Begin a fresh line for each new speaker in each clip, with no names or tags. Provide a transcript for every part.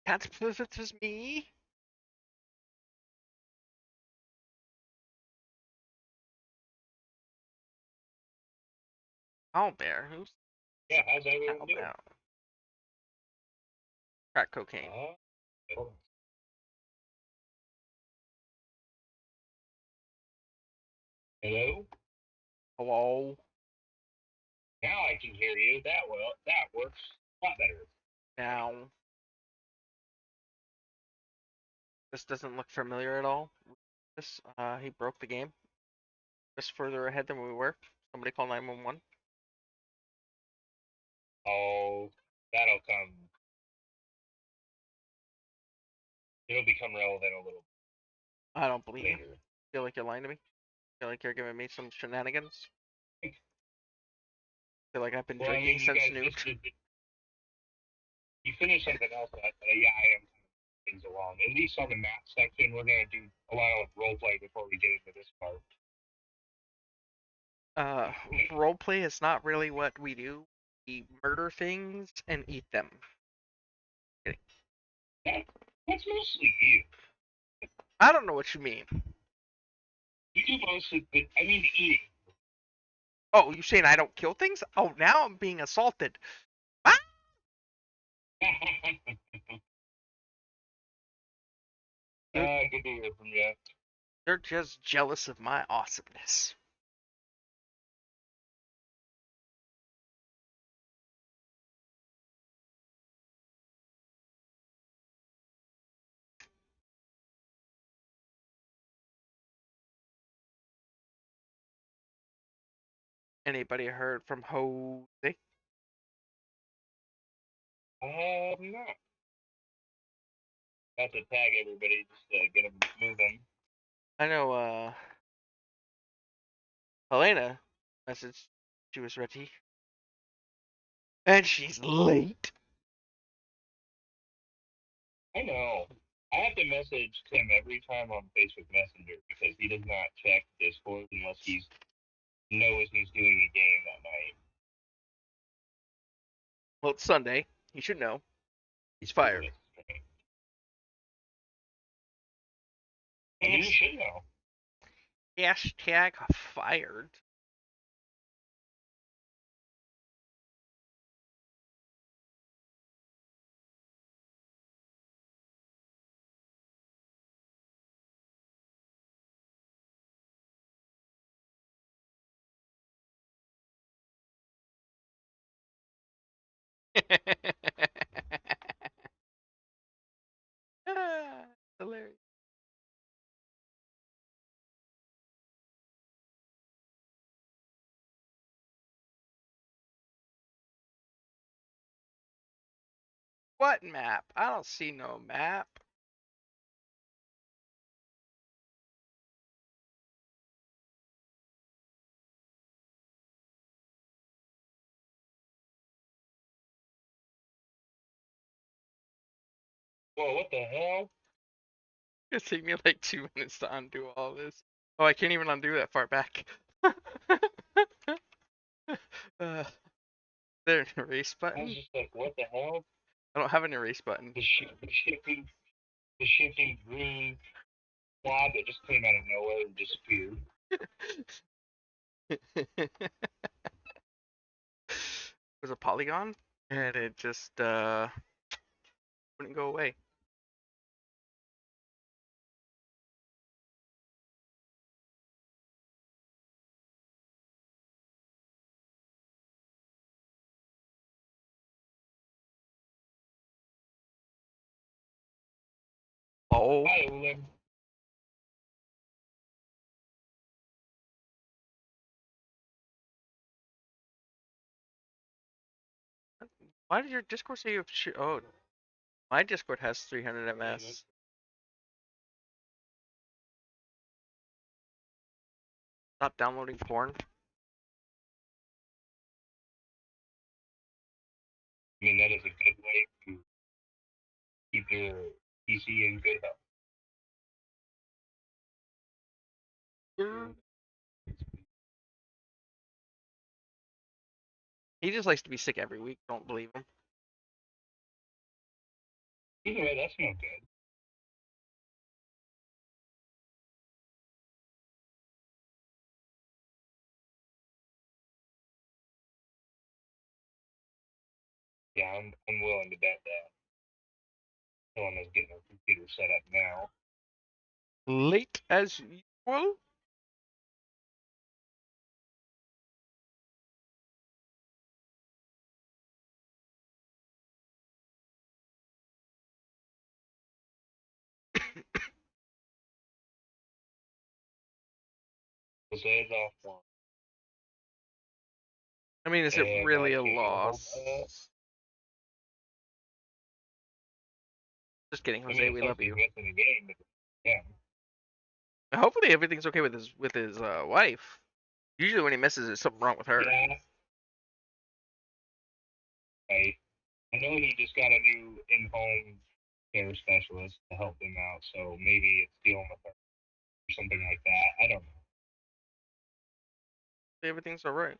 Can't prove it was me. Owlbear? Who's
Yeah, how's everyone doing?
Owlbear? Crack cocaine.
Hold on. Hello?
Hello?
Now I can hear you. That works a lot better.
Now. This doesn't look familiar at all. He broke the game. Just further ahead than we were. Somebody call 911.
Oh, that'll come. It'll become relevant a little
I don't believe you.
later.
Feel like you're lying to me. Feel like you're giving me some shenanigans. Feel like I've been
Well, I
drinking
mean, you
since
guys
noon.
just did. You finished something else, but yeah, I am things along. At least on the map section, we're gonna do a lot of role play before we get into this part.
Roleplay is not really what we do. We murder things and eat them. Kidding.
That's mostly you.
I don't know what you mean.
You do mostly, but I mean eating.
Oh, you saying I don't kill things? Oh, now I'm being assaulted. Ah!
Good to hear from you.
They're just jealous of my awesomeness. Anybody heard from Jose?
No. Have to tag everybody just to get them moving.
I know, Helena messaged she was ready. And she's late.
I know. I have to message Tim every time on Facebook Messenger because he does not check Discord unless he knows he's doing a game that night.
Well, it's Sunday. He should know. He's fired.
And you should know.
Hashtag fired. Hilarious. What map? I don't see no map.
Whoa, what the hell?
It's gonna take me like 2 minutes to undo all this. Oh, I can't even undo that far back. uh, there an erase
I was
button?
just like, what the hell?
I don't have an erase button.
The shifting green blob that just came out of nowhere and disappeared.
It was a polygon, and it just wouldn't go away. Oh,
Hi, Olin.
why did your Discord say you have oh, my Discord has 300 ms. Stop downloading porn.
I mean, that is a good way to keep your PC in good health.
He just likes to be sick every week. Don't believe him.
Either way, that's no good. Yeah, I'm willing to bet that. Someone is getting a computer set up now.
Late as usual.
Jose's off one.
I mean, is it
And
really a
can you hold
loss? Just kidding,
I
Jose.
mean, it
We
sucks
love
he's
you.
missing the game, but yeah.
Hopefully everything's okay with his wife. Usually when he misses, there's something wrong with her.
Yeah. Right. I know he just got a new in-home care specialist to help him out, so maybe it's dealing with her or something like that. I don't know.
Everything's all right.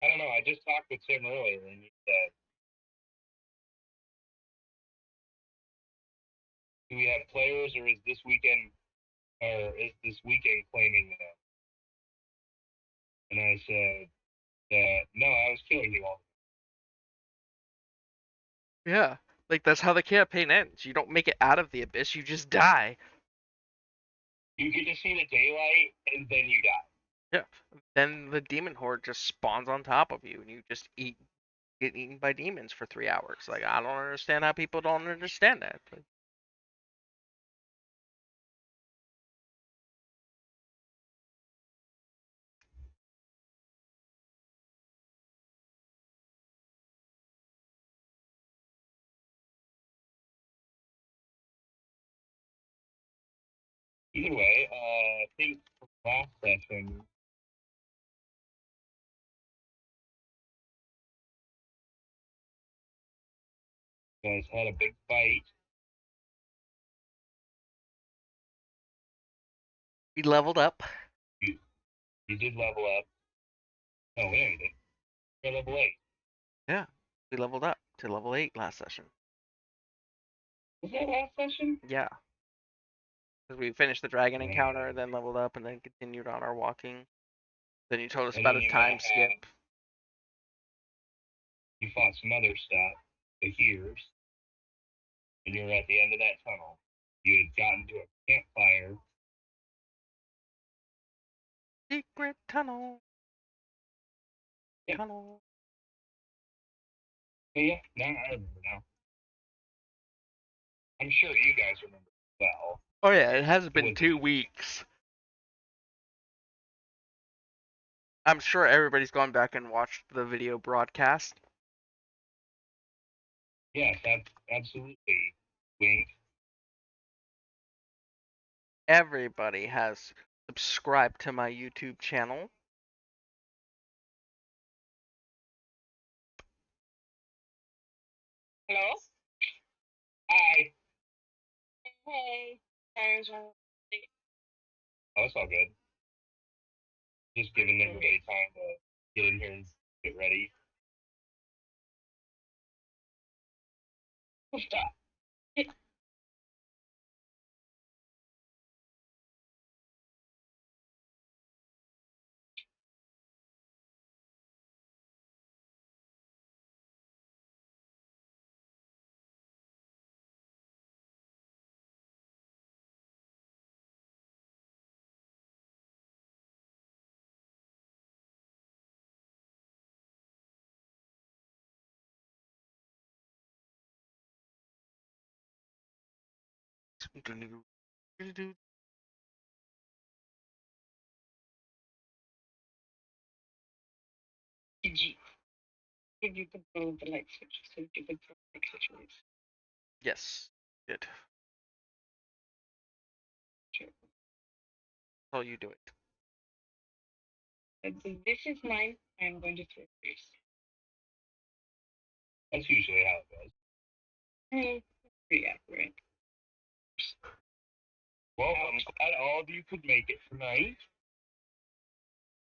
I don't know. I just talked with Tim earlier, and he said, "Do we have players, or is this weekend claiming them?" And I said that no, I was killing you all.
Yeah, like that's how the campaign ends. You don't make it out of the abyss. You just die.
You get to see the daylight, and then you die.
Yeah. Then the demon horde just spawns on top of you, and you just get eaten by demons for 3 hours. Like I don't understand how people don't understand that. But
Either way, I think last session you guys had a big fight.
we leveled up.
You, you did level up. No, wait a minute. You're level 8.
Yeah, we leveled up to level 8 last session.
Was that last session?
Yeah, because we finished the dragon encounter, then leveled up, and then continued on our walking. Then you told us
And
about
then
a
you
time skip.
You fought some other stuff, the Hears, and you were at the end of that tunnel. You had gotten to a campfire.
Secret tunnel.
Yeah.
Tunnel.
Yeah, now I remember now. I'm sure you guys remember well.
Oh yeah, it has been
Was
2 weeks. I'm sure everybody's gone back and watched the video broadcast.
Yes, absolutely. Wink.
Everybody has subscribed to my YouTube channel.
Hello?
Hi.
Hey. There's
Oh, it's all good. Just giving everybody time to get in here and get ready.
Stop. Did you control the light switch? So you control the light switch.
Yes, good.
Sure.
How you do it.
This is mine. I'm going to throw this.
That's usually how it goes.
Pretty accurate.
Well, I'm glad all of you could make it tonight.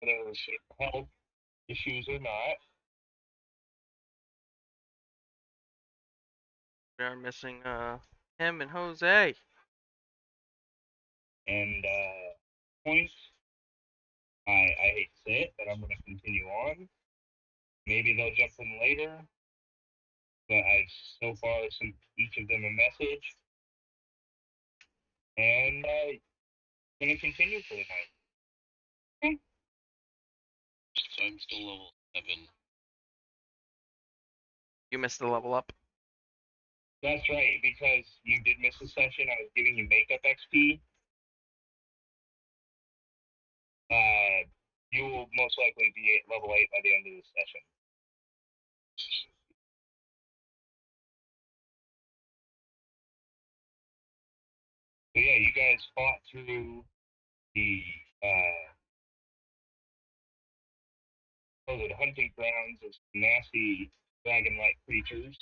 whether health issues or not.
We are missing him and Jose.
And points, I hate to say it, but I'm going to continue on. Maybe they'll jump in later, but I've so far sent each of them a message, and going to continue for the night.
So I'm still level 7.
You missed the level up.
That's right, because you did miss a session. I was giving you makeup XP. You will most likely be at level 8 by the end of this session. So yeah, you guys fought through the hunting grounds of nasty dragon-like creatures,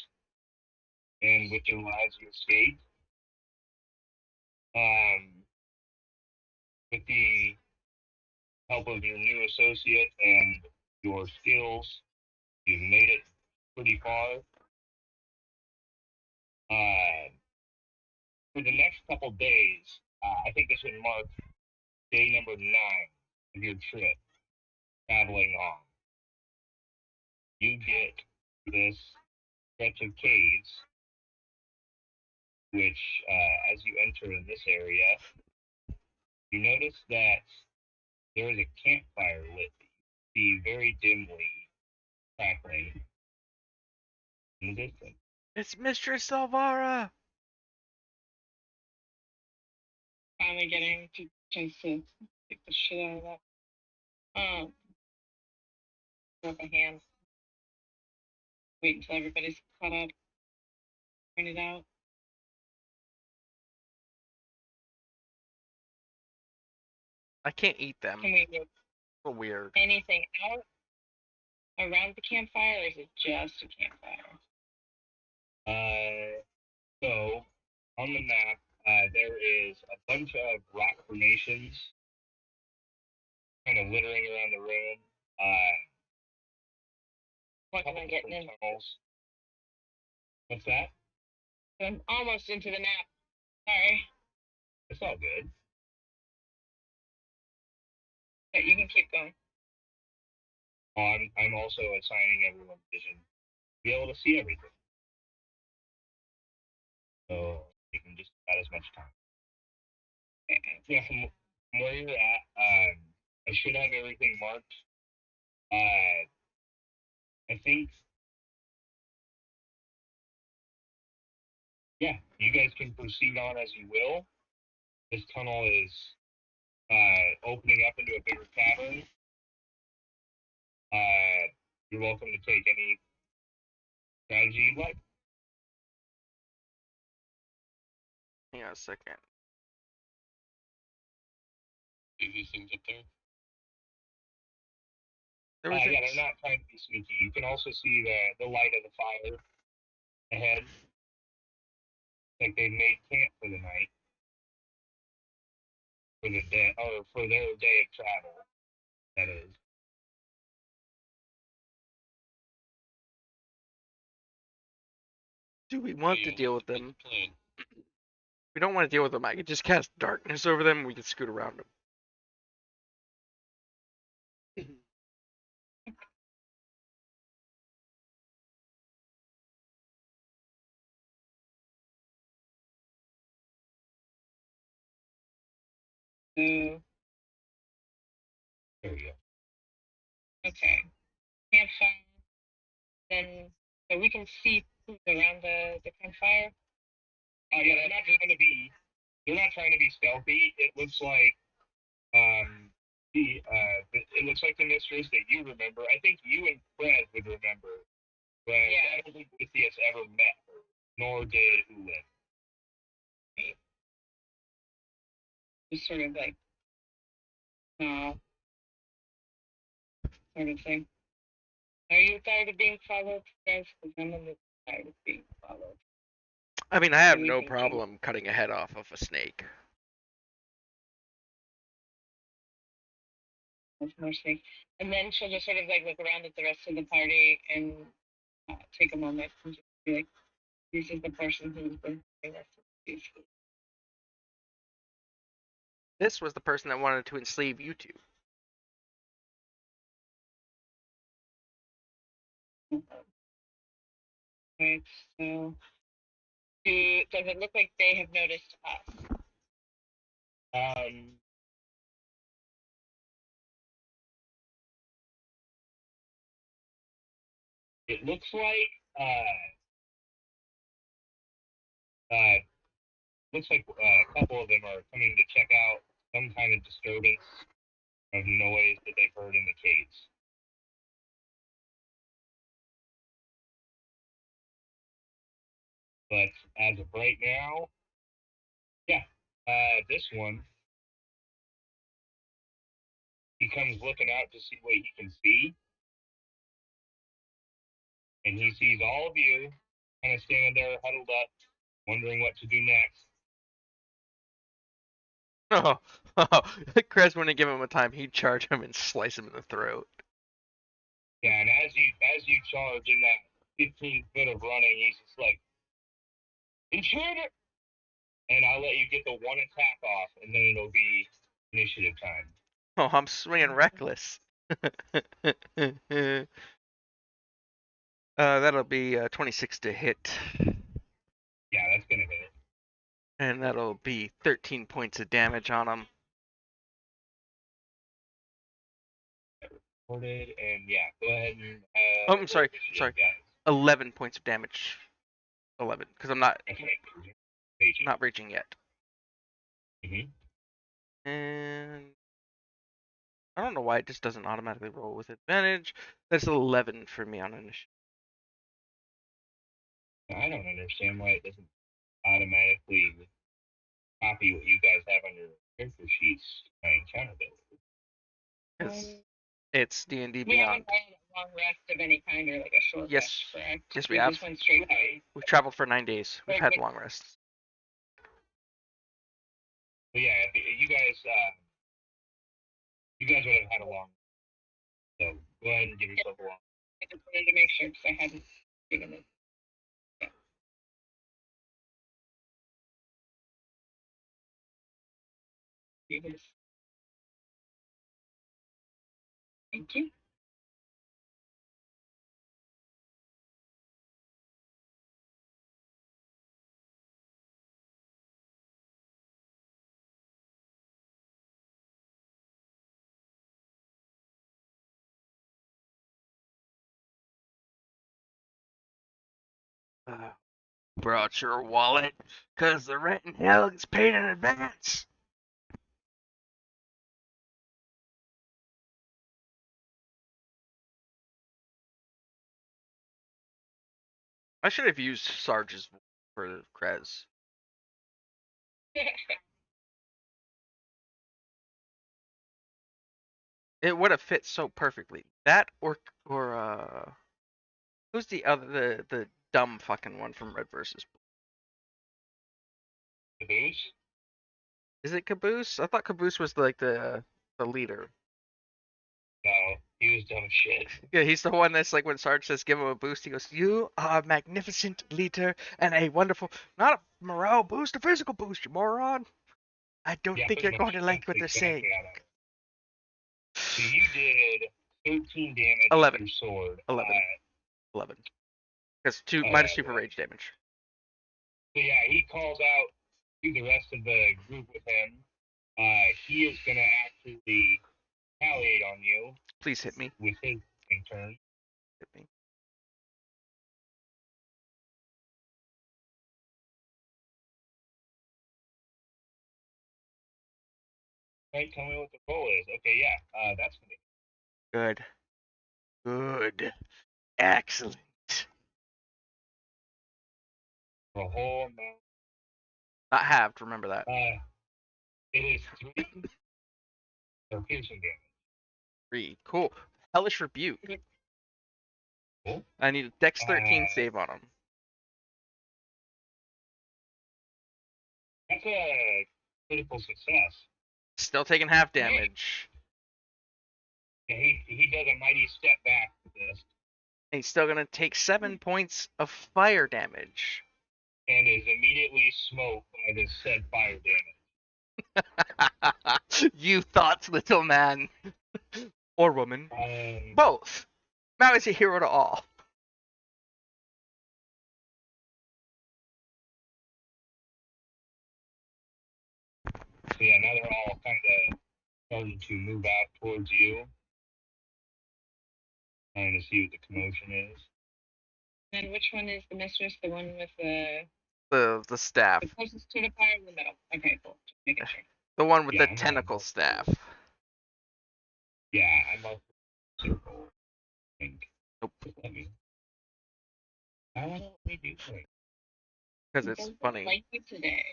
and with your lives you escaped. With the help of your new associate and your skills, you've made it pretty far. For the next couple days, I think this would mark day number 9 of your trip traveling on. You get this stretch of caves, which, as you enter in this area, you notice that there is a campfire lit. You see very dimly crackling in the distance.
It's Mistress Salvara.
Finally getting to chance to take the shit out of that. Up a hand. Wait until everybody's caught up. Print it out.
I can't eat them.
Can we get
So weird.
anything out around the campfire, or is it just a campfire?
So on the map, there is a bunch of rock formations kind of littering around the room.
What am I getting in?
Tunnels. What's that?
I'm almost into the map. Sorry.
It's all good.
But you can keep going.
I'm also assigning everyone vision to be able to see everything. So you can just add as much time. Yeah, from where you're at, I should have everything marked. I think, yeah, you guys can proceed on as you will. This tunnel is opening up into a bigger cavern. You're welcome to take any strategy you'd like.
Hang on a second.
See these things up there?
Yeah, they're not trying to be sneaky. You can also see the light of the fire ahead. Like they made camp for the night. For the day, or for their day of travel, that is.
Do we want to
Okay,
deal with
what's
them?
the plan?
We don't want to deal with them. I could just cast darkness over them and we could scoot around them.
So,
There we go.
okay. Campfire. Then, so we can see who's around the campfire.
Yeah, they're not trying to be. They're not trying to be stealthy. It looks like it looks like the mistress that you remember. I think you and Fred would remember. But
Yeah.
I don't think Odysseus ever met her, nor did Ulin.
Just sort of like, sort of thing. Are you tired of being followed, guys? Because I'm a little tired of being followed.
I mean, I have
We
no
can
problem cutting a head off of a snake.
That's mercy. And then she'll just sort of like look around at the rest of the party and take a moment and just be like, "This is the person who's been doing this."
This was the person that wanted to enslave you two.
Right. So, does it look like they have noticed us?
It looks like uh, a couple of them are coming to check out some kind of disturbance of noise that they've heard in the caves. But as of right now, yeah, this one, he comes looking out to see what he can see, and he sees all of you kind of standing there huddled up, wondering what to do next.
Oh, Krez wouldn't give him a time. He'd charge him and slice him in the throat.
Yeah, and as you charge in that 15 foot of running, he's just like, intruder! And I'll let you get the one attack off, and then it'll be initiative time.
Oh, I'm swinging reckless. That'll be 26 to hit,
Yeah, that's gonna hit.
and that'll be 13 points of damage on him.
Recorded, and yeah, go ahead and.
Oh, I'm sorry,
initiative,
sorry.
guys.
11 points of damage. 11, because I'm not
Okay.
raging yet.
Mm-hmm.
And I don't know why it just doesn't automatically roll with advantage. That's 11 for me on initiative.
I don't understand why it doesn't automatically copy what you guys have on your character sheets by encounter ability.
Because it's D&D
We haven't
Beyond.
had a long rest of any kind or like a short
Yes.
rest, correct?
Yes, we have.
Just went straight away.
We've traveled for 9 days. We've had long rests.
But yeah, you guys would have had a long. So go ahead and give yourself a long.
I just wanted to make sure because I hadn't given it. Yeah. Thank you.
Brought your wallet, cause the rent in hell gets paid in advance. I should have used Sarge's for Krez. It would have fit so perfectly. That or who's the other the dumb fucking one from Red versus Blue?
Caboose?
Is it Caboose? I thought Caboose was like the leader.
No, he was dumb as shit.
Yeah, he's the one that's like when Sarge says give him a boost, he goes, "You are a magnificent leader and a wonderful, not a morale boost, a physical boost, you moron. I don't
Yeah,
think
pretty
you're going
much.
to like what they're
That's
saying."
exactly how that- So you did 13 damage
11.
with your sword.
11. 11. Because two
Oh,
minus
yeah,
2 for rage damage.
So yeah, he calls out to the rest of the group with him. He is gonna actually retaliate on you
Please hit me.
with his turn.
Hit me.
Right, tell me what the roll is. Okay, yeah, that's gonna be
Good. Good. Excellent.
for a whole amount.
Not halved, remember that.
It is 3 or piercing damage.
3. Cool. Hellish Rebuke.
Cool.
I need a Dex 13 save on him.
That's a critical success.
Still taking half damage.
He does a mighty step back with this
He's still gonna take 7 points of fire damage.
and is immediately smoked by this said fire damage.
You thoughts, little man. Or woman. Both. Now he's a hero to all.
So yeah, now they're all kind of starting to move out towards you, trying to see what the commotion is.
And which one is the mistress? The one with
The staff.
the closest to the fire in the middle. Okay, cool. Just making sure.
The one with
Yeah,
the
I'm
tentacle
gonna-
staff.
Yeah, I'm up circle. I think.
Nope.
Just let me. I don't know what we do.
Because
You
it's
guys don't
funny.
like you today.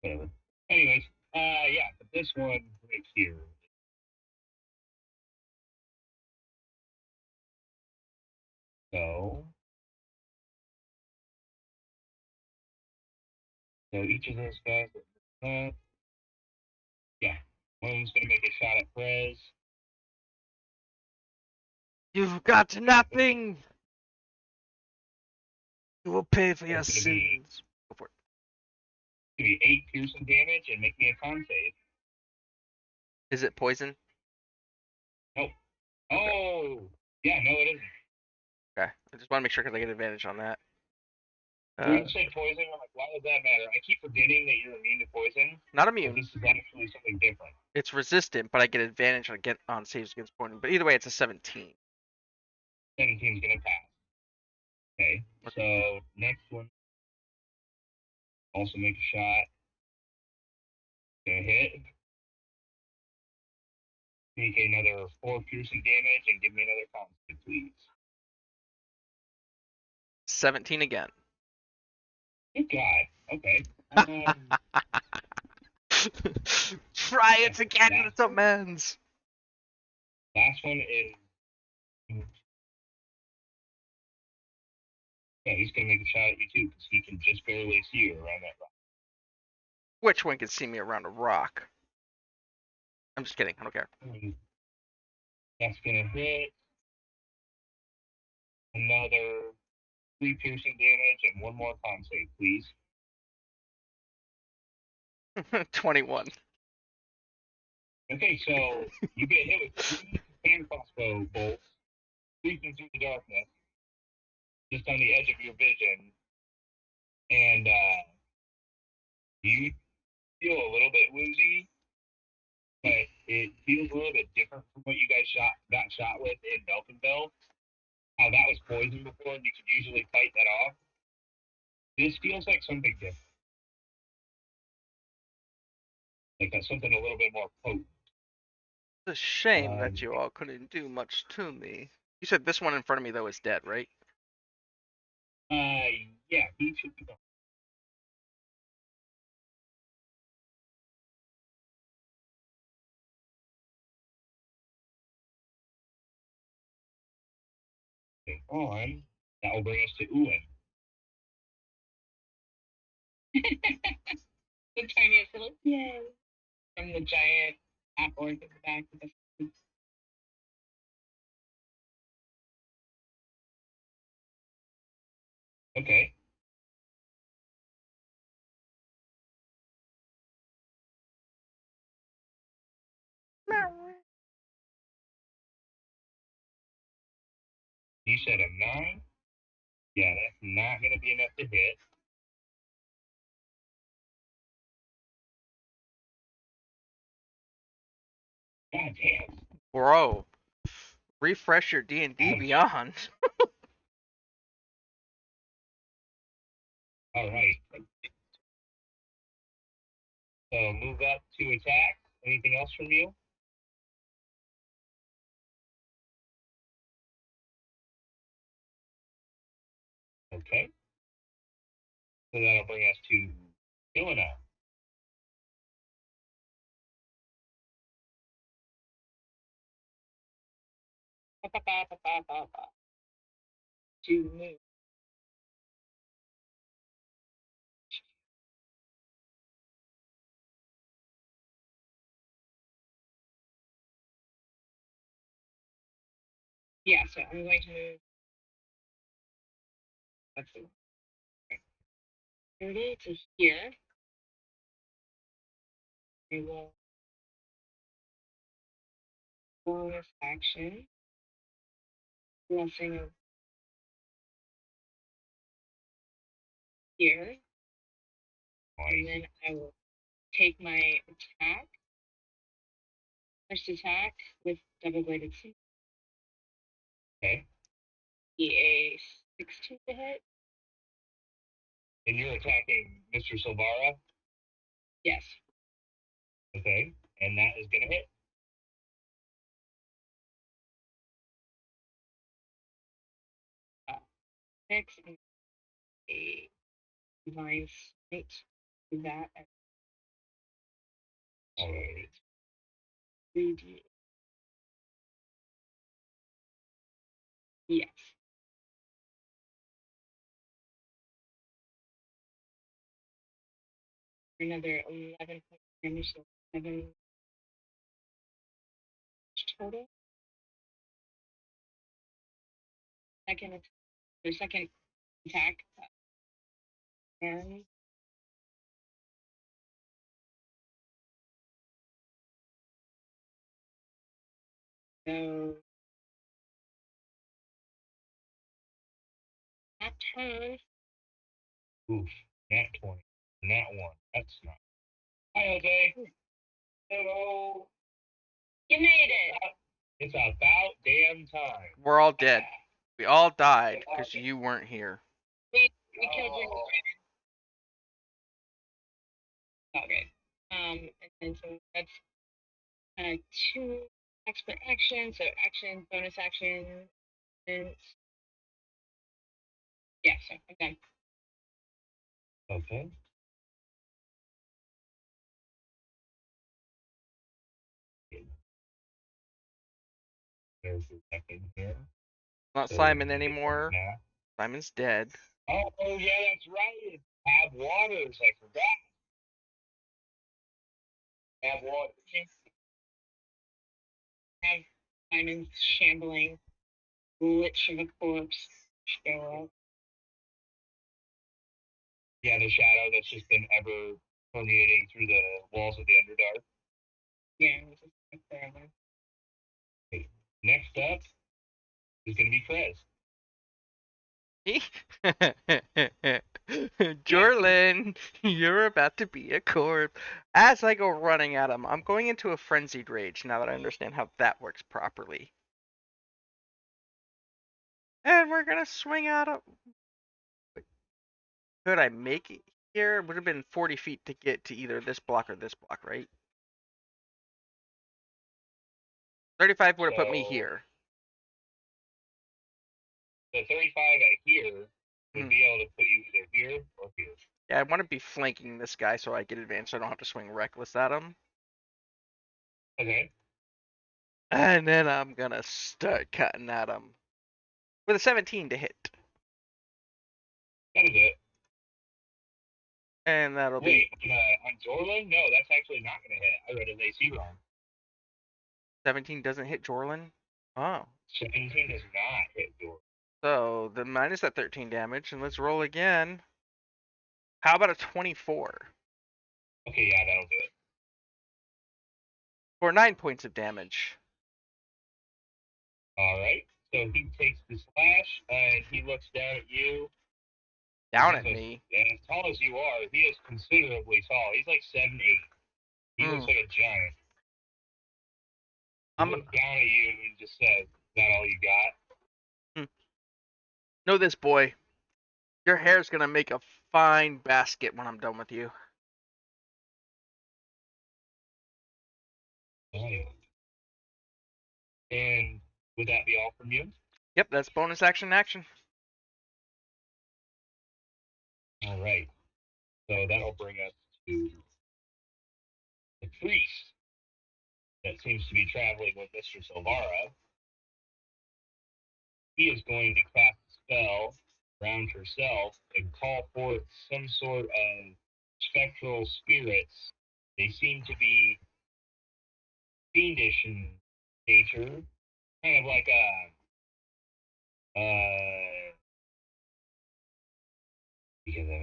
Whatever. Anyways, yeah, but this one right here. So each of those guys. Yeah, one of them's gonna make a shot at Prez.
You've got nothing. You will pay for your
That's gonna be-
sins. Go for it.
Give me 8 piercing damage and make me a con save.
Is it poison?
Nope. Oh, yeah, no, it isn't.
Okay. I just want to make sure because I get advantage on that.
When you said poison, I'm like, why does that matter? I keep forgetting that you're immune to poison.
Not
But
immune.
this is actually something different.
It's resistant, but I get advantage on saves against poison. But either way, it's a 17.
17's gonna pass. Okay. So next one. Also make a shot. Gonna hit. Make another 4 piercing damage and give me another con save, please.
17 again.
Good God. Okay.
Try it again,
Last
little
one?
mans.
Last one is. Yeah, he's gonna make a shot at you too, because he can just barely see you around that rock.
Which one can see me around a rock? I'm just kidding. I don't care.
That's gonna hit. Another 3 piercing damage and 1 more con save, please.
21.
Okay, so you get hit with 3 hand crossbow bolts, streaking through the darkness, just on the edge of your vision, and you feel a little bit woozy, but it feels a little bit different from what you guys got shot with in Belkinville. How that was poison before, and you could usually fight that off. This feels like something different. Like that's something a little bit more potent.
It's a shame that you all couldn't do much to me. You said this one in front of me, though, is dead, right?
Yeah, he should be gone. On. That will bring us to Uwin.
The tiniest little yay from the giant half orc in the back with the
Okay. You said a 9? Yeah, that's not going to be enough to hit. God damn.
Bro, refresh your D&D
Ouch.
Beyond.
All right. So move up to attack. Anything else from you? Okay. So that'll bring us to Ilona.
to move. Yeah, so I'm going to move. Let's see. 30 to here. I will bonus action. Blessing of here. And then I will take my attack. First attack with double bladed sword.
Okay.
Be a 16 to hit.
And you're attacking Mr. Silvara?
Yes.
Okay. And that is going to hit.
Six and a divine smite. Do that at
All right.
3d. Yes. Another 11 points of damage, so 7 total. Second attack. And so that turn.
Oof. Nat 20. Nat 1. That's not. Hi, Jose. Hello.
You made it.
It's about damn time.
We're all dead. We all died because you weren't here.
We killed Ring
Oh.
Okay. And then so that's 2 expert action. So action, bonus action, and yeah. So I'm done.
Okay. There's a second here.
Not
So
Simon
you get
anymore.
that.
Simon's dead.
Oh, yeah, that's right. Have waters. I forgot. Have waters.
Have Simon's shambling lich of a corpse show up.
Yeah, the shadow that's just been ever permeating through the walls of the Underdark.
Yeah, it's just like forever.
Next up is going to be Krez.
Jorlin, you're about to be a corpse. As I go running at him, I'm going into a frenzied rage now that I understand how that works properly. And we're gonna swing at him. Could I make it here? It would have been 40 feet to get to either this block or this block, right? 35 would have put me
So-
here.
So 35 at here would
Hmm.
be able to put you either here or here.
Yeah, I want to be flanking this guy so I get advantage so I don't have to swing reckless at him.
Okay.
And then I'm gonna start cutting at him. With a 17 to hit.
That'll do it.
And that'll
Wait,
be
on Jorlin? No, that's actually not going to hit. I read his AC wrong.
17 doesn't hit Jorlin. Oh.
17 does not hit Jorlin.
So then minus that 13 damage and let's roll again. How about a 24?
Okay, yeah, that'll do it.
For 9 points of damage.
All right. So he takes the slash and he looks down at you.
Down at
He's
me.
And as tall as you are, he is considerably tall. He's like 7'8". He looks like a giant. He looks down at you and just says, "Is that all you got?"
Know this, boy. Your hair's gonna make a fine basket when I'm done with you.
Right. And would that be all from you?
Yep, that's bonus action action.
All right. So that'll bring us to the priest that seems to be traveling with Mr. Silvara. He is going to cast a spell around herself and call forth some sort of spectral spirits. They seem to be fiendish in nature, kind of like Because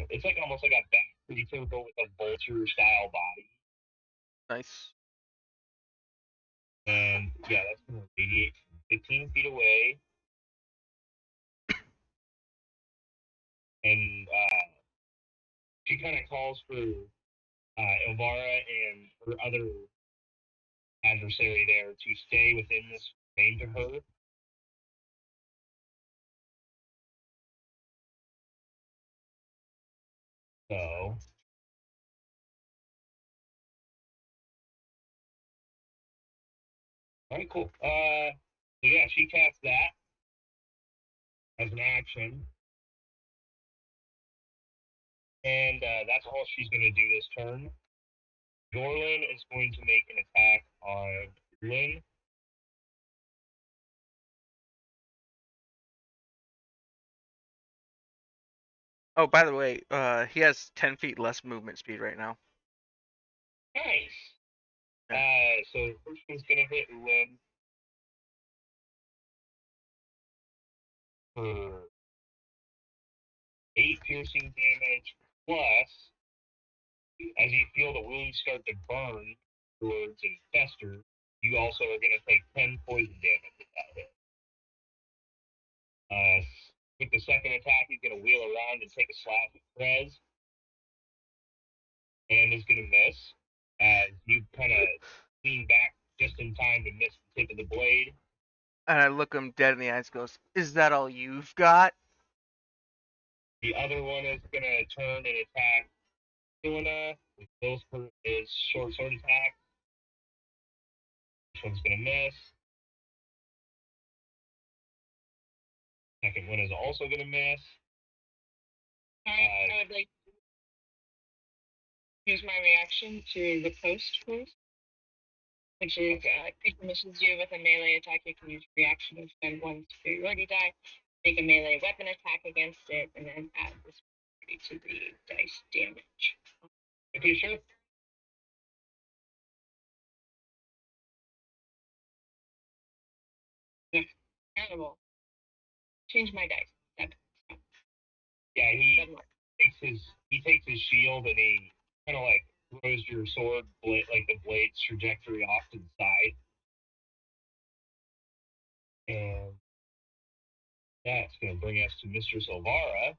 it's like almost like a bat creature, but with a vulture style body.
Nice.
And yeah, that's going to radiate from 15 feet away. And she kind of calls for Elvira and her other adversary there to stay within this range of her. So, all right, cool. So yeah, she casts that as an action, and that's all she's going to do this turn. Dorlin is going to make an attack on Lynn.
Oh, by the way, he has 10 feet less movement speed right now.
Nice.
Yeah.
So first one's going to hit Lynn for 8 piercing damage, plus, as you feel the wounds start to burn towards and fester, you also are going to take 10 poison damage with that hit. With the second attack, he's going to wheel around and take a slash at Prez, and is going to miss, as you kind of lean back just in time to miss the tip of the blade.
And I look him dead in the eyes, goes, "Is that all you've got?"
The other one is going to turn and attack Helena with both for his short sword attack. This one's going to miss. Second one is also going to miss.
I would like to use my reaction to the post first, which is creature misses you with a melee attack. You can use reaction and spend 1 superiority die, make a melee weapon attack against it, and then add this to the dice damage.
Okay, sure.
Terrible. Change my dice.
Yeah, he takes his shield and he kind of like throws your sword blade, like the blade's trajectory off to the side, and that's going to bring us to Mistress Elvira,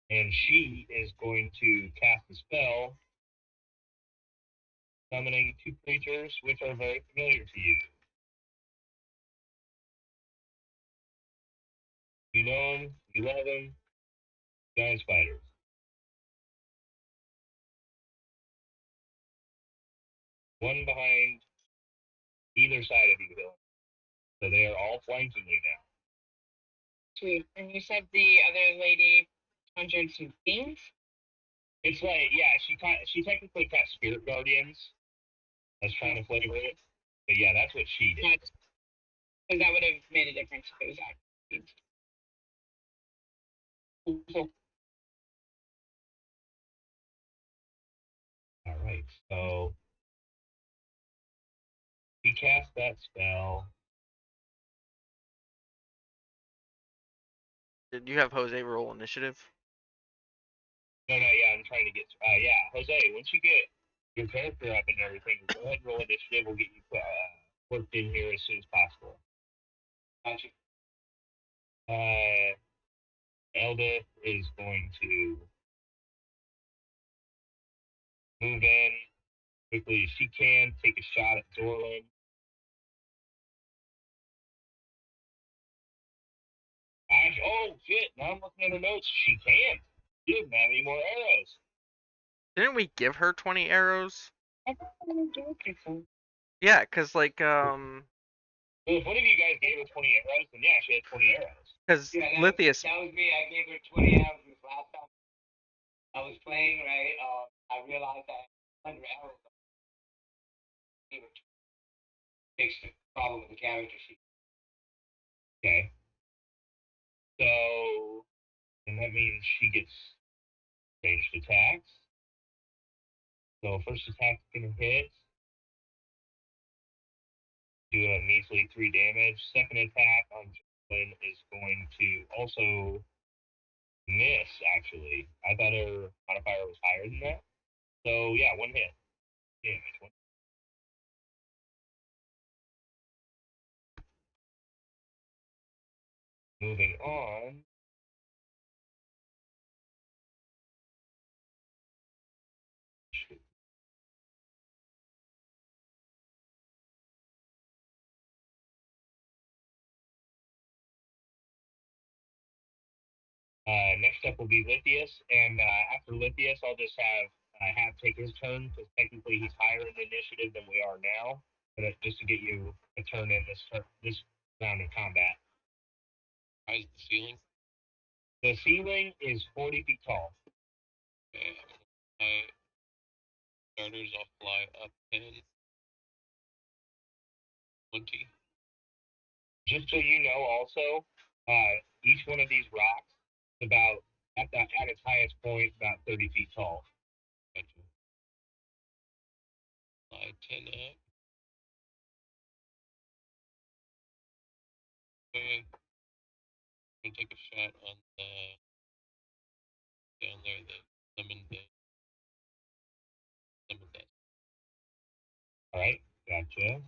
and she is going to cast a spell summoning 2 creatures which are very familiar to you. You know them, you love them, giant spiders. One behind either side of you, Hill. So they are all flanking you now.
Sweet. And you said the other lady conjured some fiends?
It's like, yeah, she technically cast Spirit Guardians. I was trying to flavor it. But yeah, that's what she did.
Because that would have made a difference if it was actually fiends.
Alright, so he cast that spell.
Did you have Jose roll initiative?
No, yeah, I'm trying to get. Yeah, Jose, once you get your character up and everything, go ahead and roll initiative. We'll get you worked in here as soon as possible. Gotcha. Eldith is going to move in quickly as she can, take a shot at Dorlin. Oh shit! Now I'm looking at her notes. She can't. She doesn't have any more arrows.
Didn't we give her 20 arrows?
I don't do it so.
Yeah, cause like
So if one of you guys gave her 20 arrows, then yeah, she has 20 arrows.
Cause
Yeah,
Lithius.
that was me. I gave her 20 arrows this last time I was playing, right? I realized I had 100 arrows. Fix the problem with the character sheet.
Okay. So, and that means she gets ranged attacks. So first attack's gonna hit. Do a measly 3 damage. Second attack on Lynn is going to also miss, actually. I thought her modifier was higher than that. So, yeah, one hit. Damage. Moving on. Next up will be Lithius, and after Lithius, I'll just have take his turn because technically he's higher in the initiative than we are now. But just to get you a turn in this round of combat.
How's the ceiling?
The ceiling is 40 feet tall.
Okay, my starters, I'll fly up 10, 20.
Just so you know, also, each one of these rocks is about at its highest point about 30 feet tall.
Gotcha. Fly 10 up. Okay. I'm gonna take a shot on the down there that summoned that.
All right, gotcha.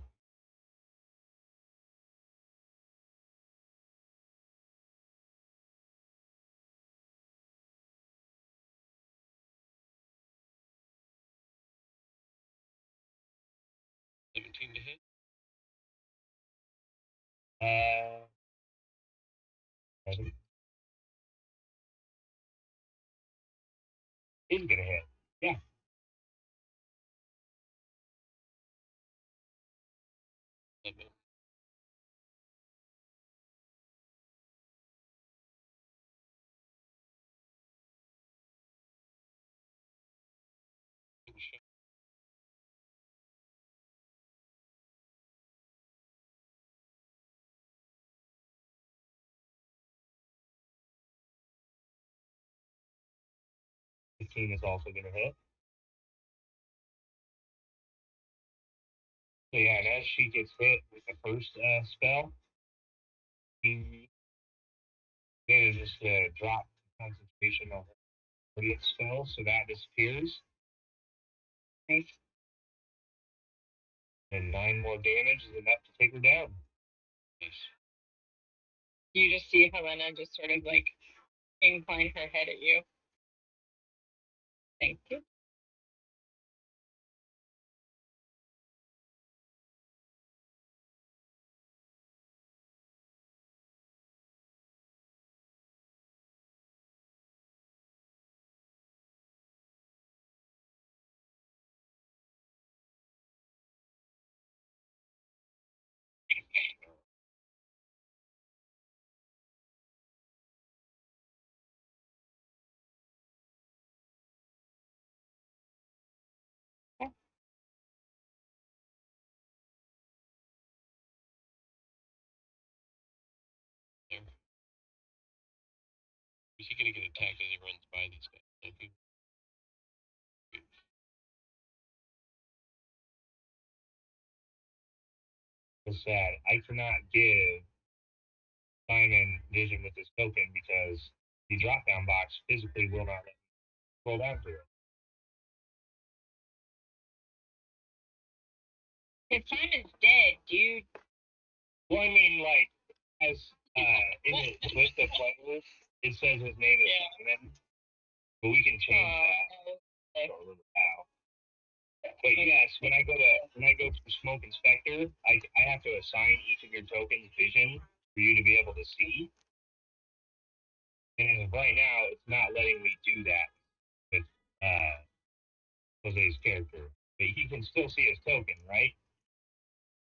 $17 to hit.
Seven. Is gonna hit. Yeah.
Seven. Take a shot.
The team is also gonna hit. So yeah, and as she gets hit with the first spell, she manages to drop concentration on her 40th spell, so that disappears.
Nice.
And 9 more damage is enough to take her down.
Nice.
You just see Helena just sort of like incline her head at you. Thank you.
There. Is he gonna get attacked as he runs by these guys? I think.
It's sad. I cannot give Simon vision with this token because the drop down box physically will not let me scroll down to it.
If Simon's dead, dude.
Well, I mean, like, as in the list of players, it says his name is
Yeah.
Simon, but we can change that.
Okay.
So, a little how. But yes, when I go to Smoke Inspector, I have to assign each of your tokens vision for you to be able to see. And as of right now, it's not letting me do that with Jose's character. But he can still see his token, right?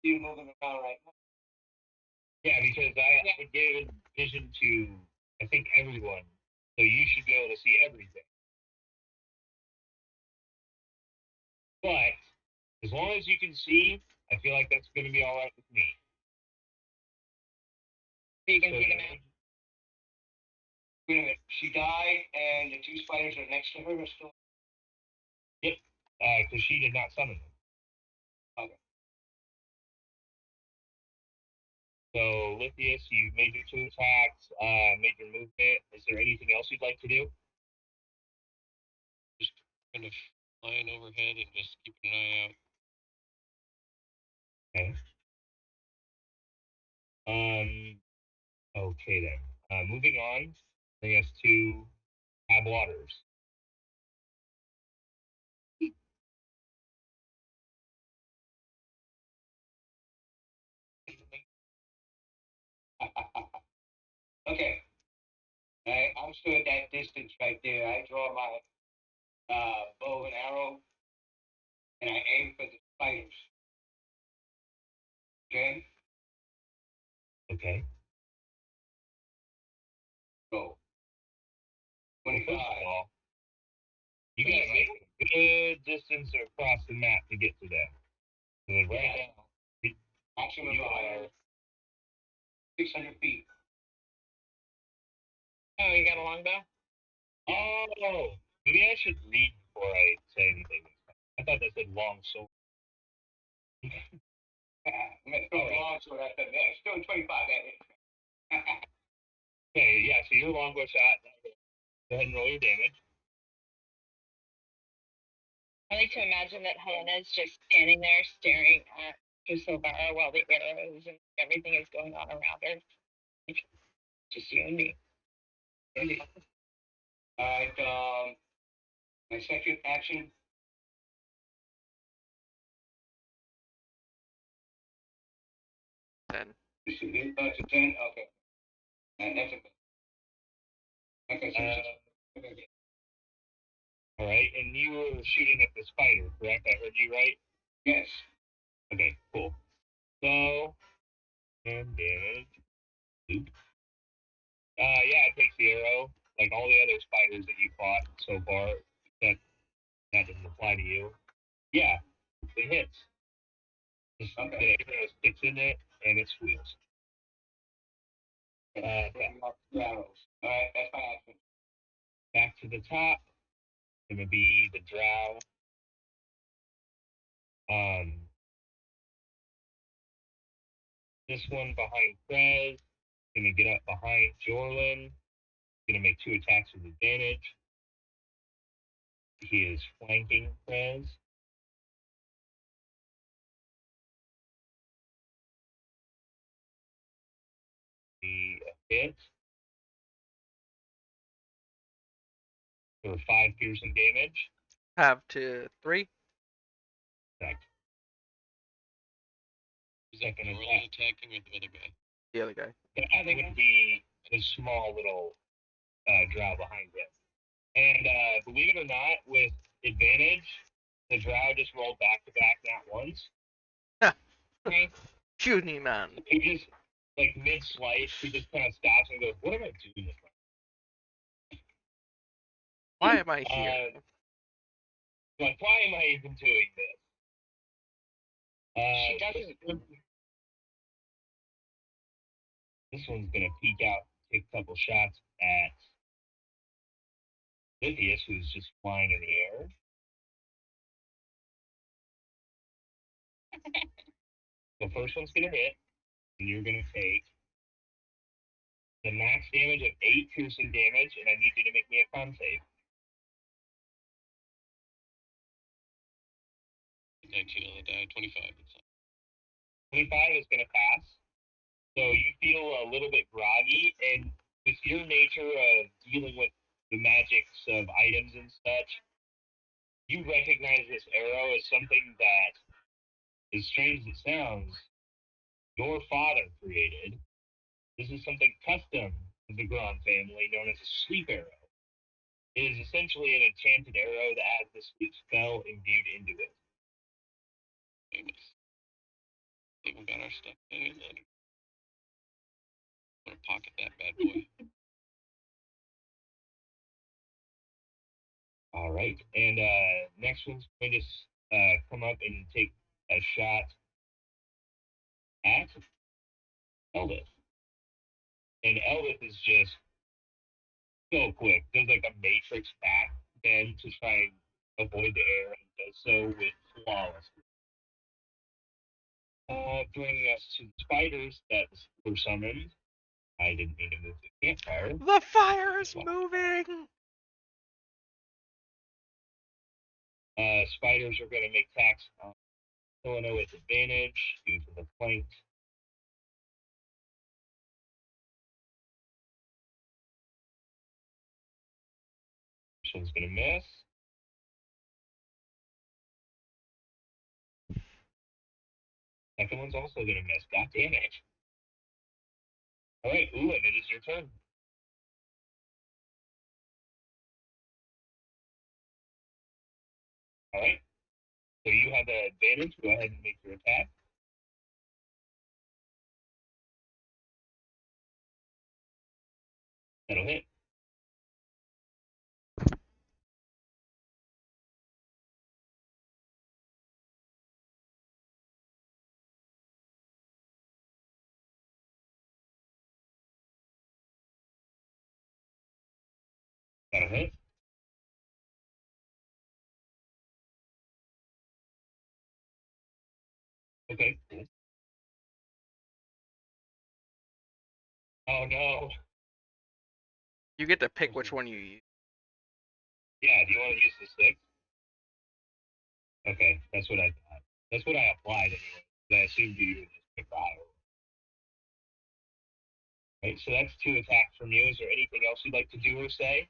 You moving around right now?
Yeah, because I gave vision to I think everyone, so you should be able to see everything. But as long as you can see, I feel like that's going to be all right with me.
So you can
So,
see the map.
Wait a minute. She died, and the two spiders are next to her. Are still.
yep, because she did not summon them.
Okay.
So, Lithius, you made your 2 attacks, made your movement. Is there anything else you'd like to do?
Just kind of flying overhead and just keeping an eye out.
Okay. Okay then. Moving on, bring us to Ab Waters.
Okay. I'm still at that distance right there. I draw my bow and arrow, and I aim for the spiders. Okay.
Okay.
Go.
Well,
25.
first of all, you gotta make a good distance across the map to get to them. So right now,
Maximum
you are
600 feet.
Oh, you got a longbow?
Oh, maybe I should read before I say anything. I thought that said long sword.
I'm gonna throw a long sword at them. Yeah, still 25.
Okay, yeah, so your longbow shot. Go ahead and roll your damage.
I like to imagine that Helena's just standing there staring at Silvara while the arrows and everything is going on around her. Just you and me.
All right. My second action.
Then
This is it. It's a 10. Okay. That's a. Okay, so
All right, and you were shooting at the spider, correct? I heard you right.
yes.
Okay, cool. So, and damage. Oop. Yeah, it takes the arrow, like all the other spiders that you fought so far. Except that doesn't apply to you. Yeah, it hits. Just
Okay.
the arrow sticks in it, and it squeals.
Arrows. All right, that's my action.
Back to the top. Gonna be the drow. This one behind Prez. Gonna get up behind Jorlin. Gonna make 2 attacks with advantage. He is flanking Prez. The hit for 5 piercing damage.
have to 3.
Correct.
Is that
Second
Jorlin
attack.
attacking or the other guy?
The other guy.
That would be the small little drow behind him. And believe it or not, with advantage, the drow just rolled back to back not once.
Right?
Puny man.
He just, like mid slice, he just kind of stops and goes, "What am I doing this?"
Why am I here?
Like, why am I even doing this?
She doesn't.
This one's gonna peek out, take a couple shots at Lithius, who's just flying in the air. The first one's gonna hit, and you're gonna take the max damage of 8 piercing damage, and I need you to make me a con save.
19 on the die, 25.
25 is gonna pass. So you feel a little bit groggy, and with your nature of dealing with the magics of items and such, you recognize this arrow as something that, as strange as it sounds, your father created. This is something custom to the Gron family, known as a sleep arrow. It is essentially an enchanted arrow that has the sleep spell imbued into it.
Famous. Even got our stuff in it. I'm gonna pocket that bad boy.
All right, and next one's going to come up and take a shot at Eldith. And Eldith is just so quick. Does like a matrix back bend to try and avoid the air, and does so with flawless. Bringing us to the spiders that were summoned. I didn't mean to move the campfire.
The fire is moving!
Spiders are going to make attacks on Helena with advantage due to the flank. This one's going to miss. Second one's also going to miss. God damn it. All right, Ulan, it is your turn. All right. So you have the advantage. Go ahead and make your attack. That'll hit. That'll hit. Okay, cool. Oh no.
You get to pick which one you use.
Yeah, do you want to use the stick? Okay, that's what I thought. That's what I applied anyway. But I assumed you would just pick fire. Right, so that's 2 attacks from you. Is there anything else you'd like to do or say?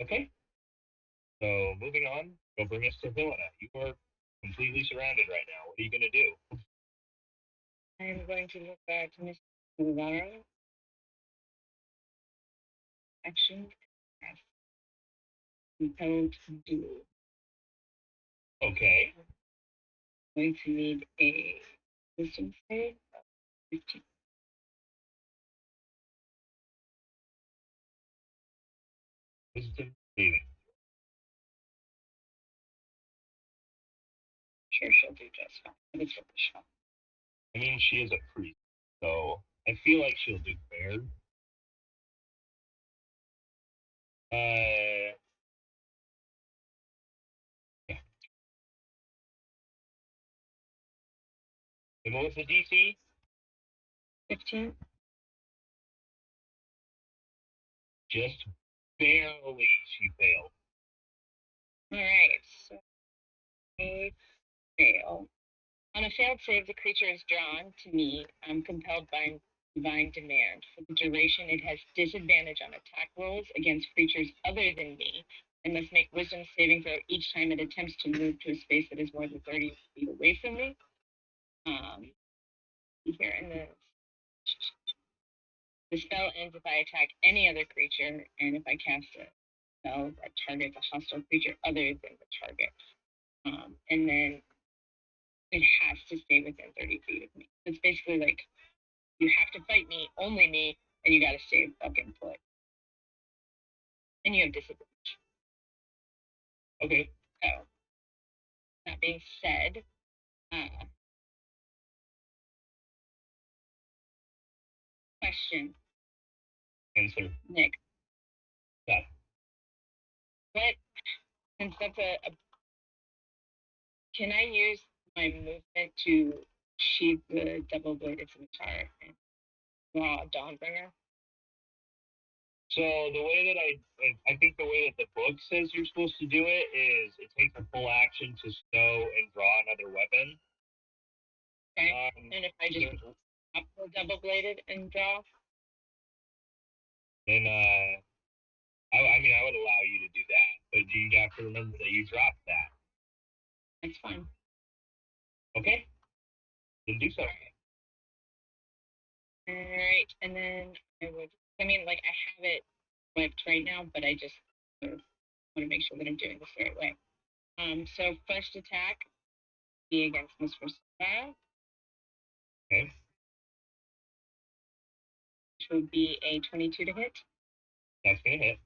Okay. So moving on, go bring us to Helena. You are completely surrounded right now. What are you gonna do?
I am going to look back to Miss Navarro. Action. F. Compelled to do.
Okay.
Going to need a wisdom save of 15.
Wisdom saving.
Sure, she'll do just fine. But it's really shot.
I mean, she is a priest, so I feel like she'll do fair. Yeah. And what was the DC?
15.
Just barely she failed.
Alright, so a fail. On a failed save, the creature is drawn to me. I'm compelled by divine demand. For the duration, it has disadvantage on attack rolls against creatures other than me and must make wisdom saving throw each time it attempts to move to a space that is more than 30 feet away from me. Here, and the spell ends if I attack any other creature, and if I cast a spell that targets a hostile creature other than the target. And then it has to stay within 30 feet of me. It's basically like you have to fight me, only me, and you gotta stay fucking put. And you have disadvantage.
Okay.
So, that being said, question,
Answer.
Nick.
Yeah.
What, since that's can I use my movement to sheath the double-bladed scimitar and draw a Dawnbringer?
So the way that I think the way that the book says you're supposed to do it is it takes a full action to stow and draw another weapon.
Okay. And if I just up the double-bladed and draw,
then I mean I would allow you to do that, but you have to remember that you dropped that.
that's fine.
Okay. Then do so.
All right, and then I would. I mean, like I have it whipped right now, but I just want to make sure that I'm doing this the right way. So first attack be against Mr. Style,
Okay.
which would be a 22 to hit.
That's gonna hit.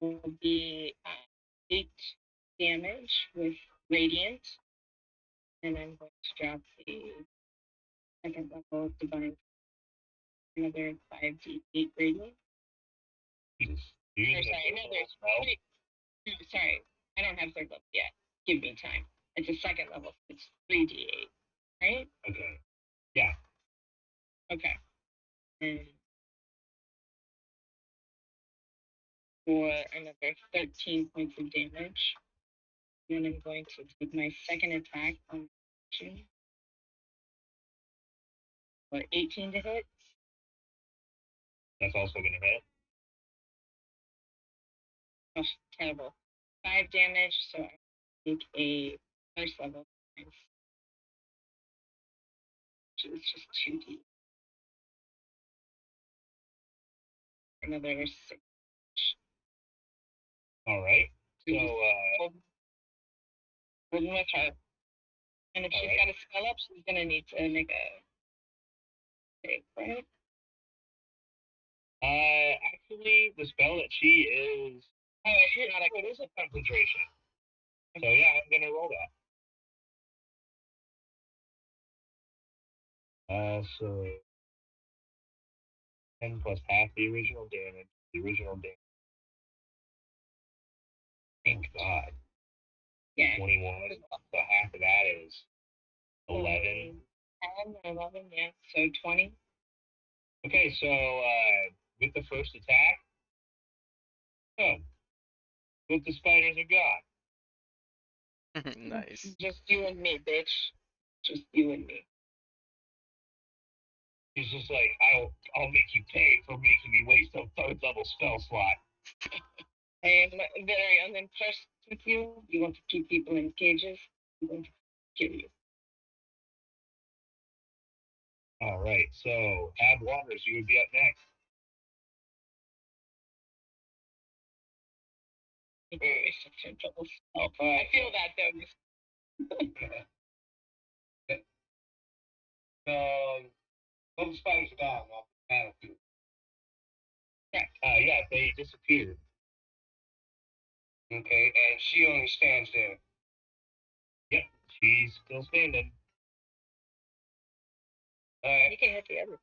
Will be 8 damage with radiant, and I'm going to drop the second level divine another 5d8 radiant.
Jesus. You're
Or
using a
sorry,
third
no,
level
there's
spell?
sorry, I don't have third level yet. Give me time. It's a second level. It's 3d8, right?
Okay. Yeah.
Okay. And for another 13 points of damage. Then I'm going to take my second attack on you. For 18 to hit.
That's also gonna hit.
Oh, terrible. 5 damage, so I take a first level. Which is just 2d. Another 6.
All right. So
Holding with her. And if she's
Alright.
got a spell up, she's gonna need to make a save, right?
actually, the spell that she is.
Oh, it's not
It is a concentration. So yeah, I'm gonna roll that. So 10 plus half the original damage. The original damage. Thank God.
yeah.
21. So half of that is 11.
10, 11, yeah. So 20.
Okay, so with the first attack, both the spiders are gone.
Nice.
Just you and me, bitch. Just you and me.
He's just like, I'll make you pay for making me waste a third level spell slot.
I am very unimpressed with you. You want to keep people in cages. I'm going to kill you.
All right, so Ab Waters, you would be up next.
I feel that though.
Both the spiders are gone off the battlefield.
Yeah, they disappeared.
Okay, and she only stands there.
Yep, she's still standing.
Alright,
You can hit the other.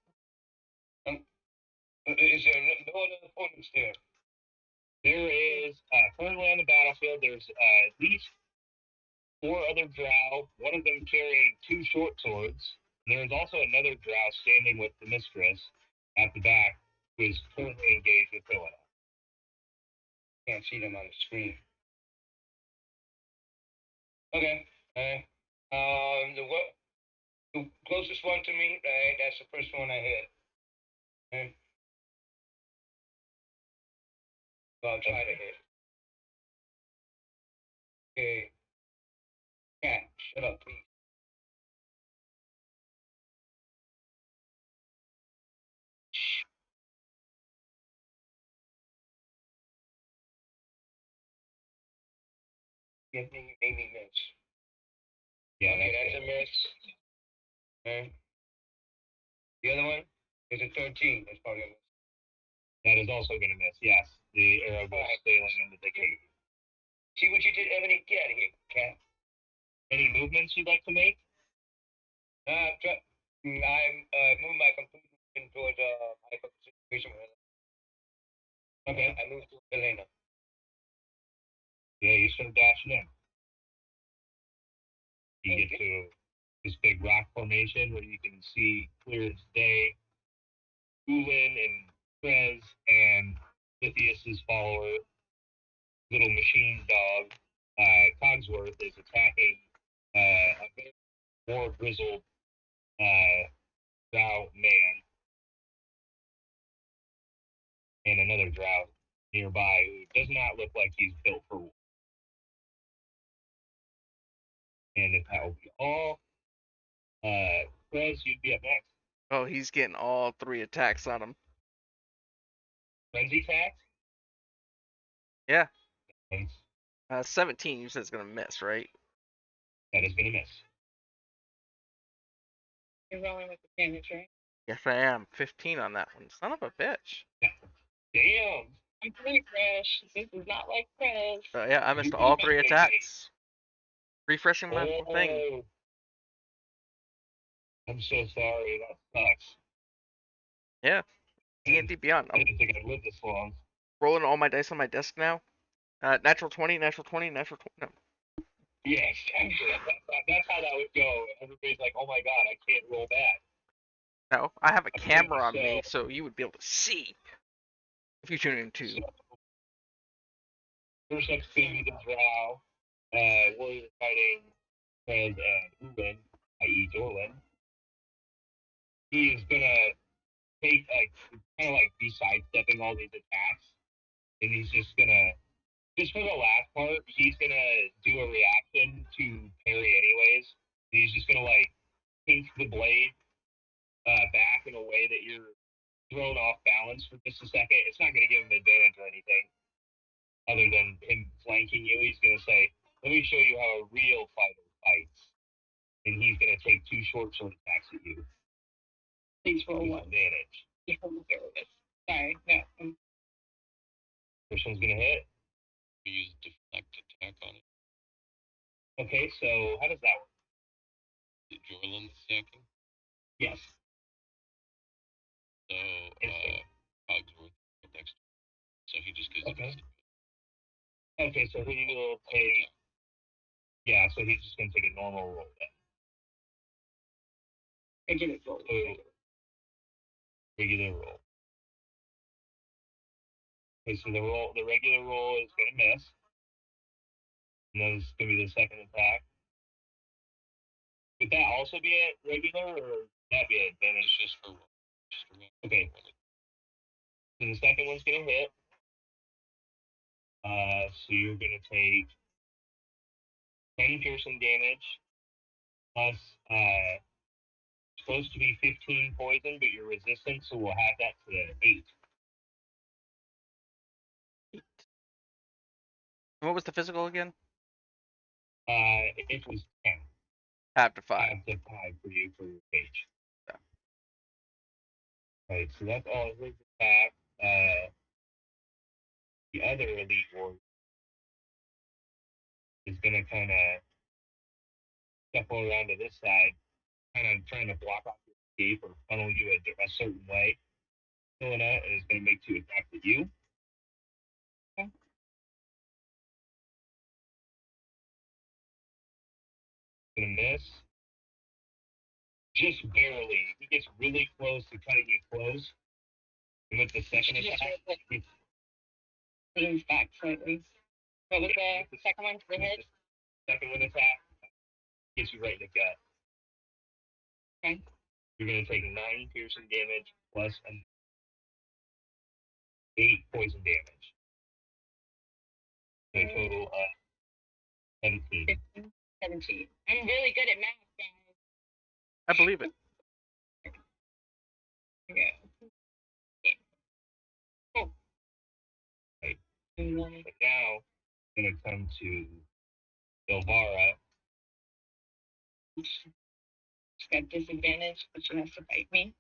is there no other opponents there?
There is currently on the battlefield. There's at least 4 other drow. One of them carrying 2 short swords. There is also another drow standing with the mistress at the back, who is currently engaged with Helena.
Can't see them on the screen. Okay. The closest one to me, right? That's the first one I hit. Okay. Well, I'll try to hit. Okay. Cat, shut up, please. Give me, made me miss.
Yeah,
Okay, that's a miss. Okay. The other one is a 13. That's probably a miss.
That is also going to miss. Yes, the arrow goes sailing into the cave.
See what you did, Ebony? Get out of here, cat.
Any movements you'd like to make?
I moved my complete movement towards my situation with Helena.
Okay.
I moved to Helena.
Yeah, you start dashing in. You get to this big rock formation where you can see clear as day. Ulin and Prez and Lithius's follower, little machine dog, Cogsworth, is attacking a very more grizzled drow man and another drow nearby who does not look like he's built for war. And if that will be all, Prez, you'd be up next.
Oh, he's getting all 3 attacks on him.
Frenzy attack?
Yeah.
Thanks.
17, you said it's gonna miss, right?
That is going to miss.
You're rolling with the damage, right?
Yes, I am. 15 on that one. Son of a bitch.
Damn!
I'm pretty fresh. This is not like Prez.
Yeah, I missed all 3 attacks. Refreshing my thing.
Oh, I'm so sorry. That sucks.
Yeah. D&D Beyond.
I didn't think I'd live this long.
rolling all my dice on my desk now. Natural 20, natural 20, natural 20. No.
Yes, actually, that's how that would go. Everybody's like, "Oh my god, I can't roll bad."
No, I have a
Okay,
camera on me,
so-
so you would be able to see if you tune into.
So, first up's gonna be the Drow. Warrior fighting Fred and Uwin, i.e. Dorlin. He is gonna take kind of like be sidestepping all these attacks, and he's just gonna for the last part, he's gonna do a reaction to parry anyways. And he's just gonna like kink the blade back in a way that you're thrown off balance for just a second. It's not gonna give him advantage or anything, other than him flanking you. He's gonna say, "Let me show you how a real fighter fights," and he's gonna take 2 short sword attacks at you.
Please roll
With
one.
advantage.
Sorry, no.
First one's gonna hit.
We use deflect attack on it.
Okay, so how does that work?
Is it Jorlin attacking?
Yes.
So, Cogsworth next. So he just goes.
Okay. Okay, so he will take. Yeah, so he's just gonna take a normal roll then.
Regular roll.
So, regular roll. Okay, so the regular roll is gonna miss. And then it's gonna be the second attack. Would that also be a regular, or would that be an advantage?
It's just for
Okay. So the second one's gonna hit. So you're gonna take 10 piercing damage plus supposed to be 15 poison, but you're resistant, so we'll have that to 8.
What was the physical again?
It was 10.
Half to 5.
Half to 5 for you for your page.
Yeah.
Right, so that's all his attack. The other elite warrior is gonna kind of shuffle around to this side, kind of trying to block off your escape or funnel you a certain way. Helena is going to make 2 attacks at you.
Okay.
Gonna miss. Just barely. He gets really close to cutting you close. And with the second attack, it's
Moves back slightly. What was the second one for the hit?
second one attack gets you right in the gut.
Okay.
You're going to take 9 piercing damage plus 8 poison damage. So a total of 17.
15, 17. I'm really good at math, guys.
I believe it.
Okay. Cool.
Right.
And then
But now, it's going to come to Ilvara.
she's got disadvantage, but she has to fight me.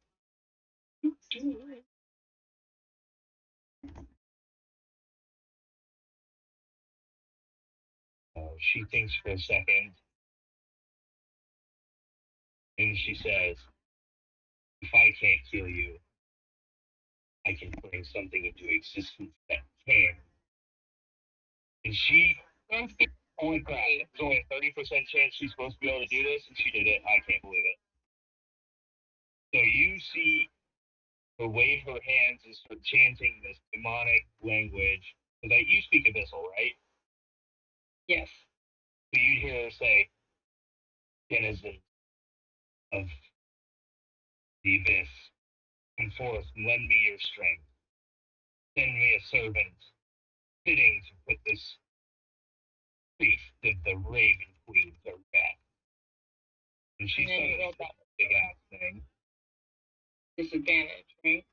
She thinks for a second. And she says, "If I can't kill you, I can bring something into existence that can." And she,
Don't be
holy crap, there's only a 30% chance she's supposed to be able to do this, and she did it. I can't believe it. So you see her wave her hands and start chanting this demonic language. Because you speak Abyssal, right?
Yes.
So you hear her say, "Denizens of the abyss, come forth and lend me your strength. Send me a servant fitting to put this priest of the Raven Queen to rest." And she
And then you
said
rolled that
big ass thing.
disadvantage, right?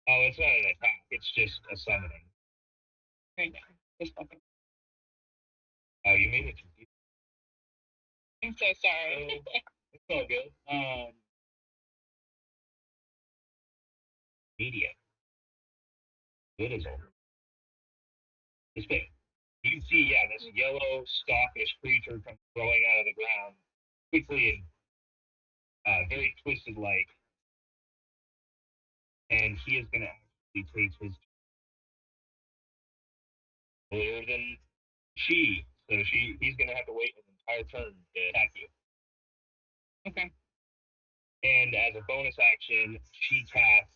Oh, it's not an attack. It's just a summoning.
Right now. Just fucking.
Oh, you made it confusing.
I'm so sorry.
It's all good. Media. Good as all. This big. You can see, yeah, this yellow, stalkish creature comes growing out of the ground quickly and very twisted like, and he is going to actually take his earlier than she. So he's going to have to wait an entire turn to attack you.
Okay.
And as a bonus action, she casts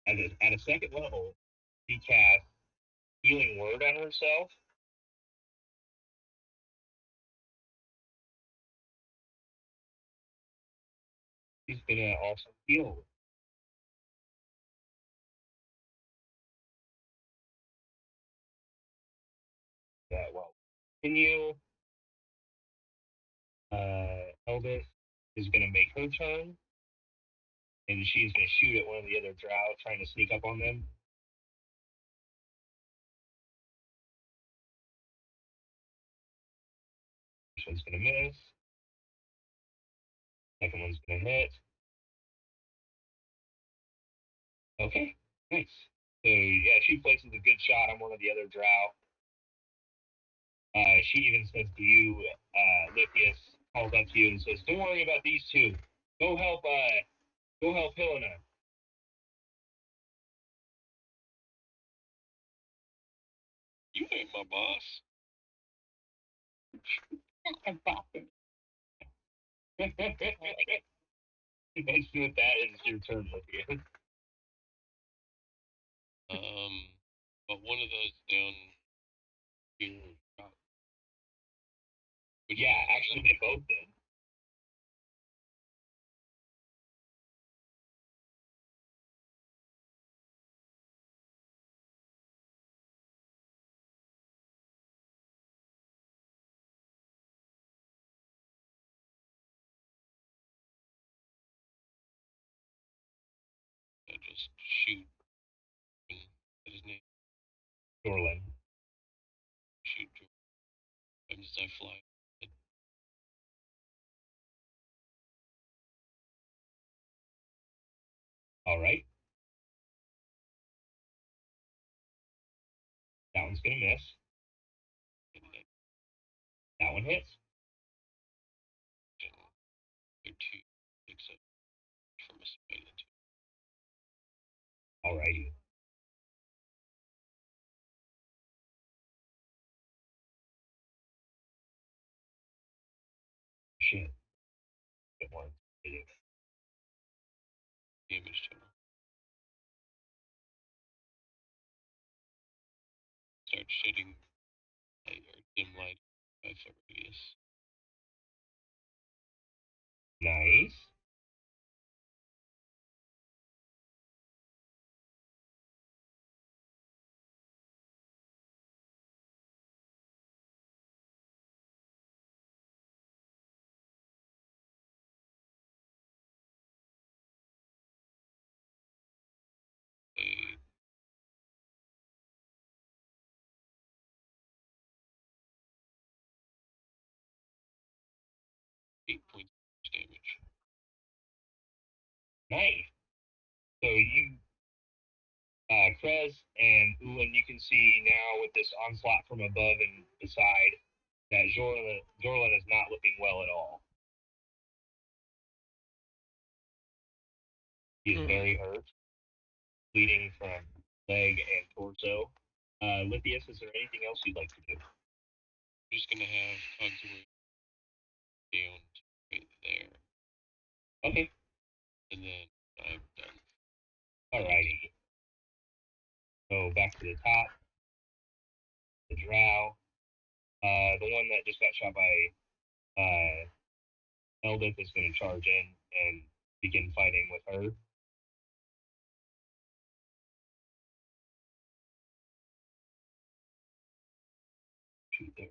at a second level. She casts Healing Word on herself. She's gonna also heal. That well. Continue. Eldest is gonna make her turn, and she's gonna shoot at one of the other drow trying to sneak up on them. First one's gonna miss. Second one's gonna hit. Okay, nice. So yeah, she places a good shot on one of the other drow. She even says to you, Lithius calls up to you and says, "Don't worry about these two. Go help. Go help Helena."
You ain't my boss.
I'm bopping.
And with that, it's your turn, Lithius.
But one of those down here.
Yeah, actually, they both did.
I just shoot at his name.
Dorlin.
Shoot and as I fly.
All right. That one's gonna miss.
And then
That one hits.
they're two except from a spade into.
All righty. Shit. Good one.
Damage total. Start shedding light or dim light by foot radius.
Nice.
A 8 points damage.
Nice. So you, Krez and Ulan, you can see now with this onslaught from above and beside that Jorlin is not looking well at all. He is very hurt, bleeding from leg and torso. Lithius, is there anything else you'd like to do?
I'm just gonna have Cogsworth down right there.
Okay.
And then I'm done.
Alrighty. So back to the top. The drow. The one that just got shot by Eldith is going to charge in and begin fighting with her. Shoot there.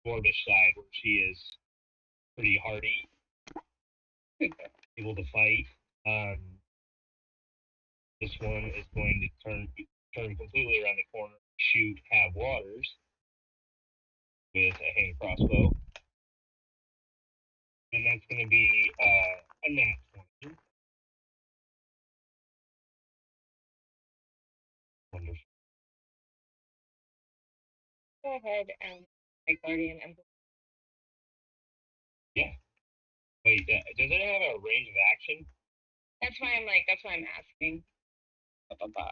Dwarvish side where she is pretty hardy, able to fight. This one is going to turn completely around the corner, shoot Have Waters, with a hand crossbow. And that's going to be a nat 20. Wonderful.
Go ahead and my guardian emblem.
Wait, does it have a range of action?
That's why I'm asking. Ba-ba-ba.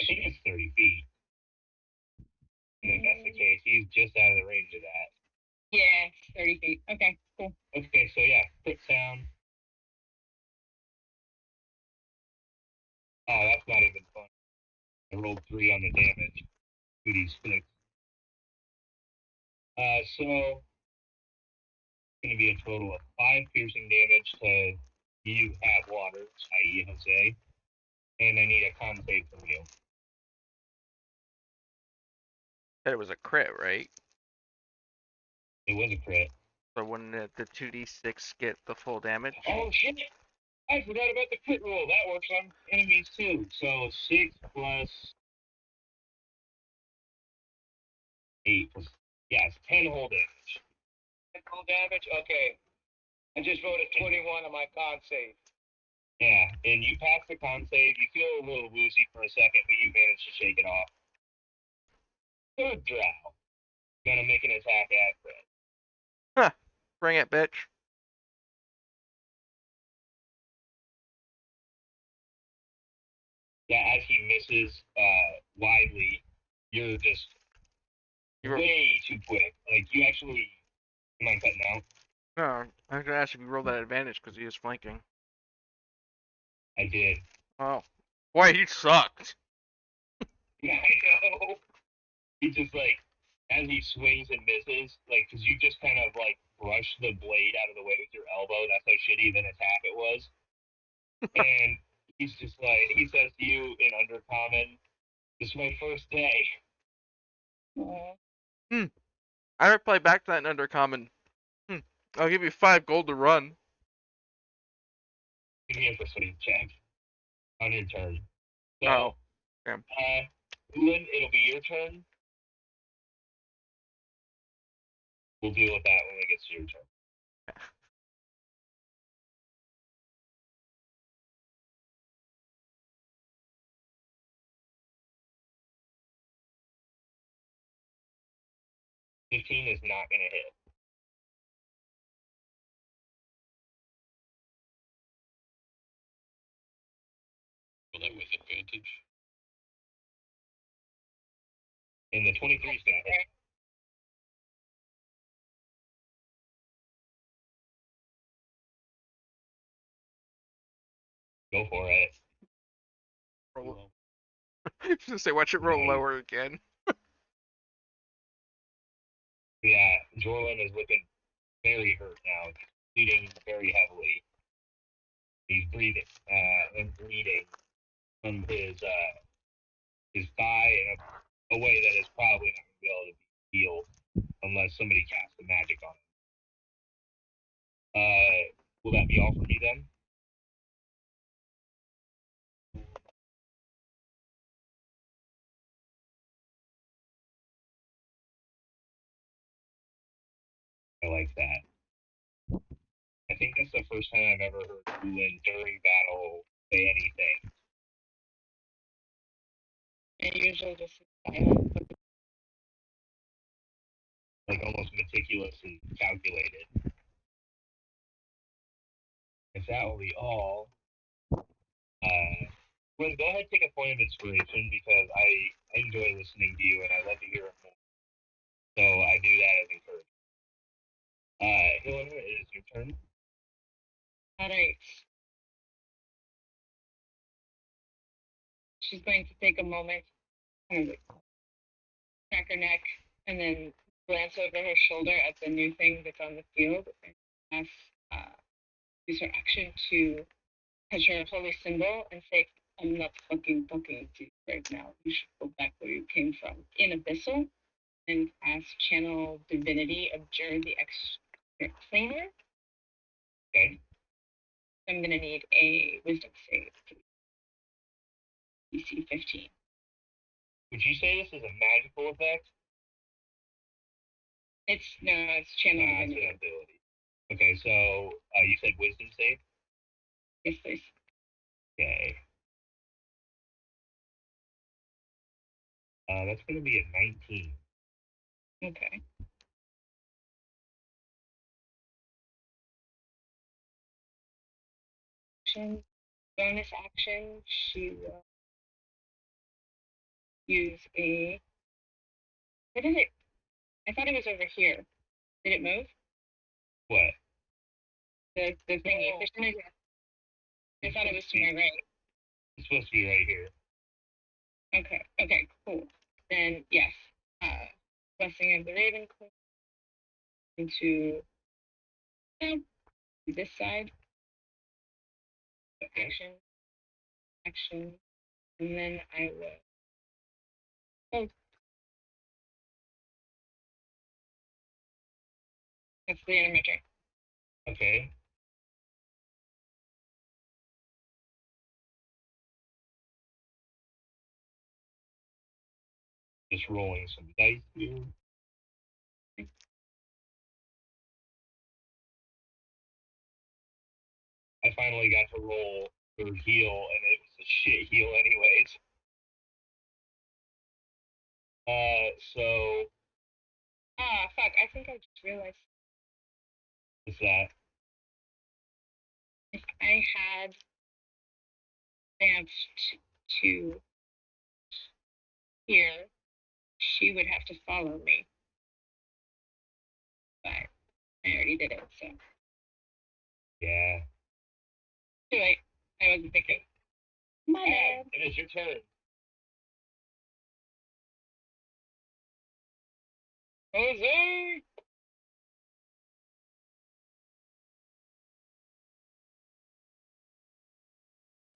I think it's 30 feet. And if that's the case, he's just out of the range of that.
Yeah, 30 feet. Okay, cool.
Okay, so yeah, crit sound. Oh, that's not even fun. I rolled 3 on the damage. 2d6. So it's going to be a total of 5 piercing damage to you have water, i.e. Jose. And I need a con save from you.
Said it was a crit, right?
It was a crit.
So wouldn't the 2d6 get the full damage?
Oh shit! I forgot about the crit roll. That works on enemies too. So 6 plus 8 plus, yeah, it's 10 whole damage. 10 whole damage? Okay. I just rolled a 21 on my con save. Yeah, and you pass the con save. You feel a little woozy for a second, but you manage to shake it off. Good drow. Gonna make an attack at Fred.
Huh. Bring it, bitch.
Yeah, as he misses widely, you're just
You're-
way too quick. Like, you actually, am I cutting out?
No, I was gonna ask if you rolled that advantage because he is flanking.
I did.
Oh. Boy, he sucked.
Yeah, I know. He just, like, as he swings and misses, like, because you just kind of, like, brush the blade out of the way with your elbow. That's how shitty of an attack it was. And he's just like, he says to you in Undercommon, this is my first day.
Aw.
I reply back to that in Undercommon. I'll give you 5 gold to run.
Give me a persuasion check on your turn. So,
Oh. Damn.
Ulan, it'll be your turn. We'll deal with that when it gets to your turn. $15 is not going to hit.
Roll that with advantage.
And the 23 is going to hit. Go for it.
Roll. I was gonna say, watch it roll
Nice.
lower again.
Yeah, Jorlin is looking very hurt now. He's bleeding very heavily. He's breathing and bleeding from his thigh in a way that is probably not going to be able to be healed unless somebody casts the magic on it. Will that be all for me then? I like that. I think that's the first time I've ever heard Ulin during battle say anything.
I usually just silent.
Like almost meticulous and calculated. If that will be all, Glenn, go ahead and take a point of inspiration because I enjoy listening to you and I love to hear it more. So I do that as encouragement. Helena, it is your turn.
Alright. She's going to take a moment, kind of like crack her neck, and then glance over her shoulder at the new thing that's on the field, and use her action to touch her holy symbol and say, I'm not fucking talking to you right now. You should go back where you came from. In Abyssal, and cast Channel Divinity of Jer the Explainer.
Okay.
I'm going to need a Wisdom save. DC 15.
Would you say this is a magical effect?
It's channeling
Nah, it's
ability.
an ability. Okay, so you said wisdom save?
Yes, please.
Okay. That's going to be a 19.
Okay. Action, bonus action, she will use a. Where did it? I thought it was over here. Did it move?
What?
The thingy.
Oh.
For some reason, I thought it was to my right.
It's supposed to be right here.
Okay. Okay. Cool. Then yes. Blessing of the Raven Queen into this side.
Okay.
Action. Action. And then I will. Oh. That's the end of my turn.
Okay. Just rolling some dice here. I finally got to roll for heal, and it was a shit heal anyways. So
Ah, fuck. I think I just realized
what's that?
if I had advanced to here, she would have to follow me. But I already did it, so.
Yeah.
Too late. I wasn't thinking. My bad.
It is your turn.
Jose!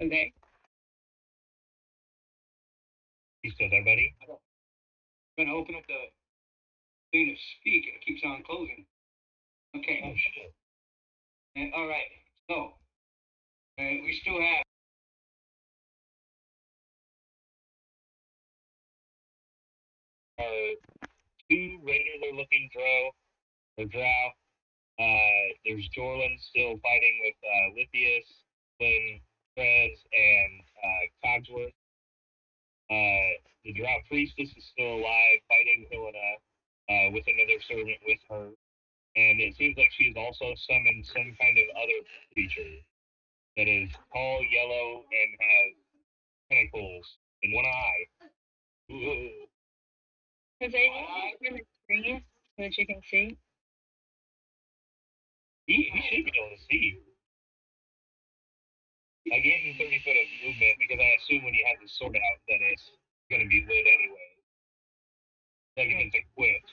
Okay.
You still there, buddy?
I'm gonna open up the thing to speak, and it keeps on closing. Okay.
Oh shit.
All right. So we still have
Two regular looking drow. There's Jorlin still fighting with Lithius, Flynn, Prez, and Cogsworth. The drow priestess is still alive, fighting Helena with another servant with her. And it seems like she's also summoned some kind of other creature that is tall, yellow, and has tentacles in one eye. Ooh.
Jose, you want to turn the screen so that you can see?
He should be able to see. I gave him 30 foot of movement because I assume when he has his sword out that it's going to be lit anyway. Like if it's equipped.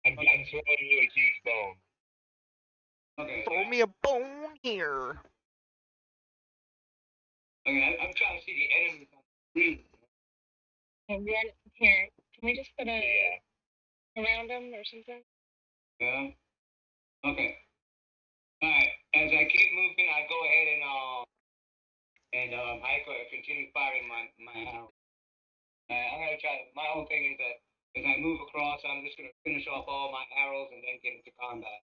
I'm throwing you a huge bone.
okay.
Throw me a bone here.
Okay, I'm trying to see the enemies on the screen.
And then, here, can we just put a
Yeah.
around them or something?
Yeah. Okay. All right. As I keep moving, I go ahead and I continue firing my arrow. I'm gonna try. My whole thing is that as I move across, I'm just gonna finish off all my arrows and then get into combat.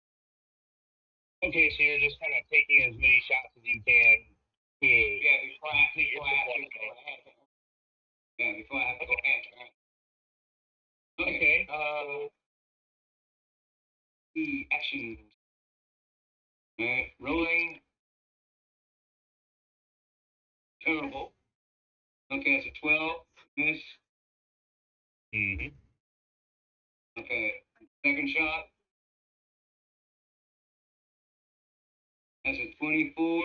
Okay, so you're just kind of taking as many shots as you can to
Yeah, before I have to
complete
go
your
hand
supply.
to hand. Yeah, before I have to go hand to hand.
Okay.
The actions. Rolling. Terrible. Okay, it's a 12. Miss.
Mm-hmm.
Okay. Second shot. That's a 24.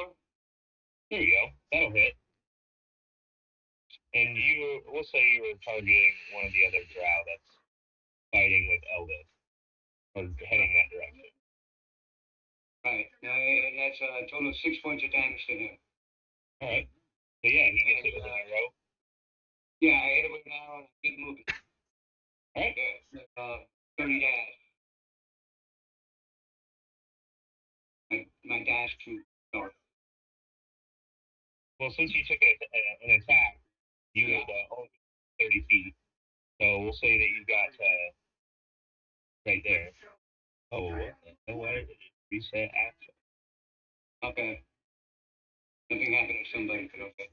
There you go. That'll hit. And we'll say you were targeting one of the other drow that's fighting with Eldith, or heading that direction.
Right. And that's a total of 6 points of damage to him.
All right. So yeah, he gets it with an arrow.
Yeah, I hit it with an arrow and I keep moving.
All right.
Yeah. 30 dash. My dash to start.
Well, since you took an attack, you would only 30 feet. So we'll say that you've got right there. Oh, what? Why did it reset action?
Okay. Something happened to somebody, but okay.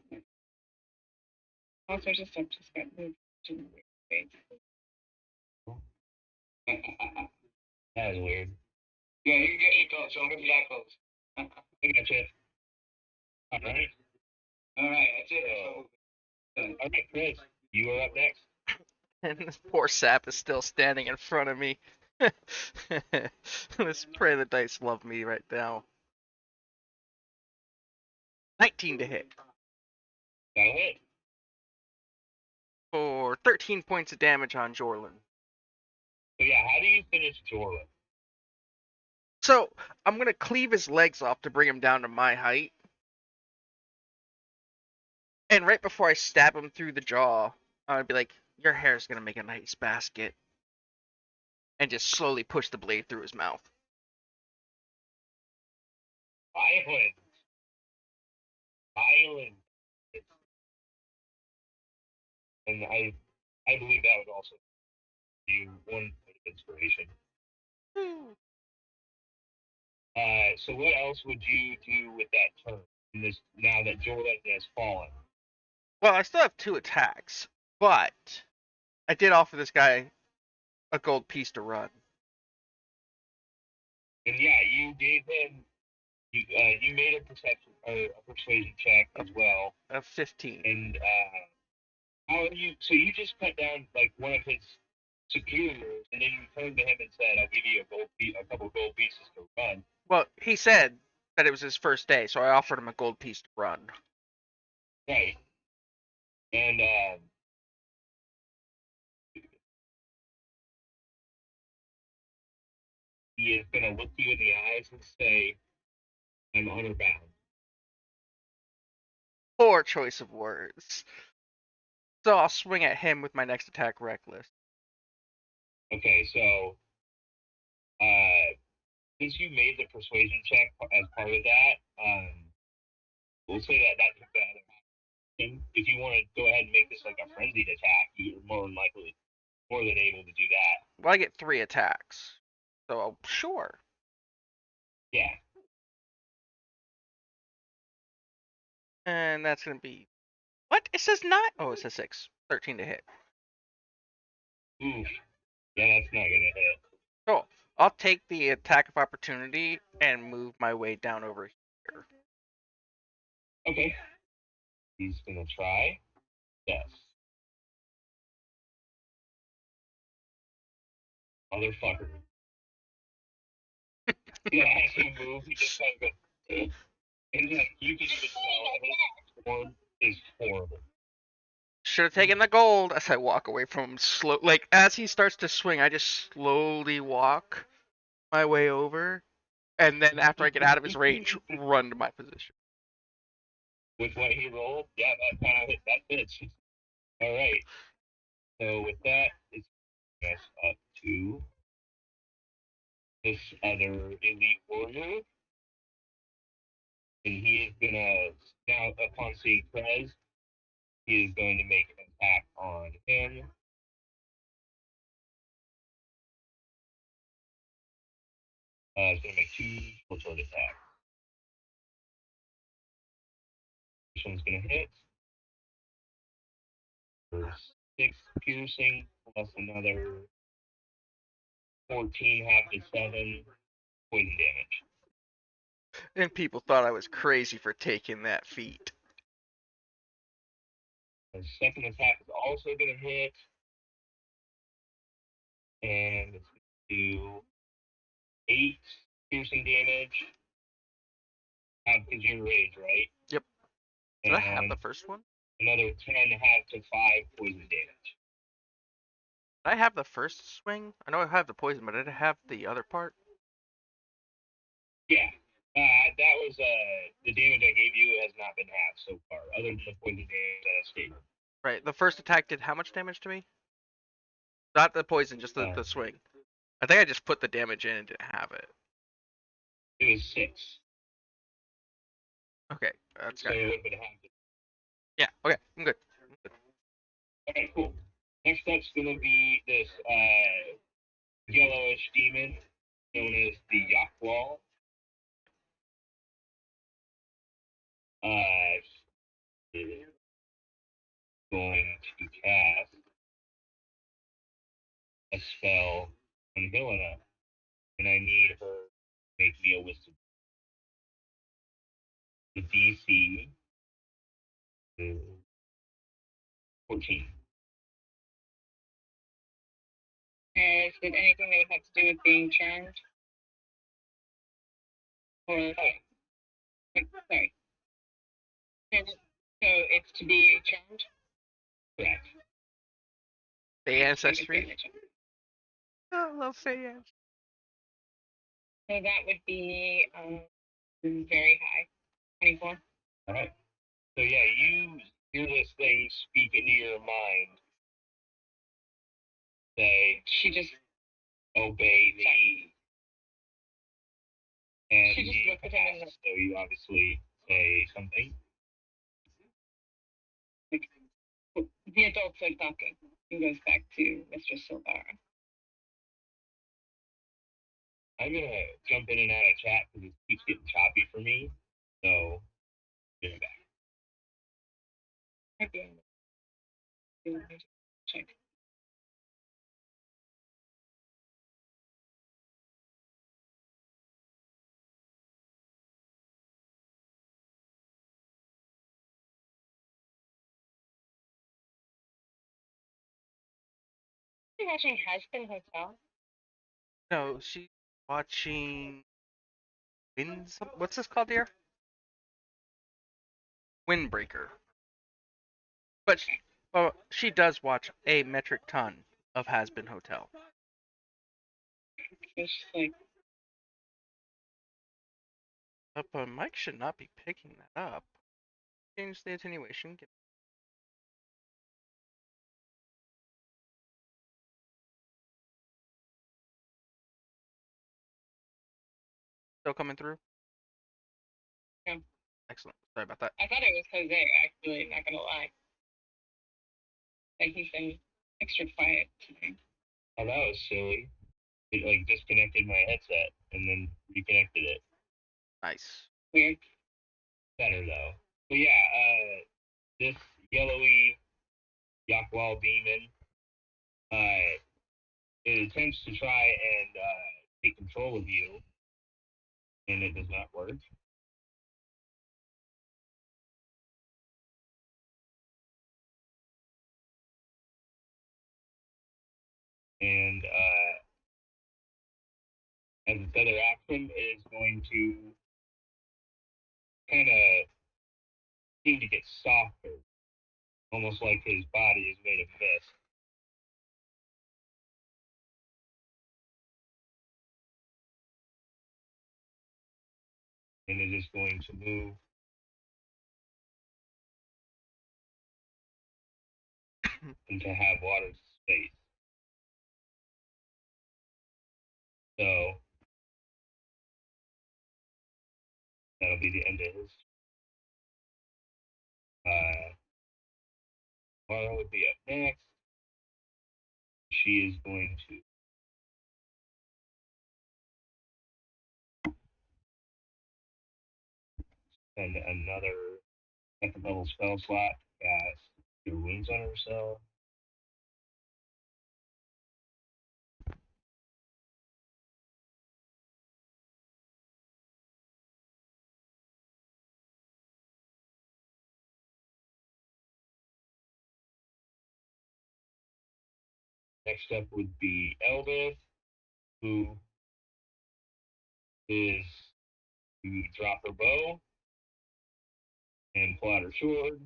All sorts of stuff just got moved to the weird space.
That was weird.
Yeah, you can get me close. Don't get me that close.
I gotcha. All right.
All right, that's it.
All right, Chris, you are up next.
And this poor sap is still standing in front of me. Let's pray the dice love me right now. 19 to hit
That'll hit.
for 13 points of damage on Jorlin.
So yeah, how do you finish Jorlin?
So I'm gonna cleave his legs off to bring him down to my height. And right before I stab him through the jaw, I'd be like, "Your hair's gonna make a nice basket," and just slowly push the blade through his mouth.
Violent. Violent. And I believe that would also give you one bit of inspiration. So what else would you do with that turn in this now that Jordan has fallen?
Well, I still have 2 attacks, but I did offer this guy a gold piece to run.
And yeah, you gave him you made a perception or a persuasion check as well.
A 15.
And how you? So you just cut down like one of his superiors, and then you turned to him and said, "I'll give you a couple gold pieces to run."
Well, he said that it was his first day, so I offered him a gold piece to run.
Right. And he is gonna look you in the eyes and say, "I'm honor bound."
Poor choice of words. So I'll swing at him with my next attack, Reckless.
Okay, so since you made the persuasion check as part of that, we'll say that took the other option. If you want to go ahead and make this like a frenzied attack, you're more than able to do that.
Well, I get 3 attacks. So, sure.
Yeah.
And that's going to be... What? It says 9? Oh, it says 6. 13 to hit.
Oof. Yeah, that's not gonna hit.
Cool. I'll take the attack of opportunity and move my way down over here.
Okay. He's gonna try. Yes. Motherfucker. Yeah, as he moves, he just kind of goes. And like you can even tell his form is horrible.
Should have taken the gold as I walk away from him slow. Like, as he starts to swing, I just slowly walk my way over. And then after I get out of his range, run to my position.
With what he rolled, yeah, that fits. All right. So with that, it's us up to this other elite warrior, and he is gonna now upon seeing Prez, he is going to make an attack on him. He's gonna make 2 short sword attacks. This one's gonna hit for 6 piercing plus another 14 half to 7 poison damage.
And people thought I was crazy for taking that feat.
The second attack is also gonna hit, and it's gonna do 8 piercing damage. Because you're rage, right?
Yep. Did I have the first one?
Another 10 half to 5 poison damage.
Did I have the first swing? I know I have the poison, but did I have the other part?
Yeah. That was the damage I gave you has not been halved so far, other than the poison damage that I stated.
Right. The first attack did how much damage to me? Not the poison, just the swing. I think I just put the damage in and didn't have it.
It was 6.
Okay, that's
So
good.
it would have been halved.
Yeah, okay, I'm good.
Okay, cool. Next up's gonna be this yellowish demon known as the Yakwal. Is going to cast a spell on Helena, and I need her to make me a wisdom. The DC is 14.
Is it anything that would have to do with being charmed? Or, sorry. So it's to be charmed?
Correct.
The
Let's take
ancestry.
advantage of it.
I love Feyaz.
So that would be very high. 24.
All right. So yeah, you hear this thing speak into your mind. Say,
She just
obey me. And
She just
he
looked at him and
asks, so you obviously say something.
the adults are talking. He goes back to Mr. Silvara.
I'm gonna jump in and out of chat because it keeps getting choppy for me. So, get it back.
I'd be able to check. Are you watching Husband Hotel?
No, she's watching. What's this called, dear? Windbreaker. But she does watch a metric ton of Has Been Hotel.
It's just like,
But Mike should not be picking that up. Change the attenuation. Still coming through?
Yeah.
Excellent. Sorry about that.
I thought it was Jose, actually, not gonna lie. Like, he's been extra quiet today.
Oh, that was silly. It like disconnected my headset and then reconnected it.
Nice.
Weird.
Better though. But yeah, this yellowy Yakwal demon, it attempts to try and take control of you, and it does not work. And as its other action, it is going to kind of seem to get softer, almost like his body is made of mist. And it is going to move and to have water space. So that'll be the end of his. Mara would be up next. She is going to spend another second level spell slot to cast Cure Wounds on herself. Next up would be Eldith, who is to drop her bow and pull out her sword.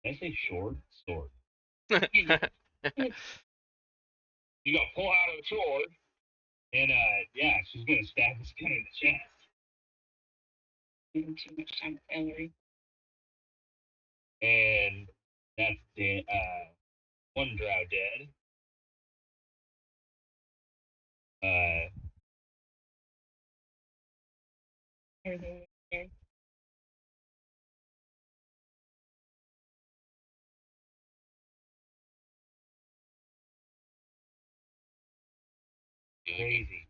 Did I say sword? Sword. She's gonna pull out her sword, and yeah, she's gonna stab this guy in the chest.
Spending too much time with Ellery.
And that's the one drow dead.
Everything was there.
crazy.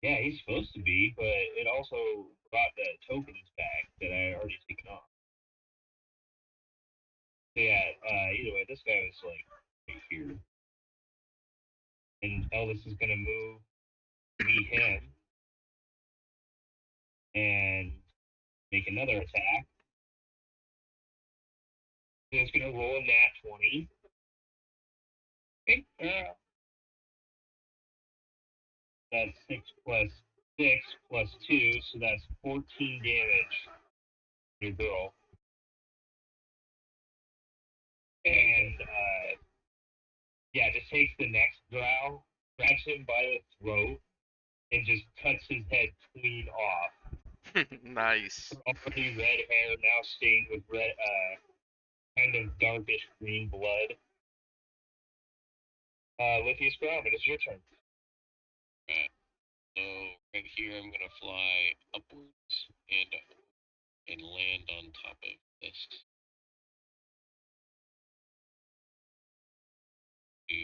Yeah, he's supposed to be, but it also brought the tokens back that I had already taken off. So yeah, either way, this guy was like right here. And Elvis is gonna move to be him and make another attack. So it's gonna roll a nat 20.
Good girl.
That's 6 plus 6 plus 2, so that's 14 damage. Your girl. And yeah, just takes the next drow, grabs him by the throat, and just cuts his head clean off.
Nice.
Already red hair, now stained with red, kind of darkish green blood. Lithius Ground, it is your turn.
Right. So right here, I'm gonna fly upwards and land on top of this. To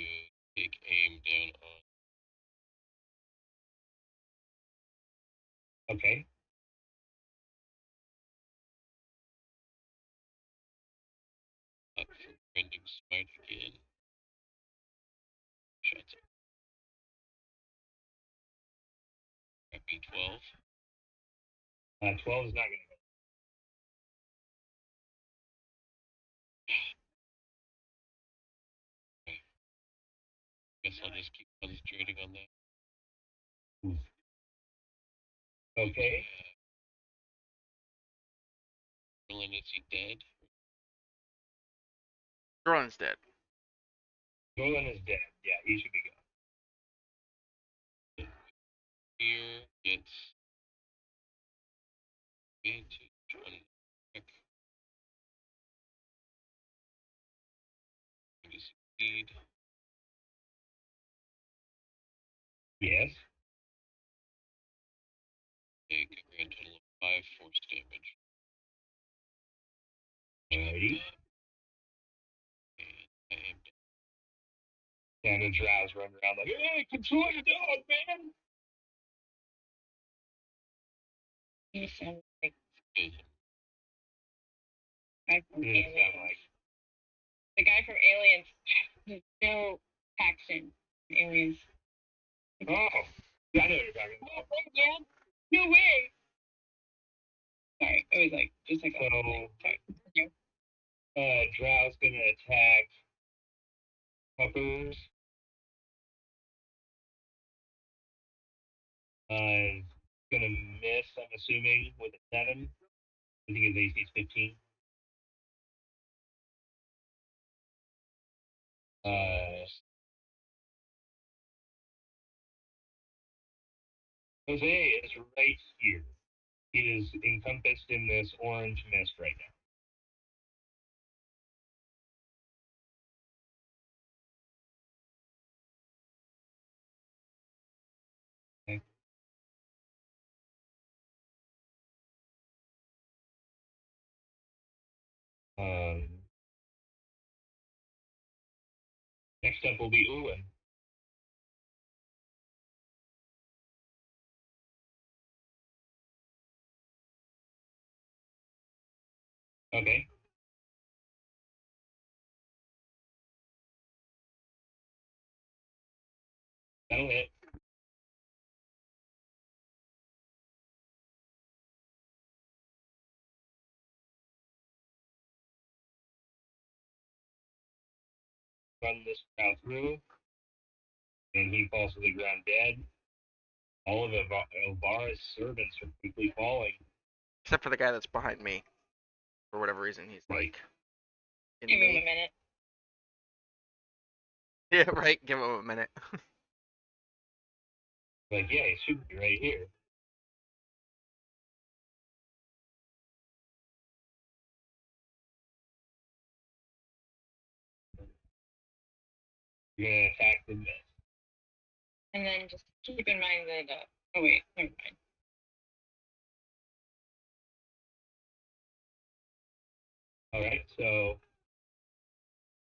take aim down on.
Okay.
Up for Rending Smite again. Shots up. Happy 12.
12 is not going to go.
Guess I'll just keep concentrating on that.
Okay.
Dylan, is he dead?
Drone's dead.
Nolan is dead. Yeah, he should be gone.
Here gets advantage on attack. Going to succeed.
Yes.
Take a grand total of 5 force damage.
Alrighty.
And I am dead.
And the drows run around like, hey, control your dog, man!
You sound like
Kill him.
guy from
What does it sound
Aliens.
like?
The guy from Aliens. There's Bill Paxton. Aliens.
Oh, yeah, I know what you're talking about.
Yeah. No way. Sorry, it was like just like a
So,
sorry. Continue.
Drow's gonna attack Puppers. Gonna miss, I'm assuming, with a 7. I think his AC is 15. Jose is right here. He is encompassed in this orange mist right now. Okay. Next up will be Uwin. Okay. That'll hit. Run this down through, and he falls to the ground dead. All of Elvara's servants are quickly falling.
Except for the guy that's behind me. For whatever reason, he's
Right.
like. In
Give him a
me.
minute.
Yeah, right. Give him a minute.
Like, yeah, he should be right here. You're gonna attack the miss.
And then just keep in mind that oh wait, never mind.
All right, so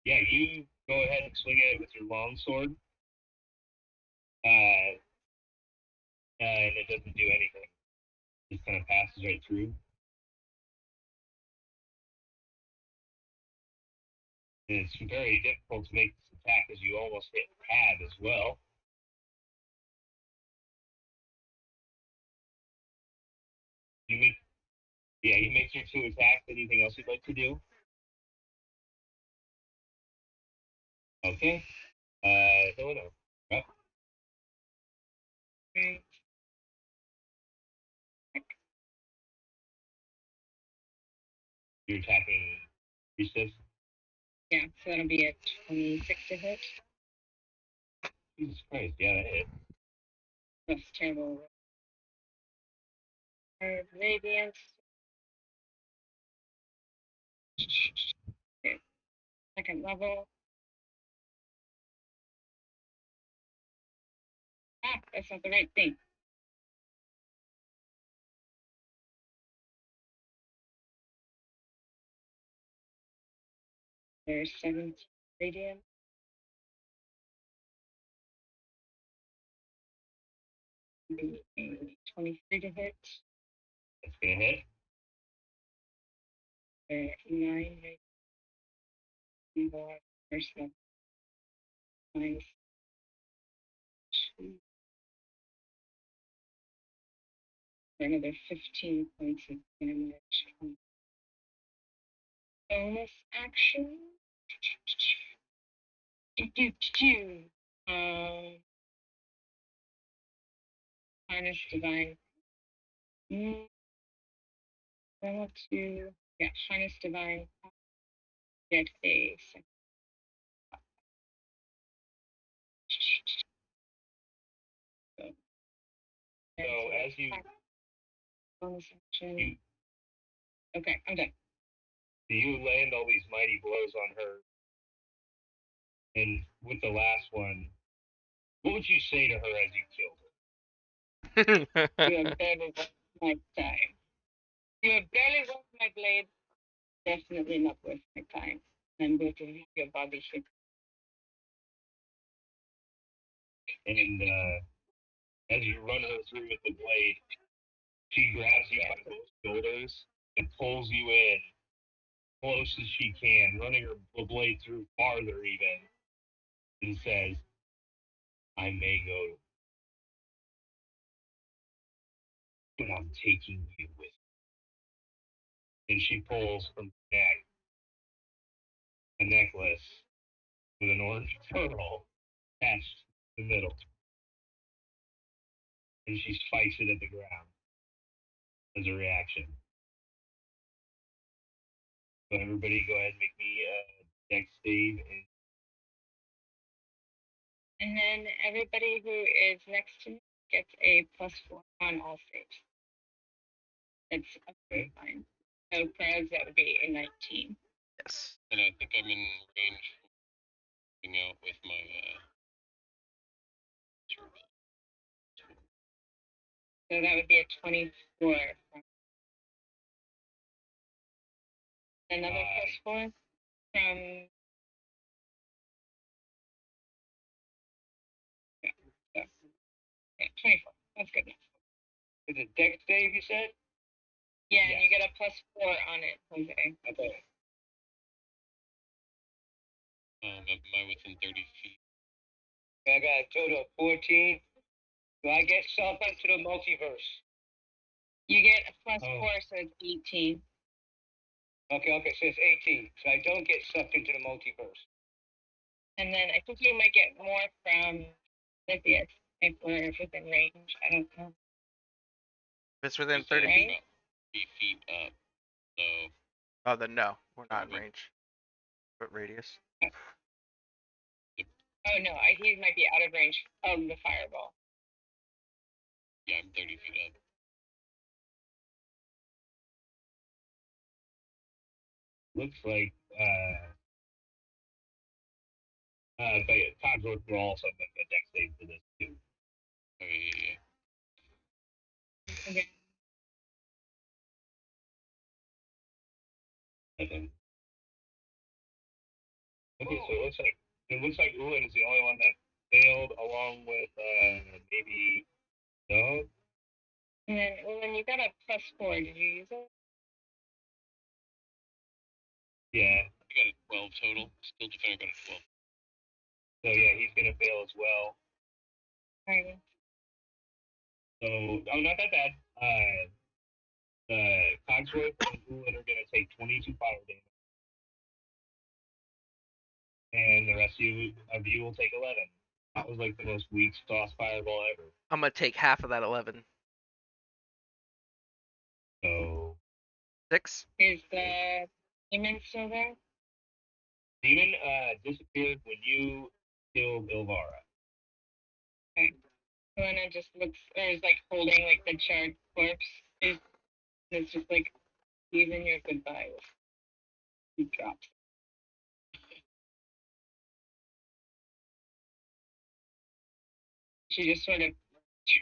yeah, you Go ahead and swing at it with your longsword. And it doesn't do anything. Just kind of passes right through. And it's very difficult to make this attack as you almost hit pad as well. You make your 2 attacks. Anything else you'd like to do? Okay. No. Yep.
Right.
You're attacking priestess.
Yeah, so that'll be a 26 to hit.
Jesus Christ, yeah, that hit.
That's terrible. Radiant. Okay. Second level. Ah, that's not the right thing. There's 17 radiant. Be a 23 to hit.
That's gonna hit.
9 radiant. More. There's the minus 2. For another 15 points of damage. Bonus action. Harness divine. I want to, harness divine. Get a second.
So as you
bonus action. Okay, I'm done.
you land all these mighty blows on her, and with the last one, what would you say to her as you killed her?
You have barely worth my time. You have barely worth my blade. Definitely not worth my time. I'm going to leave your body here.
And as you run her through with the blade, she grabs you by both shoulders and pulls you in close as she can, running her blade through farther even, and says, I may go, but I'm taking you with me. And she pulls from her neck a necklace with an orange pearl attached to the middle. And she spikes it at the ground as a reaction. So everybody go ahead and make me a dex save.
And then everybody who is next to me gets a +4 on all saves. That's absolutely fine. So Perez, that would be a 19.
Yes.
And I think I'm in range for moving out with my turbo.
So that would be a 24. Another +4 from. Yeah, 24. That's good enough.
Is it dex save, you said?
Yeah, and you get a +4 on it, Jose.
Okay.
Am I within 30 feet?
I got a total of 14. Do I get sucked into the multiverse?
You get a +4, so it's 18.
Okay, so it's 18. So I don't get sucked into the multiverse.
And then I think you might get more from Lithius if we're within range. I don't know.
If it's within
Is
30
that
feet?
Right?
3 feet up. So
Oh, then no. We're not in range. What radius?
Oh no, he might be out of range of the fireball.
yeah, I'm 30 feet up.
Looks like but Cogsworth will also make a dex save for this too.
Okay,
Okay.
Okay, so it looks like it looks like Ulan is the only one that failed, along with maybe Dog.
And then, well, then you got a +4. Did you use it?
Yeah.
I got a 12 total. Still defender got a 12.
So yeah, he's gonna fail as well.
Alright.
So not that bad. The Cogsworth and Ulan are gonna take 22 fire damage, and the rest of you will take 11. That was like the most weak toss fireball ever.
I'm gonna take half of that 11.
So
6.
Is the demon still there?
Demon disappeared when you killed Ilvara.
Helena just looks, or is like holding like the charred corpse. It's just like, even your goodbye. He drops. She just sort of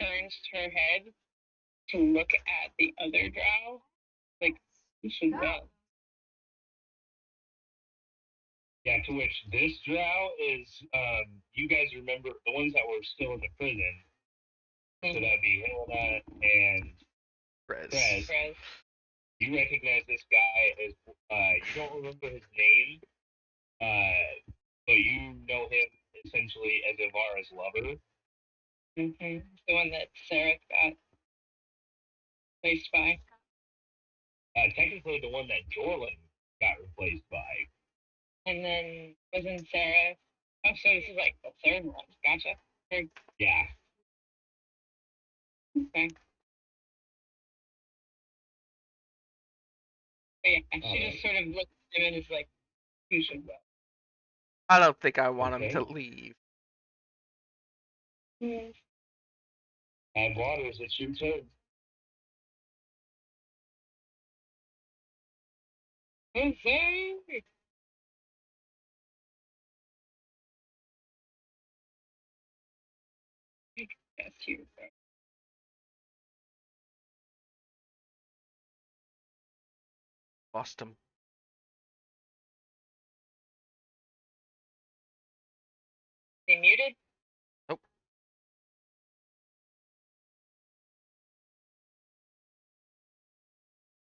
turns her head to look at the other drow. Like, you should go.
Yeah, to which this drow is, you guys remember the ones that were still in the prison. So that'd be Helena and
Rez.
Rez.
Rez.
You recognize this guy as, you don't remember his name, but you know him essentially as Ilvara's lover.
Mm-hmm. The one that Sarah got placed by.
Technically the one that Jorlin got replaced by.
And then wasn't Sarah? Oh, so this is like the third one. Gotcha. Third.
Yeah.
Okay. But yeah, she just sort of looks at him and is like, you should go.
I don't think I want him
Okay.
to leave.
And Waters, it's your turn.
Okay. Yes, you go.
Lost him.
They muted?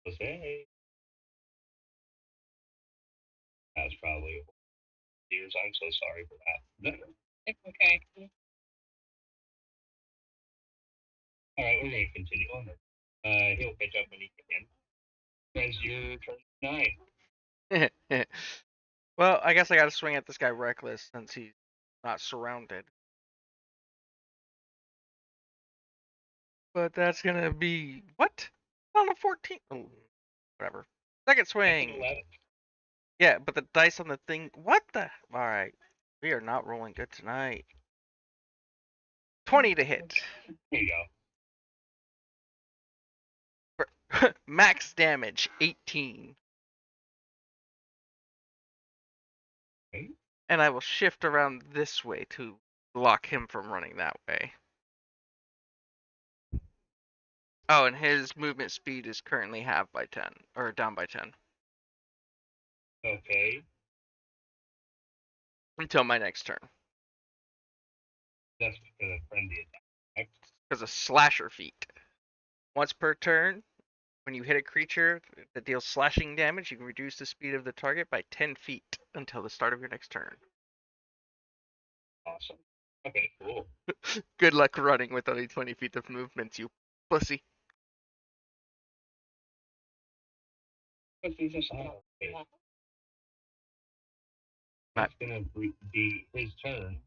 Jose. That's probably years. I'm so sorry for that.
It's okay.
All right, we're gonna continue on. He'll catch up when he can. As your turn 9.
Well, I guess I gotta swing at this guy reckless since he's not surrounded. But that's gonna be what? On a 14. Oh, whatever. Second swing.
11.
Yeah, but the dice on the thing. What the? All right, we are not rolling good tonight. 20 to hit.
There you go.
Max damage 18.
Okay.
And I will shift around this way to block him from running that way. Oh, and his movement speed is currently half by 10, or down by 10.
Okay.
Until my next turn.
That's because of friendly attack.
Because of slasher feat. Once per turn, when you hit a creature that deals slashing damage, you can reduce the speed of the target by 10 feet until the start of your next turn.
Awesome. Okay, cool.
Good luck running with only 20 feet of movement, you pussy.
Pussies are shut up.
Okay. That's gonna be his turn.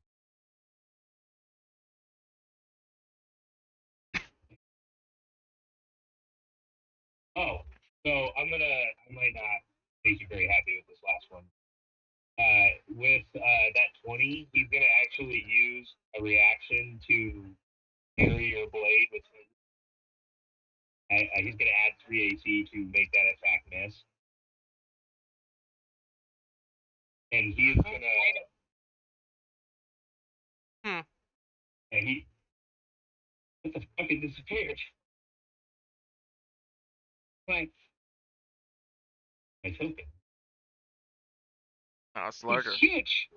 Oh, so I might not make you very happy with this last one. With that 20, he's gonna actually use a reaction to parry your blade with his. He's gonna add 3 AC to make that attack miss. And he is gonna. And he. What the fuck? It disappeared.
Right.
My token.
Oh, it's larger.
It's huge.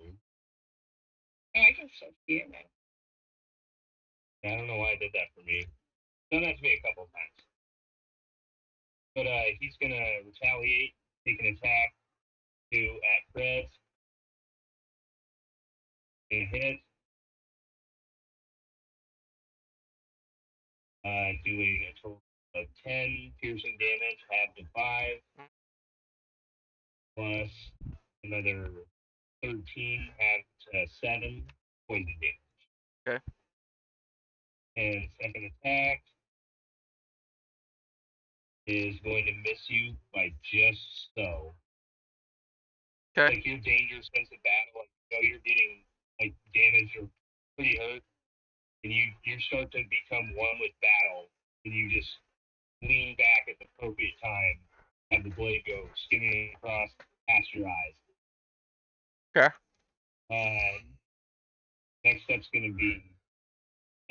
Oh, I can still see it now.
I don't know why I did that for me. Done that to me a couple of times. But he's gonna retaliate, take an attack at Fred. Gonna hit. Doing a total of 10 piercing damage, half to 5, plus another 13, half to 7 poison damage.
Okay.
And second attack is going to miss you by just so.
Okay.
Like your danger sense of battle, like you know you're getting like damaged or pretty hurt, and you start to become one with battle, and you just lean back at the appropriate time, have the blade go skimming across past your eyes.
Okay.
Next step's gonna be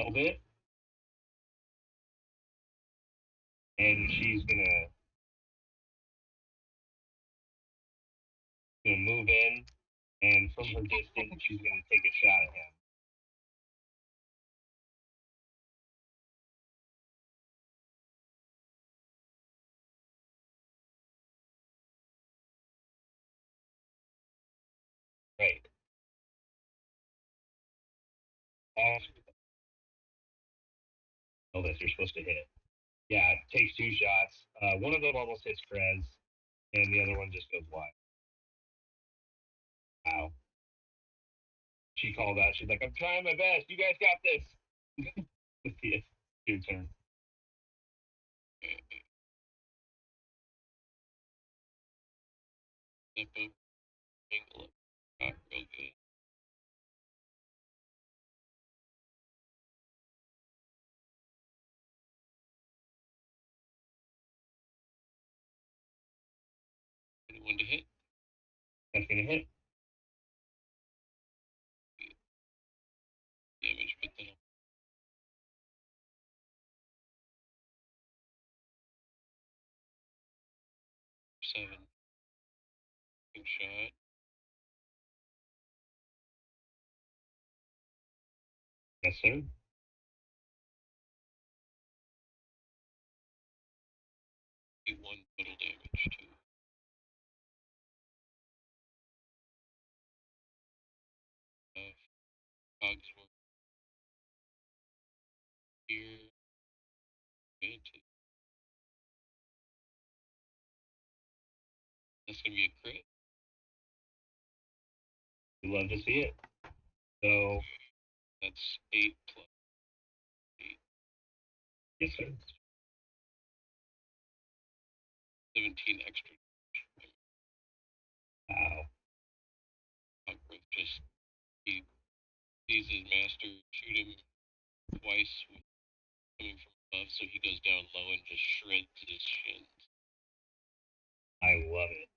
Elbit, and she's gonna move in, and from her distance, she's gonna take a shot at him. Right. Elbit, you're supposed to hit. Yeah, it takes 2 shots. One of them almost hits Krez, and the other one just goes wide. Wow. She called out. She's like, "I'm trying my best. You guys got this." It's your turn.
Step up, angle up, not real good. Anyone to hit?
That's gonna hit.
Damage, but then 7. Good shot.
Yes, sir.
Do 1 total damage to Cogsworth. Here. Advantage. That's gonna be a crit.
We love to see it. So,
That's 8 plus 8.
yes, sir.
17 extra.
Wow.
Cogsworth just he sees his master shoot him twice with coming from above, so he goes down low and just shreds his shins.
I love it.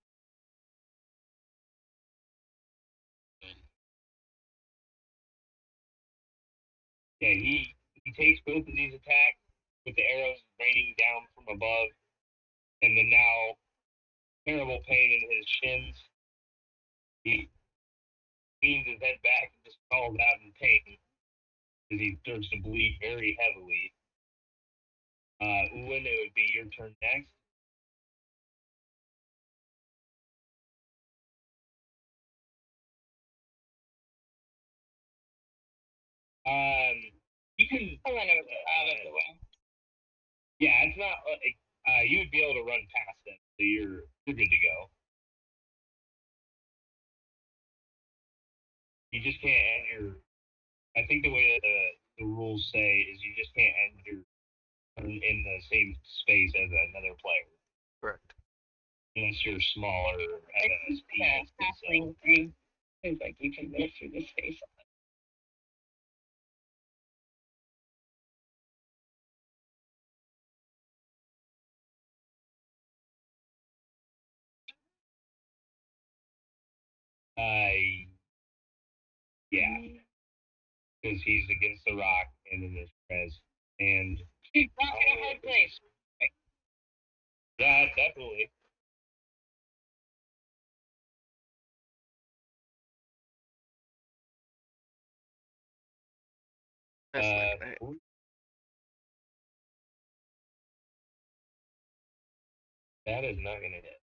And
Yeah, he takes both of these attacks with the arrows raining down from above, and then now terrible pain in his shins. He leans his head back and just calls out in pain as he starts to bleed very heavily. Uwin, it would be your turn next. You can.
I'll run out of the way.
Yeah, it's not. You would be able to run past them, so you're good to go. You just can't end your. I think the way that the rules say is you just can't end your turn in the same space as another player
Correct.
unless you're smaller at a speed
Yeah,
distance. So.
halfling thing. Seems like you can move through the space.
Yeah, because he's against the rock, and then there's Prez, and
Rock in a hard place.
yeah, definitely.
That's not gonna hit.
That is not gonna hit.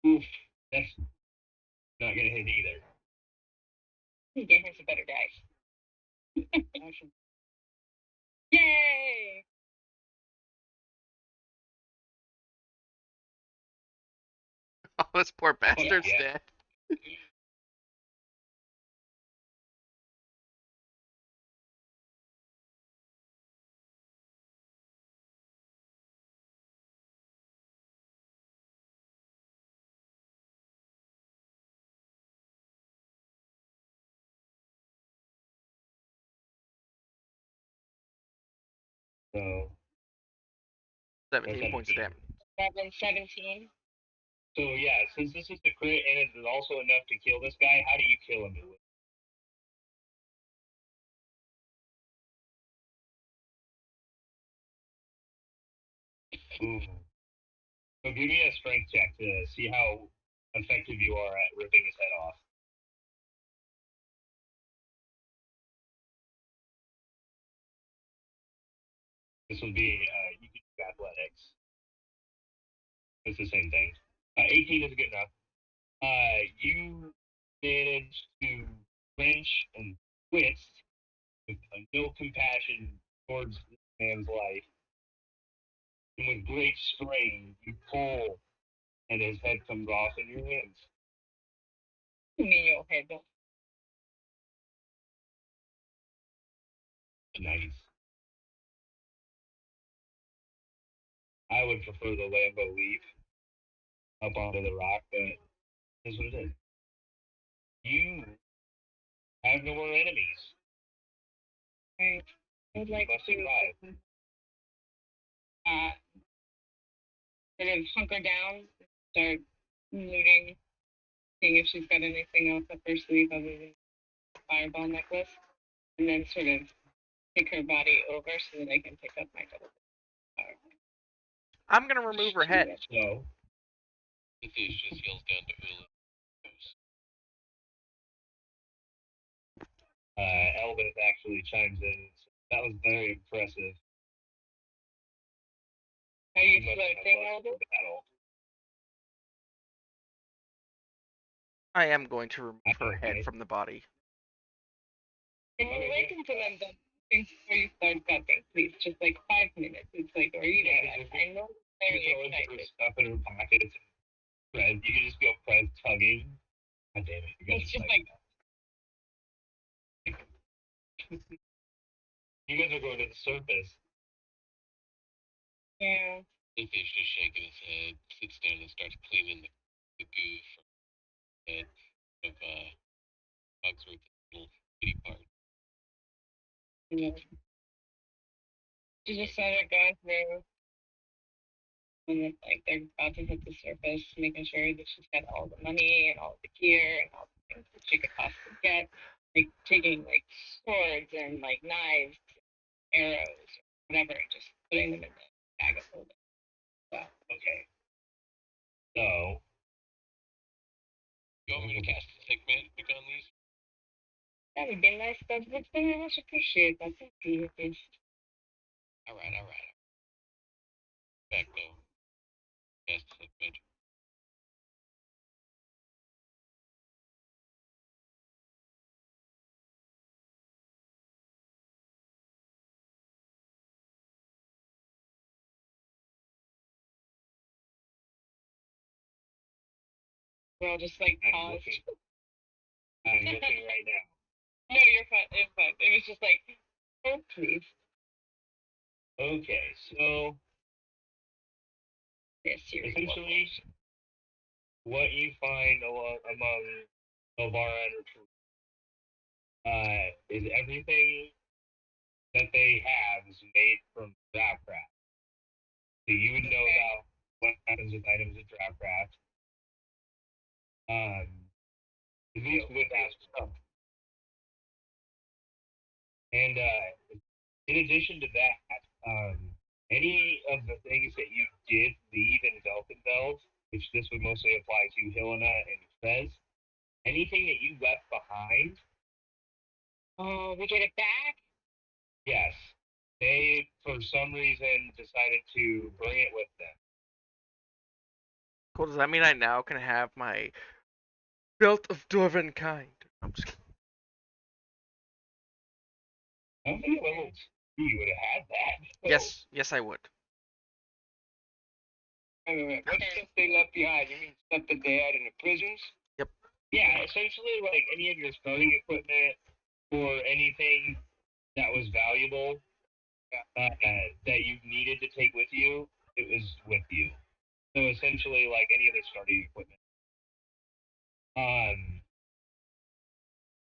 Oof, that's not gonna hit either.
Get him some better dice. Yay!
Oh, this poor bastard's
yeah.
dead.
So
17 points of damage.
17.
So yeah, since this is the crit and it's also enough to kill this guy, how do you kill him? Ooh. So give me a strength check to see how effective you are at ripping his head off. This would be you can do athletics. It's the same thing. 18 is good enough. You manage to wrench and twist with no compassion towards this man's life. And with great strain, you pull, and his head comes off in your hands.
You mean your head?
Nice. I would prefer the Lambo leap up onto the rock, but that's what it is. You have no more enemies.
Right. I would like
Must
to
survive.
sort of hunker down, start looting, seeing if she's got anything else up her sleeve other than the fireball necklace, and then sort of take her body over so that I can pick up my double.
I'm gonna remove her head.
So,
Cynthia just yells down to Ula.
Elvis actually chimes in. That was very impressive.
Are you
must have
floating,
lost
Elvis?
the battle.
I am going to remove her
Okay.
head from the body.
Can you listen to them things before you start cutting, please? Just like 5 minutes. It's like, are you
Yeah,
there?
just-
I know
You
very
throw into her
excited.
stuff in her pockets. Fred, you can just go Fred tugging. God damn it. You guys
It's
are
just
like,
like,
you guys are going to the surface.
yeah.
Cynthia's just shaking his head, sits down and starts cleaning the goo from the head of Cogsworth's little bitty part.
Yeah. She just started going through when it's like they're about to hit the surface, making sure that she's got all the money and all the gear and all the things that she could possibly get. Like taking like swords and like knives, arrows, whatever, and just putting them in the bag of holding. Wow.
Okay. So,
You want me to cast a sick magic on these?
That would be nice. That would very much appreciate that. Thank you. Yes.
Alright. Back though. Cast a sick magic.
We're all just like
I'm
paused.
looking, I'm looking right now.
No, you're fine. It's fine. It was just like, oh please.
Okay, so
Yes, you're
essentially, what you find among Elvira and her troops is everything that they have is made from Dravcraft. So you would know
Okay.
about what happens with items of Dravcraft. At least with that stuff. And in addition to that, any of the things that you did leave in Velkenveld which this would mostly apply to Helena and Fez. Anything that you left behind,
Oh, we get it back?
yes, they for some reason decided to bring it with them.
Cool. Does that mean I now can have my belt of dwarven kind? I'm just kidding.
I don't think level 2 you would have had that. So,
Yes, yes, I would.
Wait. What stuff they left behind? You mean stuff that they had in the prisons?
yeah, essentially like any of your starting equipment or anything that was valuable that you needed to take with you, it was with you. So essentially like any of the starting equipment.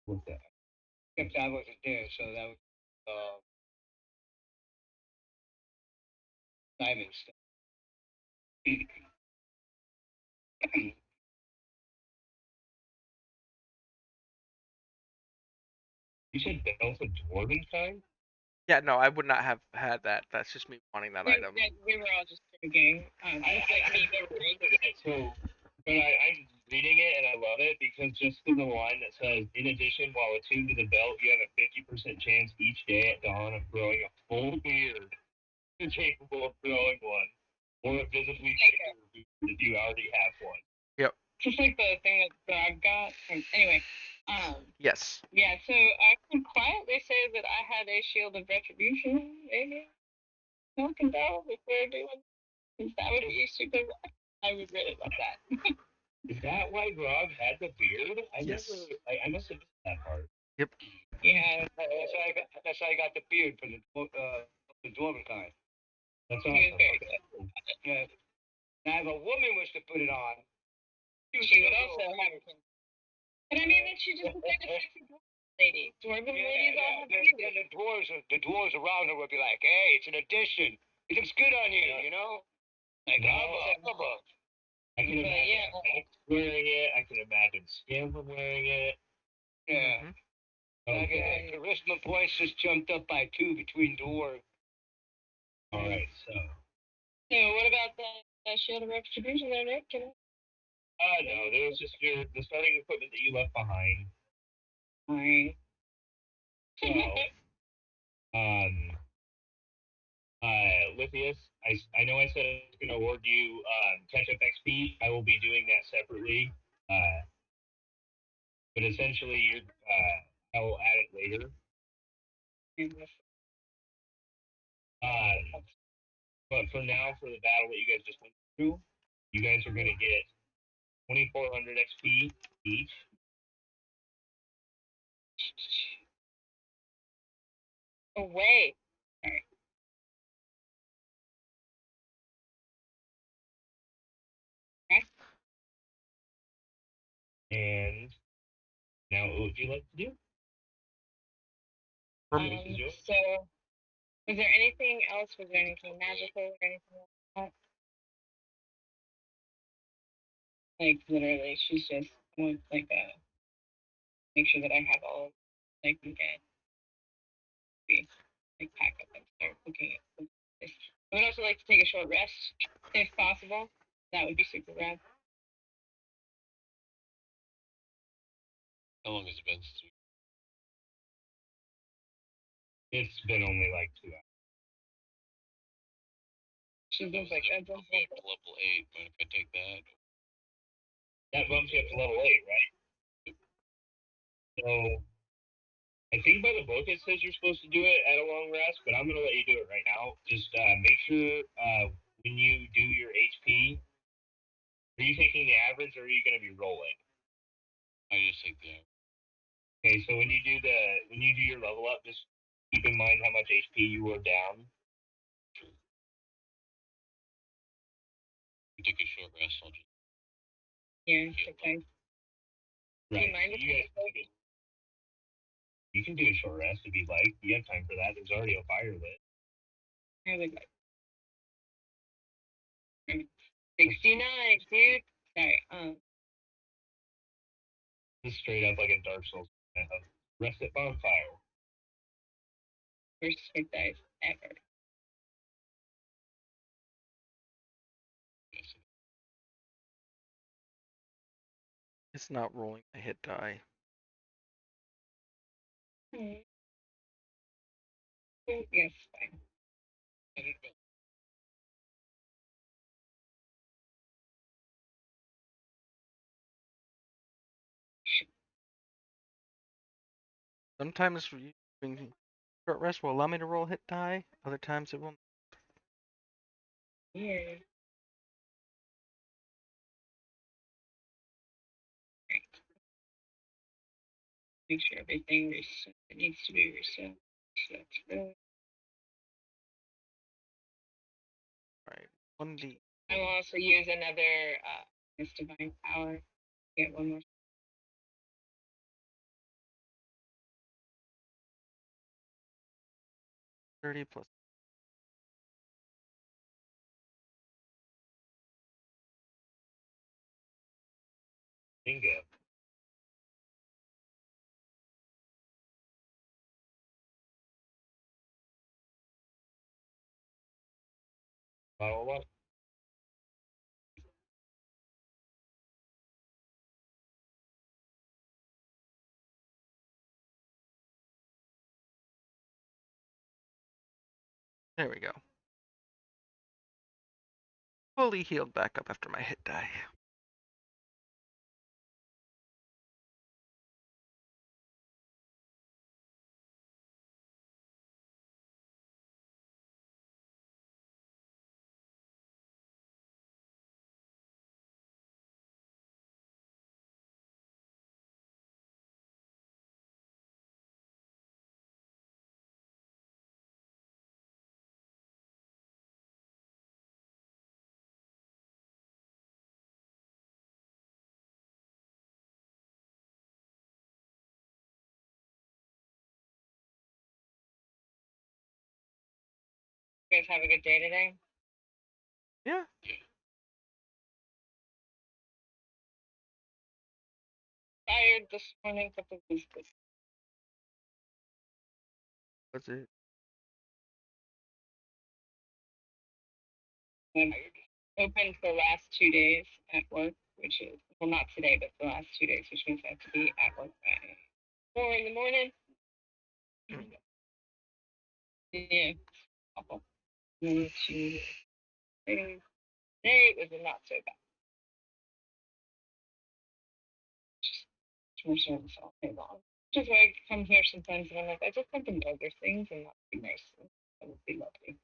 What's that?
Except I wasn't there, so that was Simon stuff.
You said belt of dwarven kind?
Yeah, no, I would not have had that. That's just me wanting that
We,
item.
we were all just joking. It's like me,
never heard of it, so but I'm reading it and I love it because just through the line that says, in addition, while attuned to the belt, you have a 50% chance each day at dawn of growing a full beard capable of growing one, or a visibly thicker beard if you already have one.
just like the thing that Grog got. Anyway,
Yes.
yeah, so I can quietly say that I had a shield of retribution, maybe. Talking about before doing, because that would be super. I would really love that.
Is that why Grog had the beard?
Yes.
I must have missed that part.
Yeah,
That's how I got the beard from the dwarven kind.
That's
he was
awesome.
very good.
Yeah. Now, if a woman was to put it on,
She would also have a pin. But I mean, then she just looks like a sexy dwarven lady. Dwarven ladies all have
then
beards.
the dwarves around her would be like, "Hey, it's an addition. It looks good on you, you know." Like, hubba.
I can
But
imagine
yeah.
Max wearing it. I can imagine Scanlan wearing it.
Yeah.
Mhm.
Okay. Charisma points just jumped up by 2 between dwarves.
All right, so.
So what about the shield of retribution there, Nick?
No, there was just the starting equipment that you left behind.
Fine.
So, Lithius, I know I said I was going to award you catch-up XP. I will be doing that separately. But essentially, I will add it later. But for now, for the battle that you guys just went through, you guys are going to get 2,400 XP each.
Away.
And now, what would you like to do? This is yours.
So, was there anything else? Was there anything magical or anything like that? Like literally, she's just want like make sure that I have all like we can like pack up and start looking at this. I would also like to take a short rest if possible. That would be super rad.
How long has it been since we
It's been only like 2 hours.
She looks like
bump me up to level 8? Mind if I take that?
That bumps you up to level 8, right? So, I think by the book it says you're supposed to do it at a long rest, but I'm going to let you do it right now. Just make sure when you do your HP, are you taking the average or are you going to be rolling?
I just take the average.
Okay, so when you do your level up, just keep in mind how much HP you were down.
Sure. We take a short rest. I'll just.
Yeah, okay. Do
Right.
you mind
So
if
you guys can take it. You can do a short rest if you'd like. You have time for that. There's already a fire lit.
I would like 69, dude. Sorry.
Just straight up like a Dark Souls kind of rest at bonfire.
First hit dice ever.
Yes.
is not rolling a hit die.
Yes, fine.
Sometimes using short rest will allow me to roll hit die. Other times it will.
Weird. Make sure everything reset. It needs to be reset. So that's good.
Right. 1d.
I will also use another this divine power. Get one more.
30 plus.
Bingo. Follow up.
There we go. Fully healed back up after my hit die.
You guys have a good day today?
Yeah.
Tired this morning, but the was good.
Was it?
I'm open for the last 2 days at work, which is, well, not today, but the last 2 days, which means I have to be at work by 4 in the morning. Yeah, awful. 1, 2, 3. Today was not so bad. Just more service all day long. Which is why I come here sometimes and I'm like, I just want to know their things and not be nice. That would be lovely.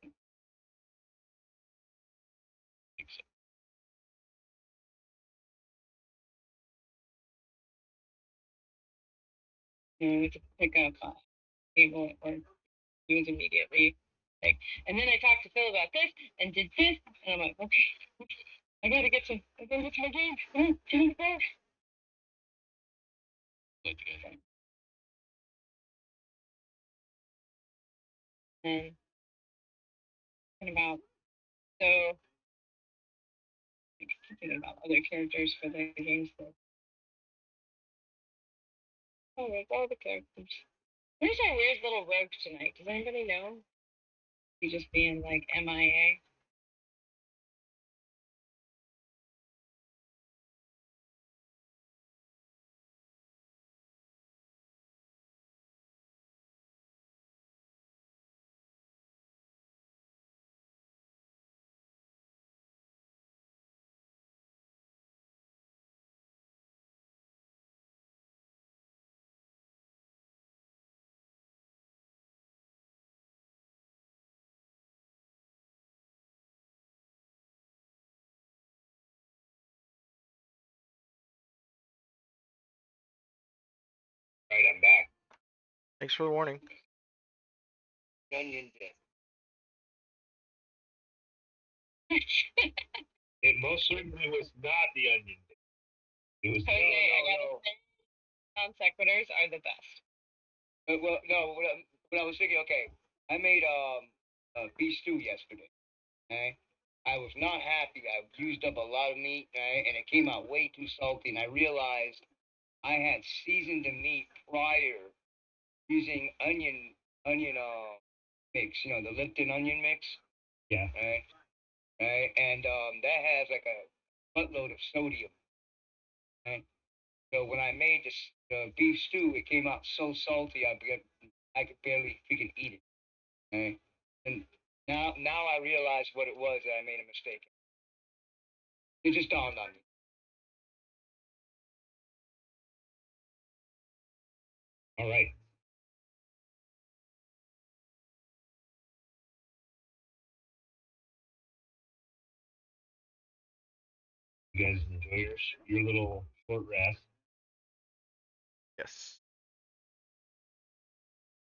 You know, to pick up table at work. He was immediately like, and then I talked to Phil about this and did this, and I'm like, okay, I gotta get to my game.
Glad you guys.
And thinking about so like, thinking about other characters for the games that oh like all the characters. Where's our weird little rogue tonight? Does anybody know? He just being like MIA.
Right, I'm back.
Thanks for the warning.
Onion dip. It most certainly was not the onion dip. It was
Jose, I gotta say, non sequiturs are the best.
Well, no. What I was thinking, okay, I made beef stew yesterday. Right? I was not happy. I used up a lot of meat, right? And it came out way too salty. And I realized I had seasoned the meat prior using onion mix. You know, the Lipton onion mix.
Yeah.
Right. Right. And that has like a buttload of sodium. Right. So when I made the beef stew, it came out so salty I could barely freaking eat it. Okay? And now I realize what it was that I made a mistake. It just dawned on me.
All right. You guys enjoy your little short rest,
Yes.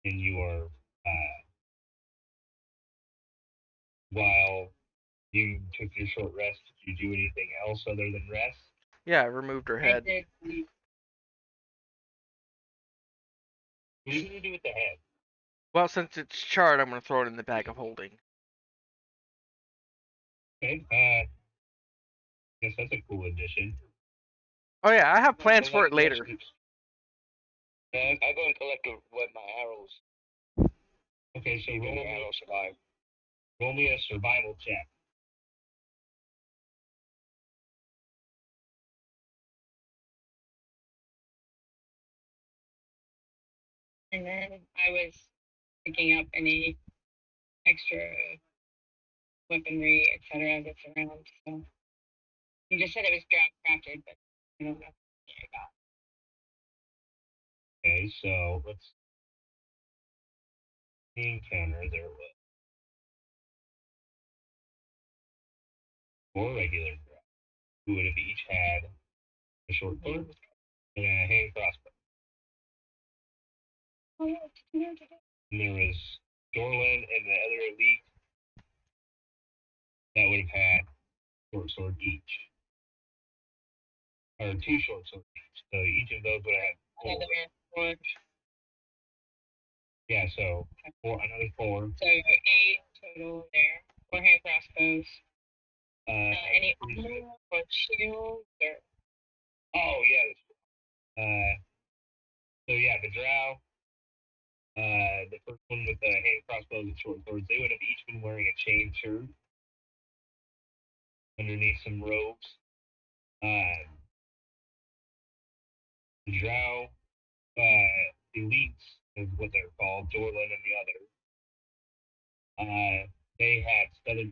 and you are while you took your short rest. Did you do anything else other than rest?
Yeah, I removed her
I
head.
did.
What are you gonna do with the head?
Well, since it's charred, I'm gonna throw it in the bag of holding.
Okay. Guess that's a cool addition.
Oh yeah, I have plans
So,
for
like,
it later.
I go and collect what my arrows.
Okay, so
Even the arrows survive.
roll me a survival check.
And then I was picking up any extra weaponry, etc. that's around. So you just said it was draft crafted, but I don't know. I got.
Okay, so let's encounter there was 4 regular drow who would have each had a short sword and a hand crossbow.
Oh, yeah,
And there was Dorlin and the other elite that would have had short sword each. Or 2 short swords each. So each of those would have had 4.
another four.
Yeah, so another 4.
So 8 total there. 4 hand crossbows. Any armor or shields or
Oh yeah. So yeah, the drow, the first one with the hand crossbows and short swords, they would have each been wearing a chain shirt underneath some robes. The drow elites is what they're called, Dorlin and the other. They had studded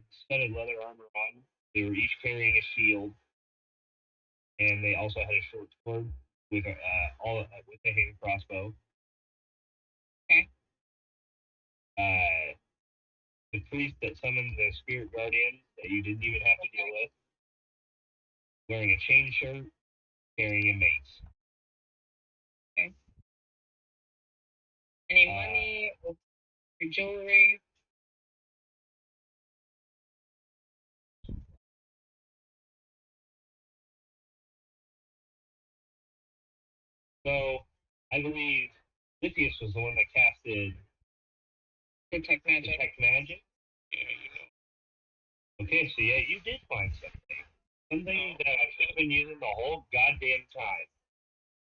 leather armor on. They were each carrying a shield, and they also had a short sword with with a hand crossbow.
okay.
The priest that summoned the spirit guardian that you didn't even have to deal with, wearing a chain shirt, carrying a mace.
Any money or jewelry?
So I believe Lithius was the one that casted
Detect magic.
Detect Magic.
Yeah, you know.
Okay, so yeah, you did find something. Something that I should have been using the whole goddamn time.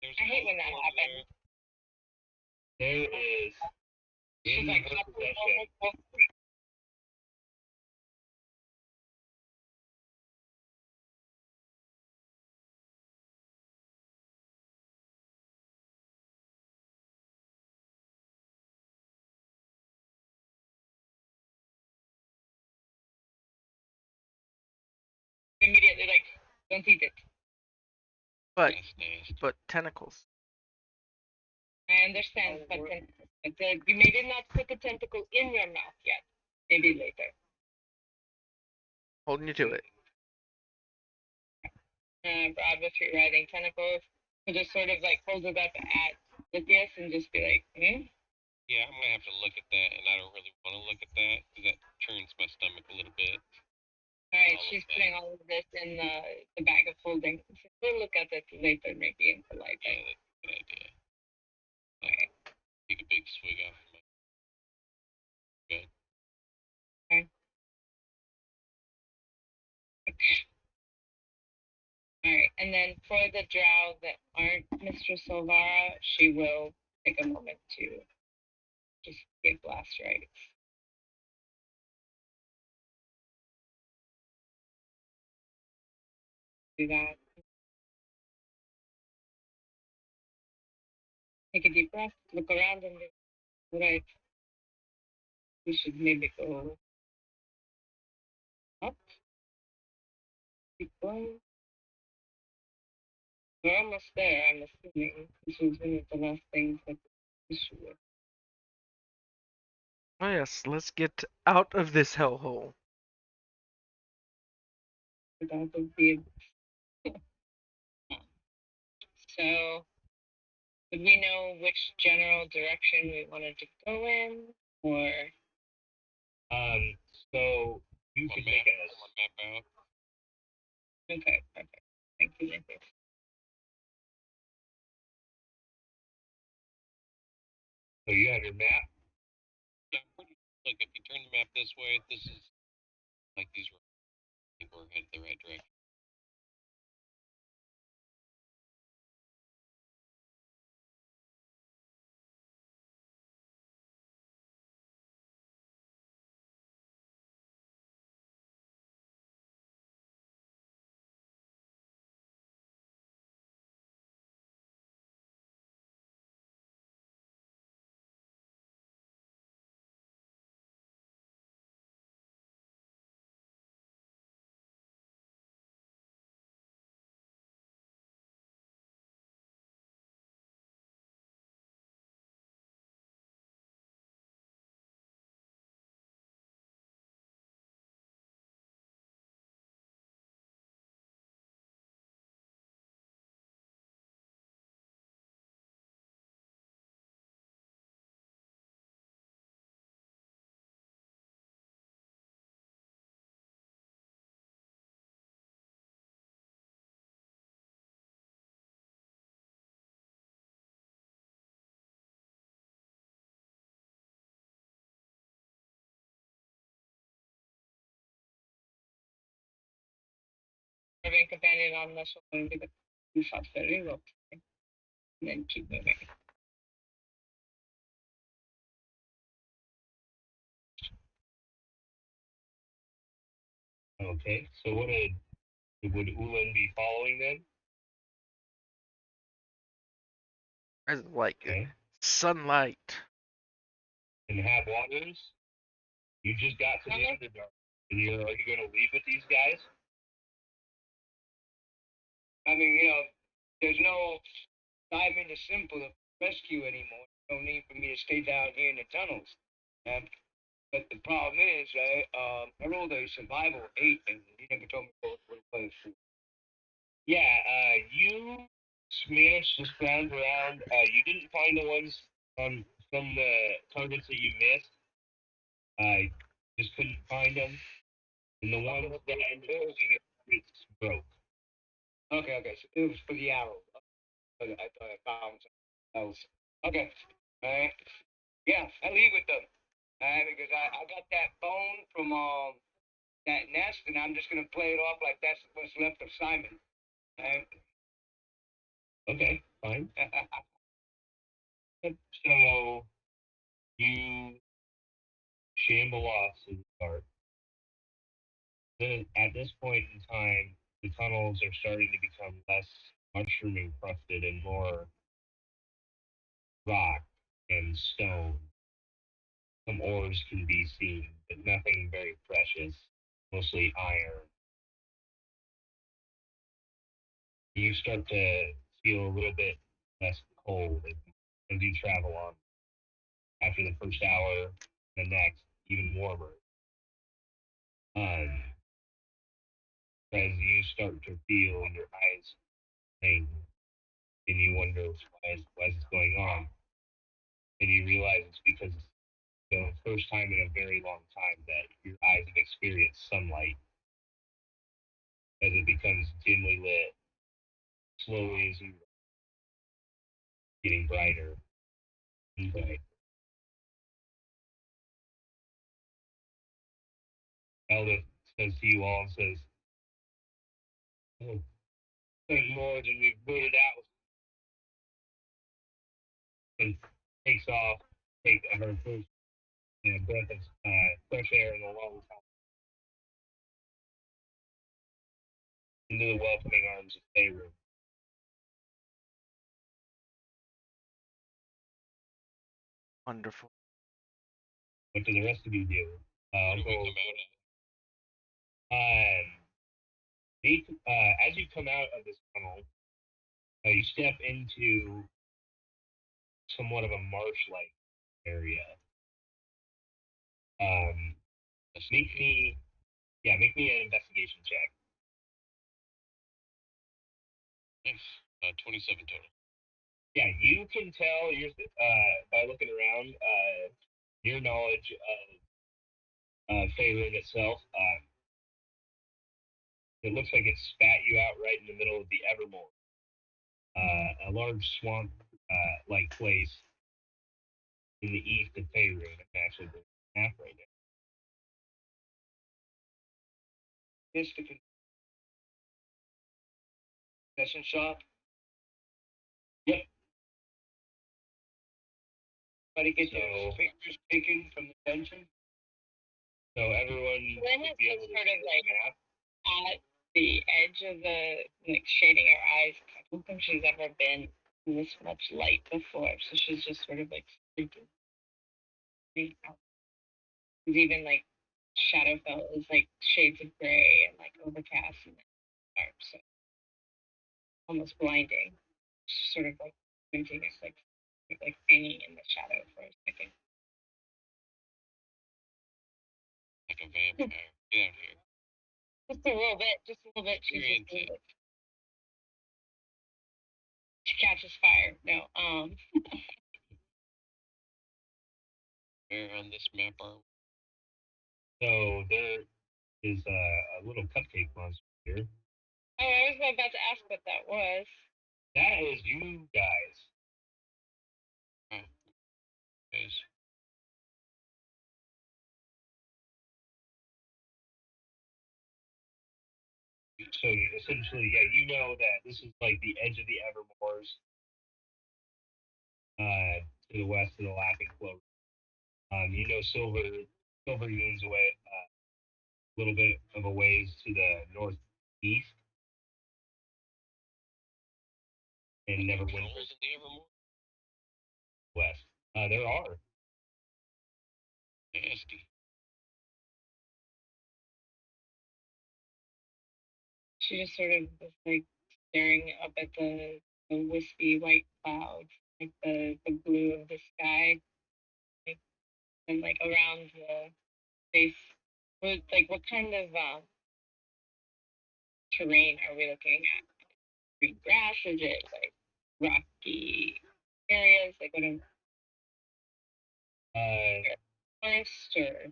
There's
I hate when that
multiple
happens.
There is
She's
in
like,
her
"That's
possession
immediately like, don't eat it.
But
that's nasty.
but tentacles.
I understand, but then you maybe not put the tentacle in your mouth yet. Maybe later.
Holding you to it.
Brad was riding tentacles. So just sort of like hold it up at Lithius and just be like,
Yeah, I'm gonna have to look at that, and I don't really want to look at that because that turns my stomach a little bit.
all right,
All of
she's
that.
putting all of this in the bag of holding. We'll look at it later, maybe in the light.
Yeah, that's a good idea.
Alright.
Take a big swig off of my. Good.
Alright, and then for the drow that aren't Mistress Silvara, she will take a moment to just give last rites. Do that. Take a deep breath, look around, and be right. We should maybe go up. Keep going. We're almost there, I'm assuming. This was one of the last things that the issue with.
Oh yes, let's get out of this hellhole.
That would be so. Would we know which general direction we wanted to go in, or
So you
My
could
map,
make
my map out.
okay, perfect. Thank you, Nathan.
so you have your map.
Yeah, look, if you turn the map this way, this is like these people are headed the right direction.
Caravan companion on this one with the shots that we will, and then keep moving.
Okay. So would Ulan be following them?
As like
Okay.
sunlight.
And have waters. You just got to the Underdark, and are you going to leave with these guys?
I mean, there's no Simon the Simple rescue anymore. No need for me to stay down here in the tunnels. But the problem is, right? I rolled a survival 8, and you never told me what it was.
Yeah. You managed to scrounge around. You didn't find the ones from the targets that you missed. Just couldn't find them. And the ones that ended up it's broke.
Okay, so it was for the arrow. I thought I found something else. Okay, alright. Yeah, I leave with them. Alright, because I got that bone from that nest, and I'm just gonna play it off like that's what's left of Simon. Alright.
Okay, fine. So you shamble off to the dark. Then at this point in time, the tunnels are starting to become less mushroom encrusted and more rock and stone. Some ores can be seen, but nothing very precious, mostly iron. You start to feel a little bit less cold as you travel on. After the first hour, the next, even warmer. Um, as you start to feel your eyes sting, and you wonder why is this going on, and you realize it's because it's the first time in a very long time that your eyes have experienced sunlight as it becomes dimly lit, slowly as you getting brighter and brighter. Elda says to you all and says, "Oh, there's more than we've booted out," and takes off, take her first breath of fresh air in a long time into the welcoming arms of Faerun.
Wonderful.
What do the rest of you do?
Where do we
Go-
come out of?
as you come out of this tunnel, you step into somewhat of a marsh-like area. Make me an investigation check.
Nice. 27 total.
Yeah, you can tell by looking around your knowledge of Faerun itself. It looks like it spat you out right in the middle of the Evermore, a large swamp like place in the east of Faerun. I'm actually the map right now.
Here's the concession shop.
Yep.
Try to get
So-
those pictures taken from the dungeon.
So everyone
Lynn
would
is
be
just
able to
sort
see
of
this
like
map.
at the edge of the, like, shading her eyes. I don't think she's ever been in this much light before, so she's just sort of like freaking out. Because even like Shadowfell is like shades of gray and like overcast and dark, so almost blinding. She's sort of like squinting, it's like hanging in the shadow for a second.
Like a vampire. Get out here.
Just a little bit, just a little bit. She's
You're
just a little
into-
bit. She catches fire. No,
Where on this map are we?
So there is a little cupcake monster here.
oh, I was about to ask what that was.
That is you guys.
Guys,
So essentially, yeah, you know that this is like the edge of the Evermores. To the west of the Laughing Clover. You know Silver Moon's away a little bit of a ways to the northeast. And Neverwinter's
trolls in the Evermore?
west. There are.
Nasty.
She just sort of was like staring up at the wispy white clouds, like the blue of the sky, like, and like around the base. What kind of terrain are we looking at? Green grass? Is it like rocky areas? Like what a
Uh,
forest or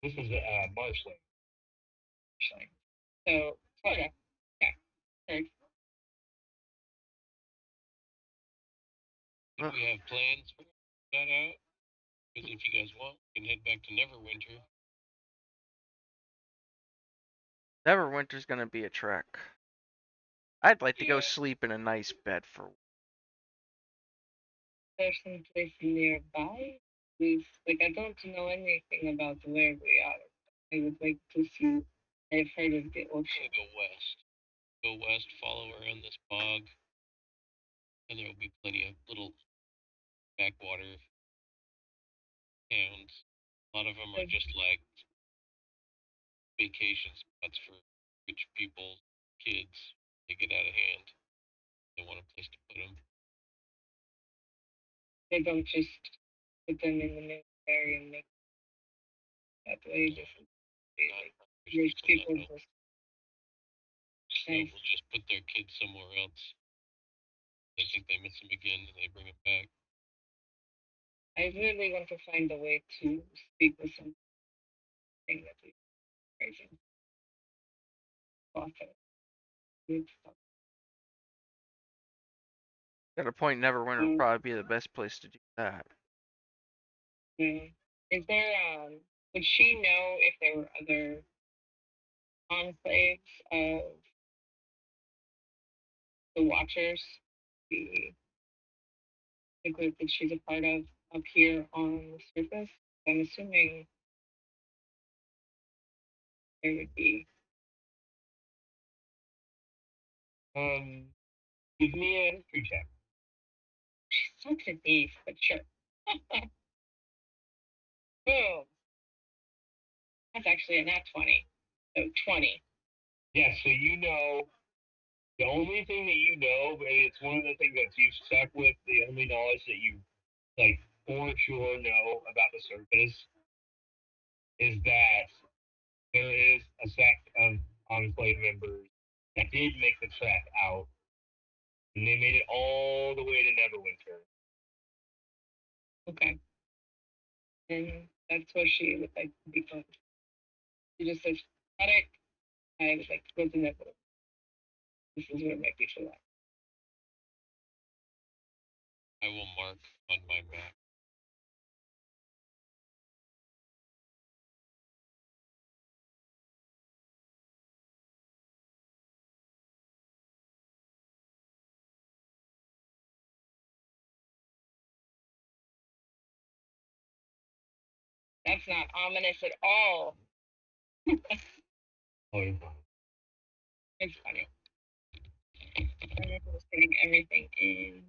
this is marshland.
something? So Florida. Yeah. Heard.
Do we have plans for that out? Because if you guys want, we can head back to Neverwinter.
Neverwinter's gonna be a trek. I'd like to go
Yeah.
sleep in a nice bed for.
There's some place nearby. I don't know anything about where we are. I would like to see. I've heard of the
We're
ocean.
gonna go west. Go west, follow around this bog, and there will be plenty of little backwater towns. A lot of them are just like vacation spots for rich people, kids. They get out of hand. They want a place to put them.
They don't just put them in the military and make that way. Just
There's
rich people
that will.
just
Some
say,
will just put their kids somewhere else. They think they miss them again, and they bring them back.
I really want to find a way to speak with something that we crazy. Author. Good stuff.
At a point, Neverwinter would probably be the best place to do that.
Yeah. Is there would she know if there were other enclaves of the Watchers, the group that she's a part of up here on the surface? I'm assuming there would be.
Give me a history check.
She's such a beast, but sure. Boom. That's actually a nat 20. So 20.
Yeah, so you know, the only thing that you know, and it's one of the things that you've stuck with, the only knowledge that you, like, for sure know about the surface is that there is a sect of Enclave members that did make the trek out, and they made it all the way to Neverwinter.
Okay. And that's what she would like to become. She just says, pathetic. I was like, go to Netflix. This is where my future lies.
I will mark on my map.
That's not ominous at all.
Oh, you're fine.
It's funny. I'm just getting everything in.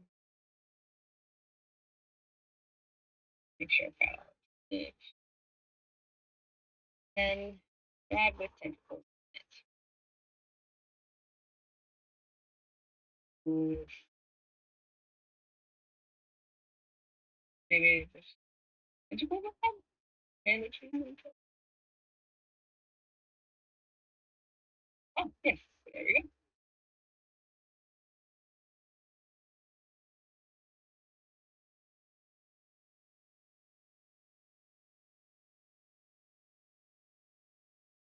Make sure I got all it. And grab with tentacles in it. Ooh. Maybe there's tentacles with them? And the tree. Oh, yes. There we go.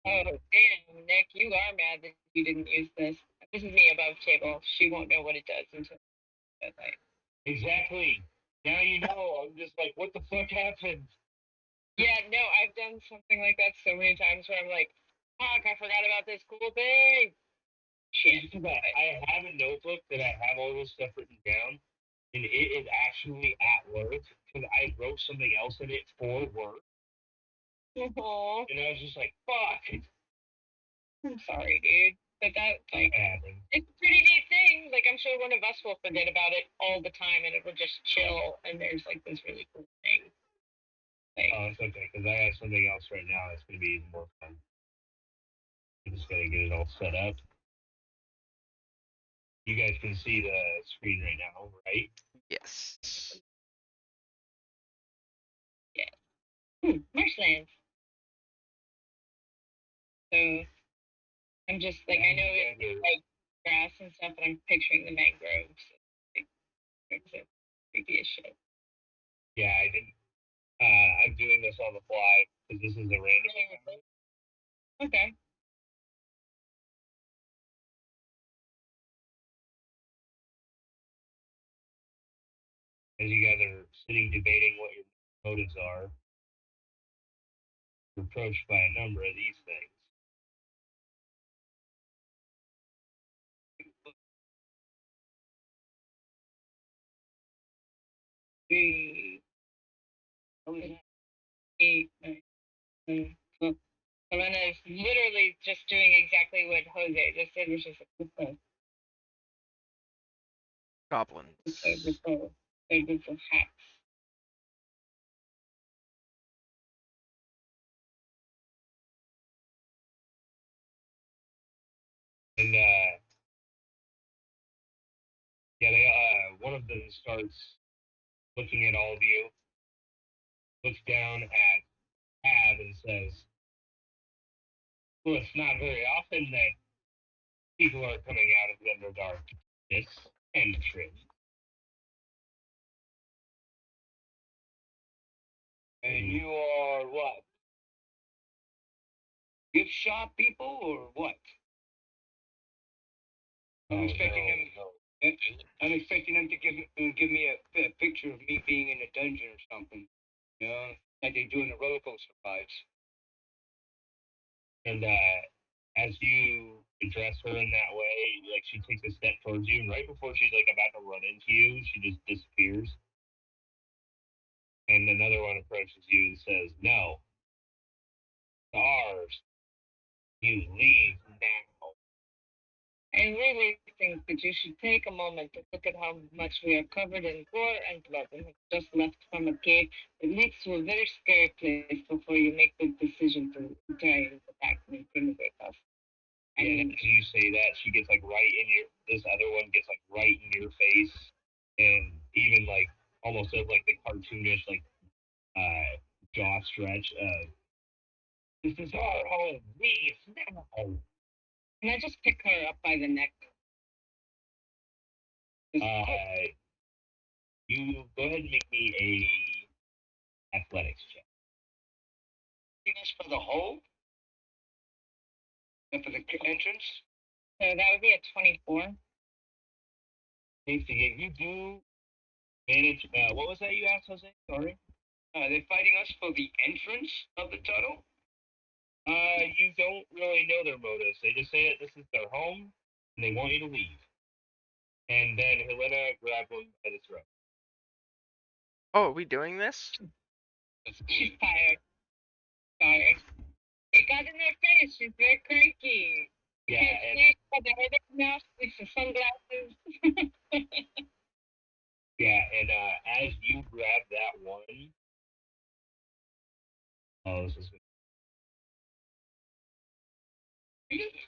Oh, damn, Nick, you are mad that you didn't use this. This is me above table. She won't know what it does until midnight.
Exactly. Now you know. I'm just like, what the fuck happened?
Yeah, no, I've done something like that so many times where I'm like, fuck, I forgot about this cool thing. Shit.
I have a notebook that I have all this stuff written down, and it is actually at work because I wrote something else in it for work,
Aww.
and I was just like, fuck.
I'm sorry, dude. But that, like,
Happened.
it's a pretty neat thing. Like, I'm sure one of us will forget about it all the time and it will just chill and there's, like, this really cool thing. Like,
Oh, it's okay because I have something else right now that's gonna be even more fun. I'm just gonna get it all set up. You guys can see the screen right now, right?
Yes.
marshlands. So, I'm just, like, I know it's, like, grass and stuff, but I'm picturing the mangroves. Like, it's a creepy as shit.
Yeah, I didn't. I'm doing this on the fly because this is a random.
Okay.
As you guys are sitting debating what your motives are, you're approached by a number of these things.
Three, eight, nine, 10, 12. Helena is literally just doing exactly what Jose just did, which is a
Goblins.
They're good for hacks.
And yeah, one of them starts looking at all of you, looks down at Tab and says, "Well, it's not very often that people are coming out of the Underdark this entrance."
And you are what? Gift shop people or what? I'm expecting them. I'm expecting them to give me a picture of me being in a dungeon or something. You know, like they do in the roller coaster rides.
And as you address her in that way, like she takes a step towards you, and right before she's like about to run into you, she just disappears. And another one approaches you and says, "No, stars, you leave now."
I really think that you should take a moment to look at how much we are covered in gore and blood and have just left from a cave that leads to a very scary place before you make the decision to try and attack and intimidate us. I
Yeah,
mean,
as you say that, she gets like right in your. This other one gets like right in your face, and even like almost does like the cartoonish like jaw stretch. This is our home. We now.
can I just pick her up by the neck? Just-
You go ahead and make me a athletics check.
This for the hole? And for the entrance?
So that would be a 24.
Thanks again. You do manage. What was that you asked, Jose? Sorry.
Are they fighting us for the entrance of the tunnel?
You don't really know their motives. They just say that this is their home and they want you to leave. And then Helena grabbed him by the throat.
Oh, are we doing this?
That's
She's
cool.
tired. Sorry. It got in her face. She's very cranky.
Yeah,
Can't
and
sleep, got the headache now. She needs some sunglasses.
yeah, and as you grab that one, oh, this is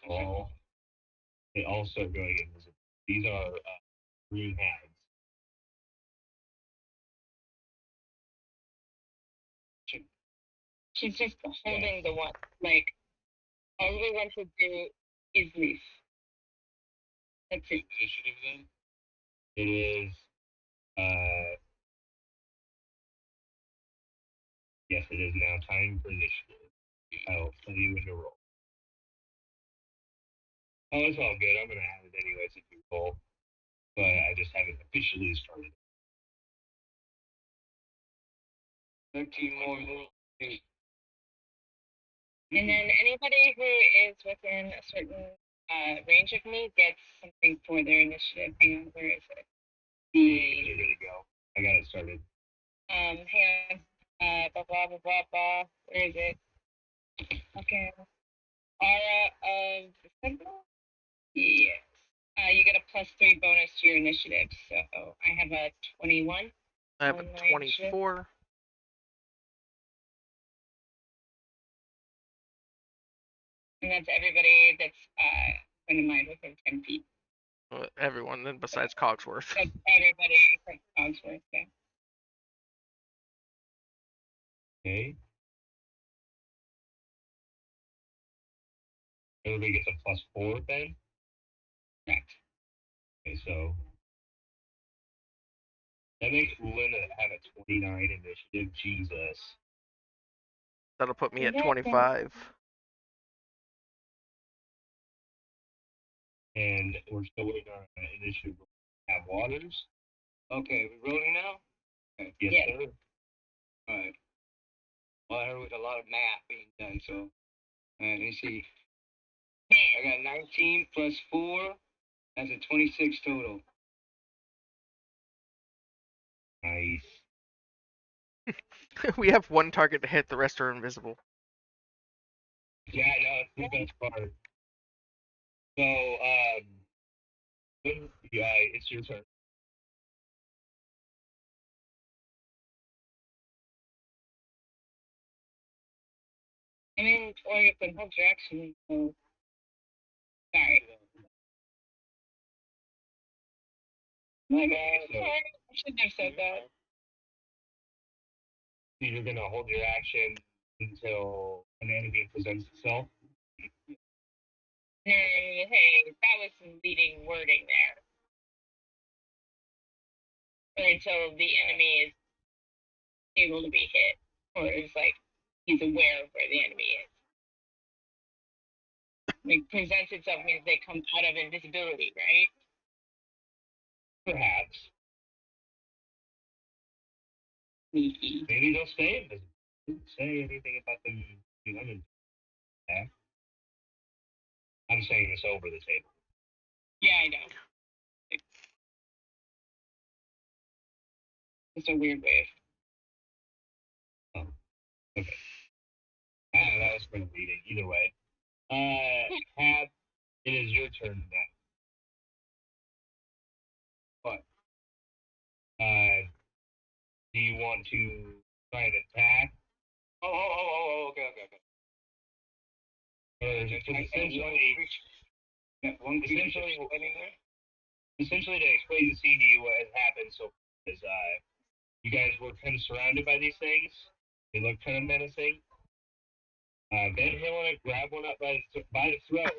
all. They all start going invisible. These are green hags.
She's just holding the one. Like, all we want to do is leave. That's it.
Initiative then?
It is. Yes, it is now time for initiative. I'll tell you when to roll. Oh, it's all good. I'm gonna have it anyways if you roll, but I just haven't officially started.
13 more moves.
And then anybody who is within a certain range of me gets something for their initiative. Hang on, where is it?
You're ready to go. I got it started.
Hang on. Blah, blah, blah, blah, blah. Where is it? Okay. Aura of December? Yes. You get a +3 bonus to your initiative. So I have a 21.
I have
On
a
my initiative.
24.
And that's everybody that's friend of mine within 10 feet.
Everyone then besides Cogsworth.
That's everybody except Cogsworth. Yeah.
Okay. Everybody gets a +4 then.
Correct.
Okay, so that makes Linda have a 29 initiative. Jesus.
That'll put me at
Yeah,
25.
And we're still waiting on an initiative. Have Waters.
Okay, we rolling now?
Yes,
Yeah.
sir.
Alright. Well, there was a lot of math being done, so. Alright, let's see. I got 19 plus 4. That's a 26 total.
Nice.
We have one target to hit, the rest are invisible.
Yeah, no, it's the best part. So, yeah, it's your turn.
I mean, or you can hold your action. So. Sorry. My bad.
So-
Sorry. I shouldn't have said that.
So you're gonna hold your action until an enemy presents itself.
Hey, that was some leading wording there. Or until the enemy is able to be hit, or is like he's aware of where the enemy is. Like presents itself means they come out of invisibility, right?
Perhaps.
Sneaky.
Maybe they'll stay invisible. Didn't say anything about them being invisible. Yeah. I'm saying this over the table.
Yeah, I know. It's a weird way.
Okay. That was for the leading. Either way. Hab, it is your turn now. Do you want to try and attack?
Okay.
Or essentially,
One creature
essentially,
anywhere.
essentially to explain the scene to you, what has happened so far is you guys were kind of surrounded by these things. They look kind of menacing. Van Halen grabbed one up by the throat.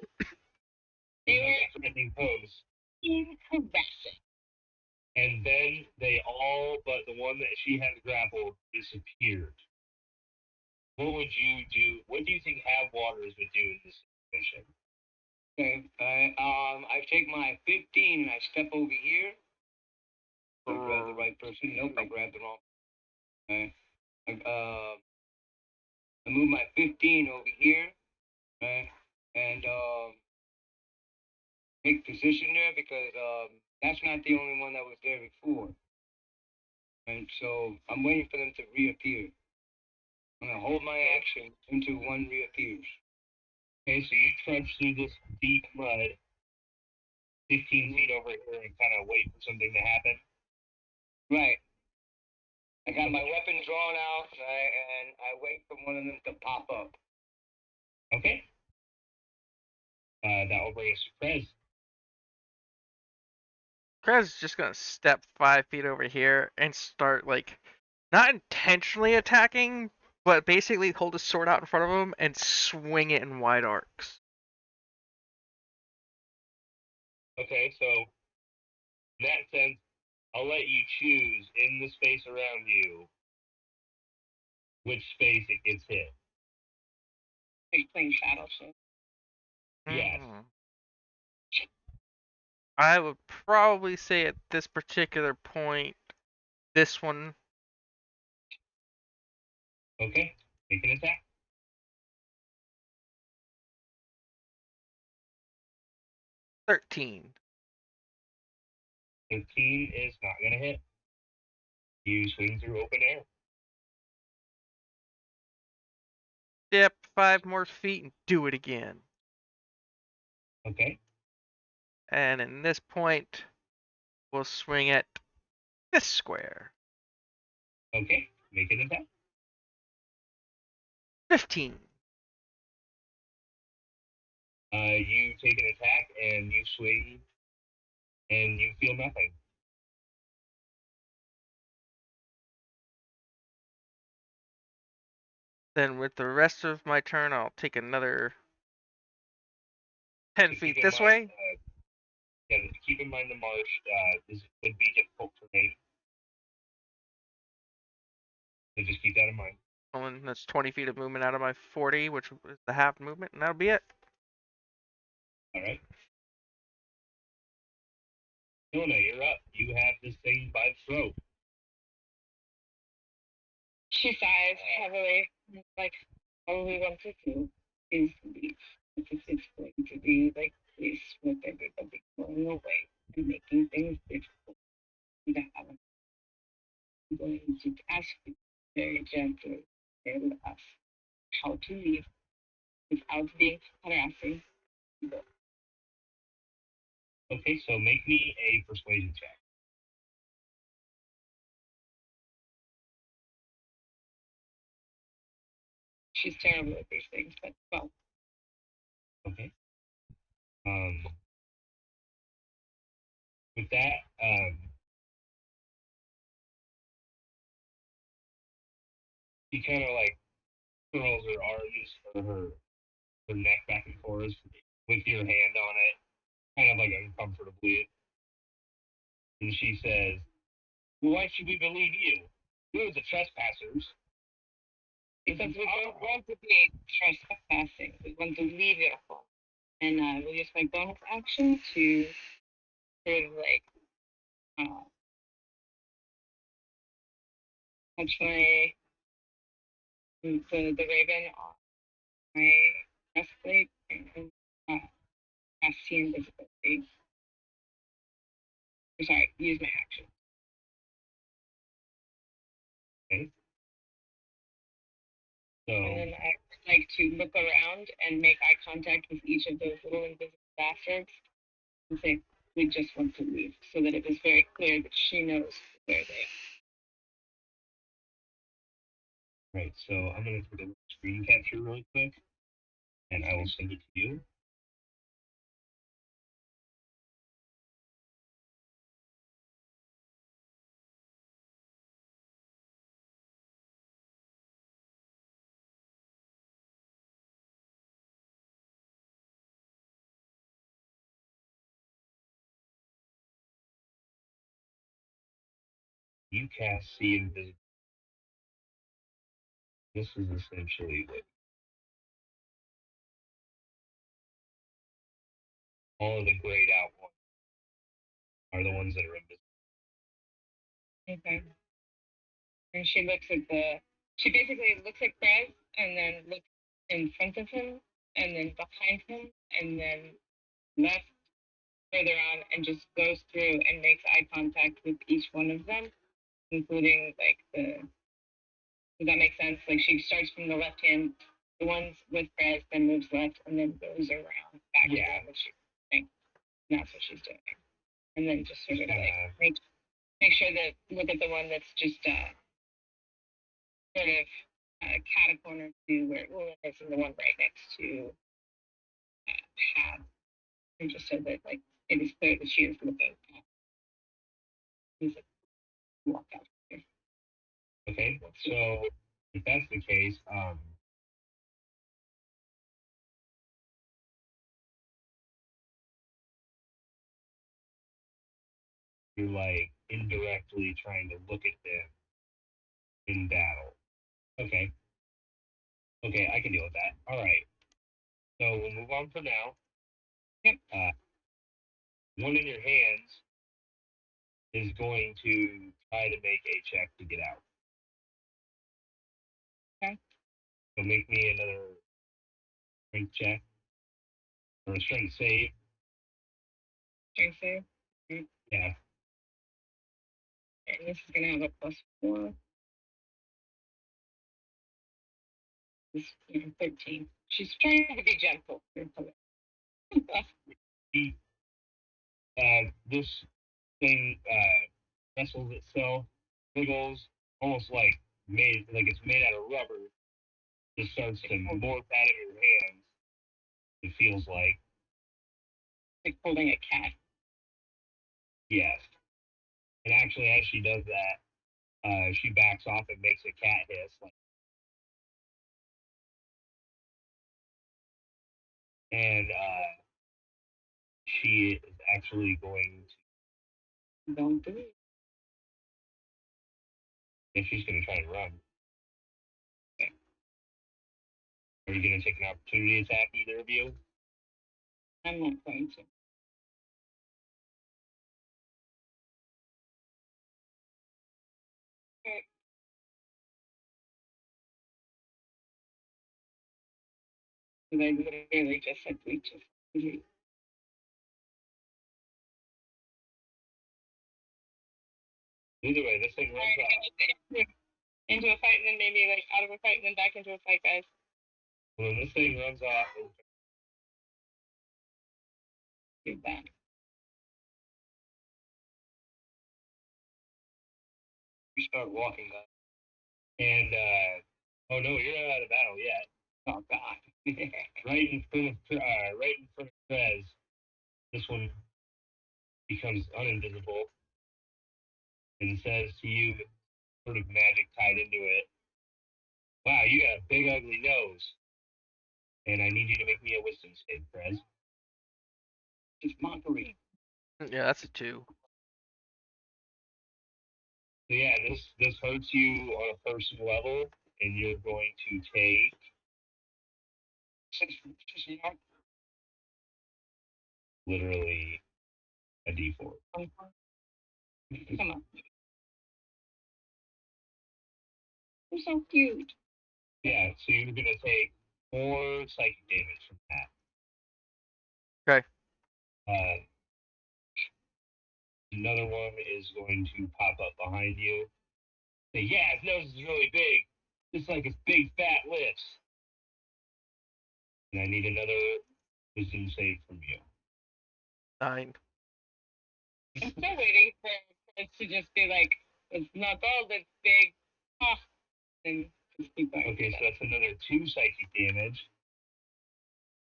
They
in
were
a threatening pose.
harassing.
And then they all, but the one that she had grappled, disappeared. What would you do? What do you think Have Waters would do in this situation?
Okay. I take my 15 and I step over here. I grab the right person. Nope, I grabbed the wrong. Okay. I move my 15 over here. Okay. And take position there because that's not the only one that was there before. And so I'm waiting for them to reappear. I'm gonna hold my action until one reappears.
Okay, so you trudge through this deep mud, 15 feet over here, and kind of wait for something to happen.
Right. I got my weapon drawn out, and I wait for one of them to pop up.
Okay. That will bring us to Krez.
Krez is just gonna step 5 feet over here and start like not intentionally attacking, but basically hold his sword out in front of him and swing it in wide arcs.
Okay, so in that sense, I'll let you choose in the space around you which space it gets hit.
Like playing Battleship.
Yes.
Mm. I would probably say at this particular point, this one.
Okay, make an attack.
13.
15 is not going to hit. You swing through open air.
Step 5 more feet and do it again.
Okay.
And in this point, we'll swing at this square.
Okay, make an attack.
15.
You take an attack and you swing and you feel nothing.
Then with the rest of my turn, I'll take another 10
Just
feet
keep in
this
mind,
way.
Yeah, keep in mind the marsh. This could be difficult terrain. So just keep that in mind.
And that's 20 feet of movement out of my 40, which is the half movement, and that'll be it.
All right. Ilona, you're up. You have this thing by the throat.
She sighs heavily, like all we want to do is leave. This is going to be like this with everybody going away and making things difficult to have. I'm going to ask you very gently tell us how to leave without being harassing.
Okay, so make me a persuasion check.
She's terrible at these things, but well,
Okay. With that, she kind of like curls her arms or her neck back and forth with your hand on it, kind of like uncomfortably. And she says, well, why should we believe you? You're the trespassers.
because we don't want to be trespassing. We want to leave your home. And I will use my bonus action to sort of like touch my the raven on my breastplate and cast see invisibility. Sorry, use my action.
Okay. So,
And then I would like to look around and make eye contact with each of those little invisible bastards and say, we just want to leave, so that it is very clear that she knows where they are.
Right, so I'm gonna put a screen capture really quick, and I will send it to you. You cast See Invisible. This is essentially what all of the grayed out ones are the ones that are invisible.
Okay. And she looks at the. She basically looks at Fred and then looks in front of him and then behind him and then left further on and just goes through and makes eye contact with each one of them, including like the. Does that make sense? Like she starts from the left hand, the ones with Fred, then moves left and then goes around back to
Yeah.
what she thinks. And that's what she's doing. And then just sort of like
Kinda-
make sure that look at the one that's just sort of cat a corner to where Luna is and the one right next to Pab. And just so that like it is clear that she is looking at he's like walk out here.
Okay, so if that's the case, you're like indirectly trying to look at them in battle. Okay. Okay, I can deal with that. All right. So we'll move on for now.
Yep.
One in your hands is going to try to make a check to get out.
Okay.
So make me another strength check or a strength save.
Strength save.
Yeah.
And this is gonna have a +4. This 13. She's trying to be gentle.
This thing wrestles itself, wiggles, almost like it's made out of rubber. Just starts to morph out of your hands. It feels like.
Like holding a cat.
Yes. And actually, as she does that, she backs off and makes a cat hiss. And she is actually going to.
Don't do it.
And she's going to try and run. Okay. Are you going to take an opportunity attack, either of you?
I'm not going to. Okay. Because I literally just said we just.
Either way, this thing runs off.
Into a fight and then maybe like out of a fight and then back into a fight, guys.
When this thing runs off,
Do that.
you start walking up. And oh no, you're not out of battle yet.
Oh God.
right in front of Trez, this one becomes uninvisible and says to you, sort of magic tied into it, "Wow, you got a big ugly nose, and I need you to make me a wisdom save, Trez."
It's mockery.
Yeah, that's a 2.
So yeah, this hurts you on a personal level, and you're going to take literally a D4.
Come on. You're so cute.
Yeah, so you're gonna take 4 psychic damage from that.
Okay.
Another one is going to pop up behind you. Say, yeah, his nose is really big, just like his big fat lips. And I need another wisdom save from you.
9.
I'm still waiting for it to just be like, it's not all that big. And Just keep going.
Okay, so that's another 2 psychic damage.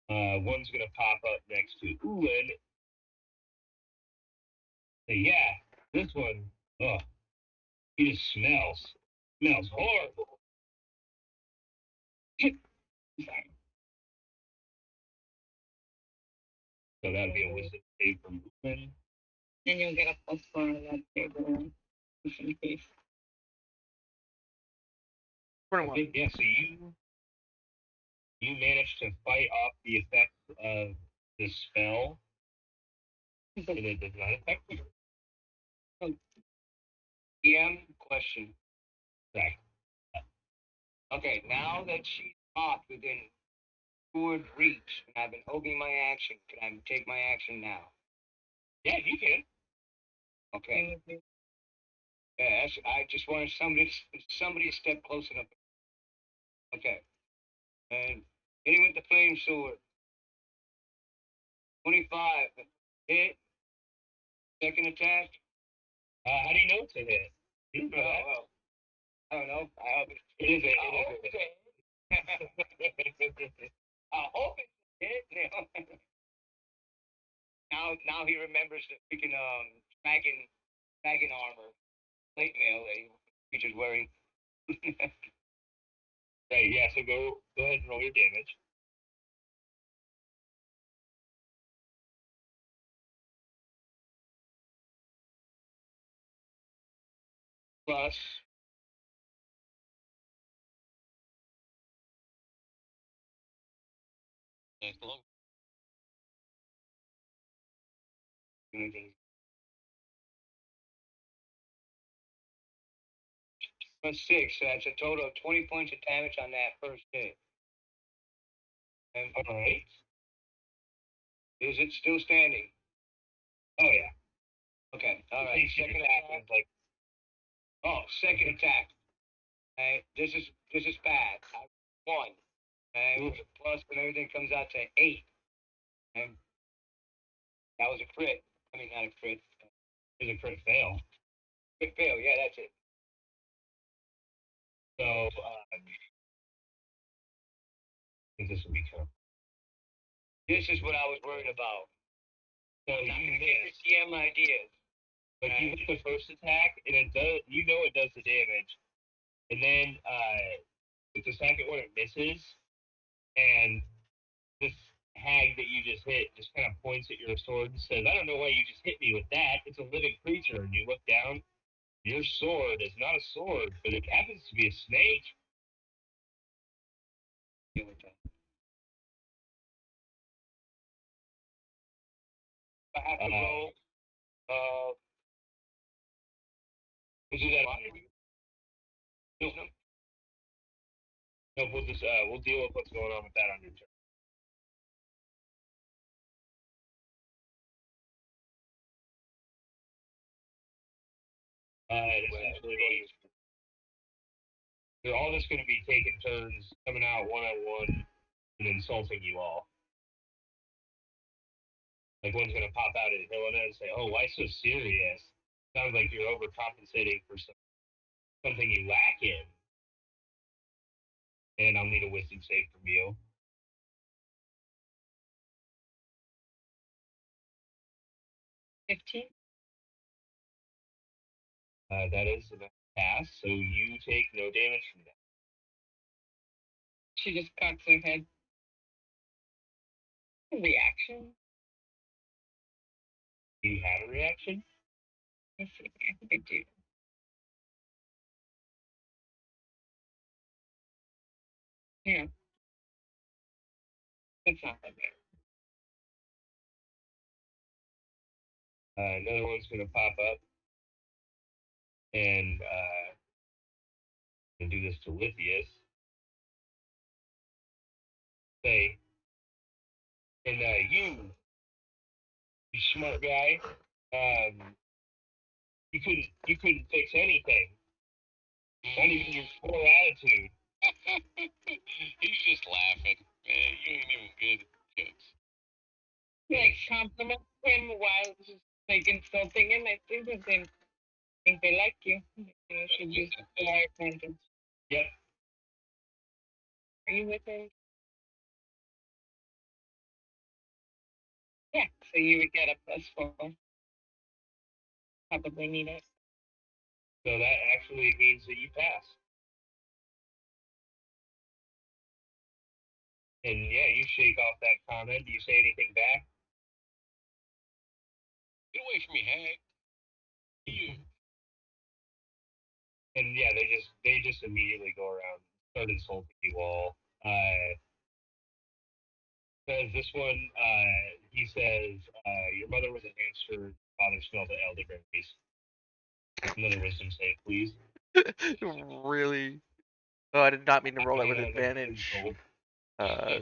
One's gonna pop up next to Ulan. So yeah, this one, oh, he just smells horrible.
Sorry.
So that'd be a wisdom save from Ulan.
And you'll get a +4 on that table, just in case.
21.
Okay, yeah, so you managed to fight off the effects of the spell, and it does not affect you.
Question.
Right.
Okay, now that she's popped within sword reach, and I've been holding my action, can I take my action now?
Yeah, you can.
Okay. Yeah, I just wanted somebody to step close enough. Okay. And hitting with the flame sword. 25. Hit. Second attack.
How do you know it's a hit? You don't know that.
Well, I don't know. I hope
It is a hit.
I hope it's a hit. Now he remembers the freaking dragon armor, plate mail that he's just wearing.
Right, yeah, so go ahead and roll your damage.
Plus,
Nice long.
plus 6, so that's a total of 20 points of damage on that first hit. And
All right.
is it still standing?
Oh yeah.
Okay, all
I
right.
think she
Second
just
attack.
happens like
Oh, second attack. Okay, this is bad. I won. Okay, with a plus and everything comes out to 8. And that was a crit. I mean, not a crit.
it's a crit fail.
Crit fail. Yeah, that's it.
So I think this will be tough.
This is what I was worried about.
So
I'm not
you
gonna give
miss.
your GM ideas.
Like you hit the first attack, and it does. You know it does the damage, and then with the second one it misses, and this hag that you just hit just kind of points at your sword and says, "I don't know why you just hit me with that. It's a living creature." And you look down. Your sword is not a sword, but it happens to be a snake.
I have to roll.
We'll do that on your
Wisdom.
No, we'll just we'll deal with what's going on with that on your turn. Essentially, they're all just going to be taking turns coming out one on one and insulting you all. Like one's going to pop out at Helena and say, "Oh, why so serious? Sounds like you're overcompensating for something you lack in." And I'll need a wisdom save from you.
15.
That is a pass, so you take no damage from that.
She just cocks her head. Reaction?
Do you have a reaction?
Let's see. I think I do. Yeah. That's not that bad.
Another one's going to pop up and do this to Lithius. Say, and you smart guy, you couldn't fix anything. Not even your poor attitude.
He's just laughing. Man, you ain't even good at jokes.
Like compliment him while just like insulting him. I think that they think they like you. You should use their advantage.
Yep.
you within. Yeah, so you would get a +4. Probably need it.
So that actually means that you pass. And yeah, you shake off that comment. Do you say anything back?
Get away from me, hag. You.
And yeah, they just immediately go around, start insulting you all. Says this one, he says, your mother was a hamster, father smelled the elderberries. Another wisdom save, please.
Really? Oh, I did not mean to roll that with
Another
advantage.
insult.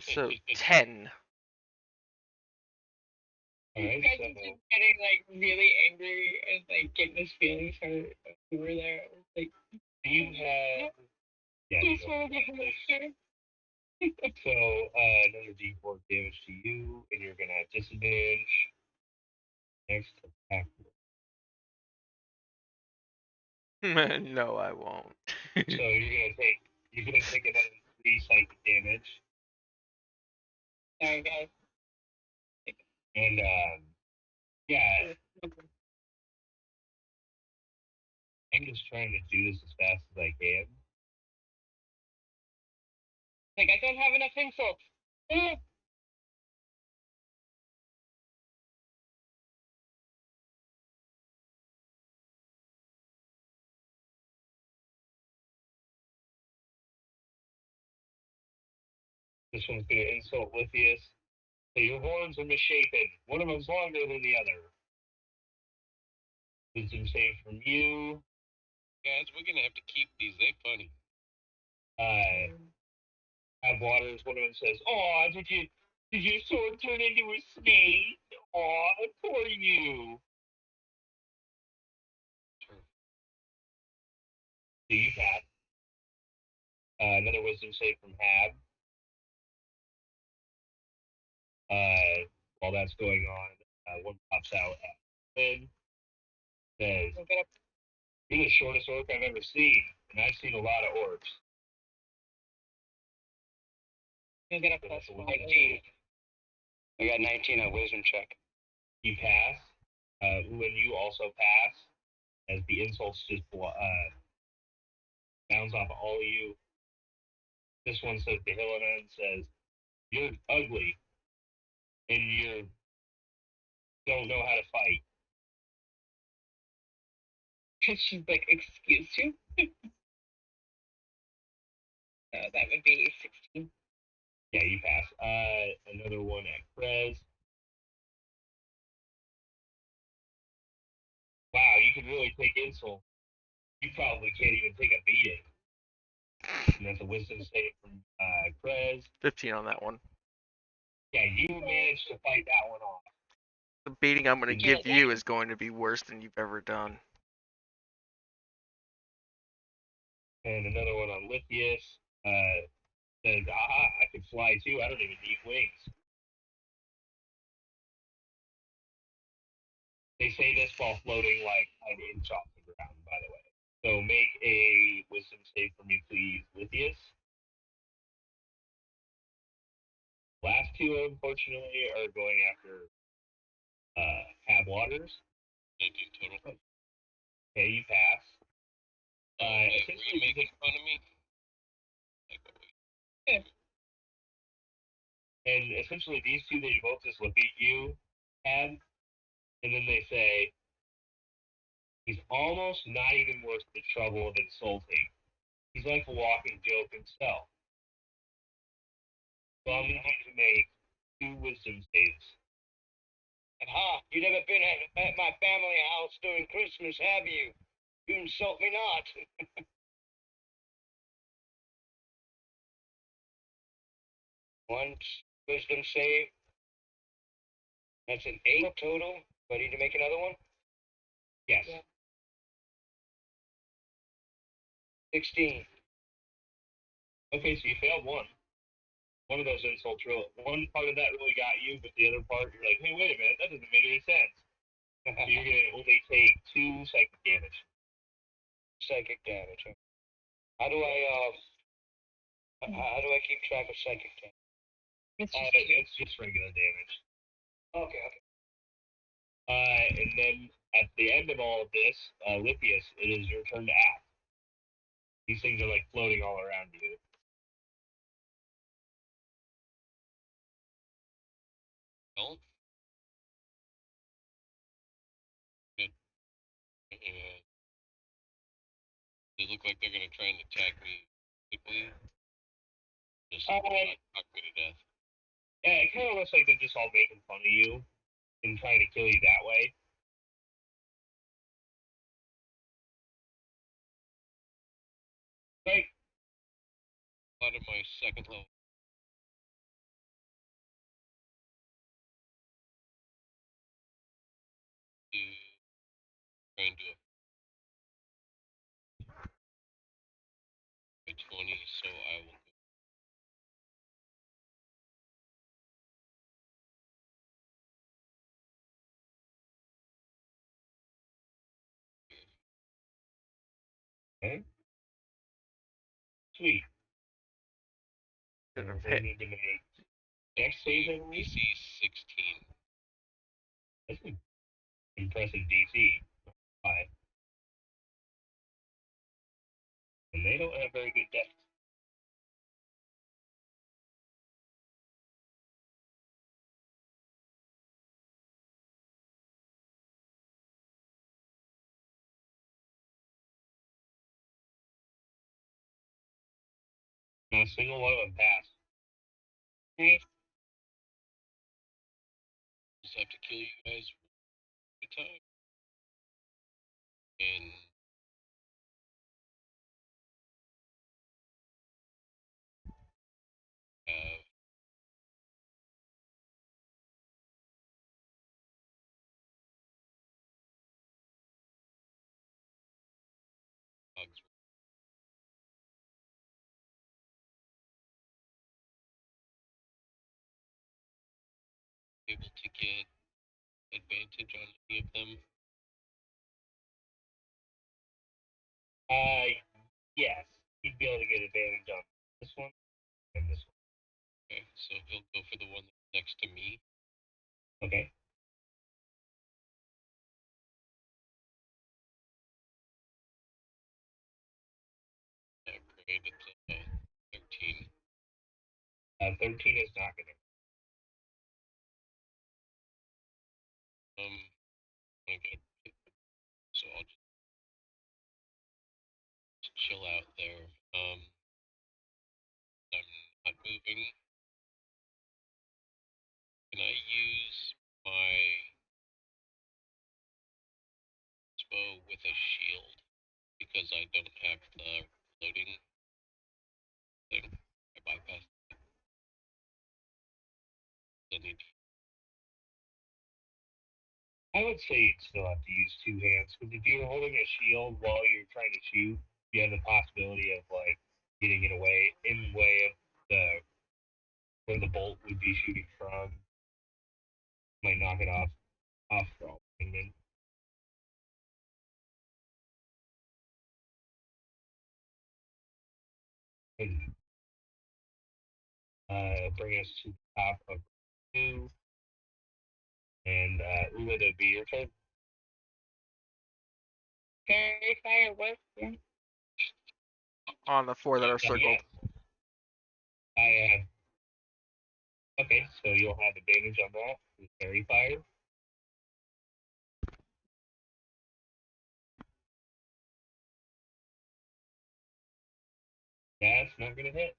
So 10.
Alright,
Guys
so
are just getting like really angry and like getting his feelings hurt over there. Like,
you have yeah, you
just
go.
want to get hamster.
So another D4 damage to you, and you're gonna have disadvantage. Next attack.
No, I won't.
So you're gonna take another 3 psychic damage.
Sorry, guys.
And yeah, I'm just trying to do this as fast as I can.
Like, I don't have enough insults.
This one's gonna insult Lithius. So your horns are misshapen. One of them's longer than the other. Wisdom save from you.
Guys, we're gonna have to keep these. They funny.
Have waters. One of them says, "Aw, did your sword turn into a snake? Aw, poor you." So you pass. Another wisdom save from Hab. While that's going on, one pops out at Lynn. Says, "You're the shortest orc I've ever seen, and I've seen a lot of orcs."
You'll get a
So that's a
+1.
19. I got 19 on wisdom check.
You pass. When you also pass, as the insults just bounce off all of you. This one says to Helena and says, "You're ugly, and you don't know how to fight."
She's like, excuse you? That would be 16.
Yeah, you pass. Another one at Krez. Wow, you can really take insult. You probably can't even take a beating. And that's a wisdom save from Krez.
15 on that one.
Yeah, you managed to fight that one off.
The beating I'm going to give you is going to be worse than you've ever done.
And another one on Lithius. Says, "Aha, I could fly too. I don't even need wings." They say this while floating like an inch off the ground, by the way. So make a wisdom save for me, please, Lithius. Last two, unfortunately, are going after Hab Waters.
19 total.
Okay, you pass.
Wait, were
Essentially,
you making fun of me? Like,
and essentially, these two, they both just look at you, Hab, and then they say, "He's almost not even worth the trouble of insulting. He's like a walking joke himself." So I'm going to make 2 wisdom saves.
And you never been at my family house during Christmas, have you? You insult me not. One wisdom save. That's an 8 total. Do I need to make another one?
Yes.
Yeah.
16.
Okay, so you failed one. One of those insults, one part of that really got you, but the other part, you're like, "Hey, wait a minute, that doesn't make any sense." So you're going to only take 2 psychic damage.
Psychic damage. Huh? How do I How do I keep track of psychic damage?
It's just
It's just regular damage.
Okay, okay.
And then at the end of all of this, Lippius, it is your turn to act. These things are like floating all around you.
Well, good. And they look like they're gonna try and attack me quickly. Just knock me to death.
Yeah, it kind of looks like they're just all making fun of you and trying to kill you that way. Right.
Out of my second level. To try and do a 20, so I will go.
Okay. Sweet.
Should have
They
hit.
need to make dex save, I believe.
DC 16.
That's an impressive DC. Five. And they don't have very good dex. Not a single one of them passed.
nice.
Just have to kill you guys one at a time. And have bugs able to get advantage on any of them.
Yes. He'd be able to get advantage on this one and this one.
Okay, so he'll go for the one that's next to me.
Okay.
Great, it's 13.
13 is not gonna.
I'm gonna get a, so I'll just chill out there. I'm not moving. Can I use my bow with a shield because I don't have the loading thing? I bypassed it. I need.
I would say you'd still have to use two hands because if you're holding a shield while you're trying to shoot, you have the possibility of like getting it away in way of the where the bolt would be shooting from. Might knock it off and then bring us to the top of 2. And Ula, that'd be your turn.
Fairy fire was yeah.
On the 4 that are
Yeah.
circled.
I okay, so you'll have advantage on that with fairy fire. That's not gonna hit.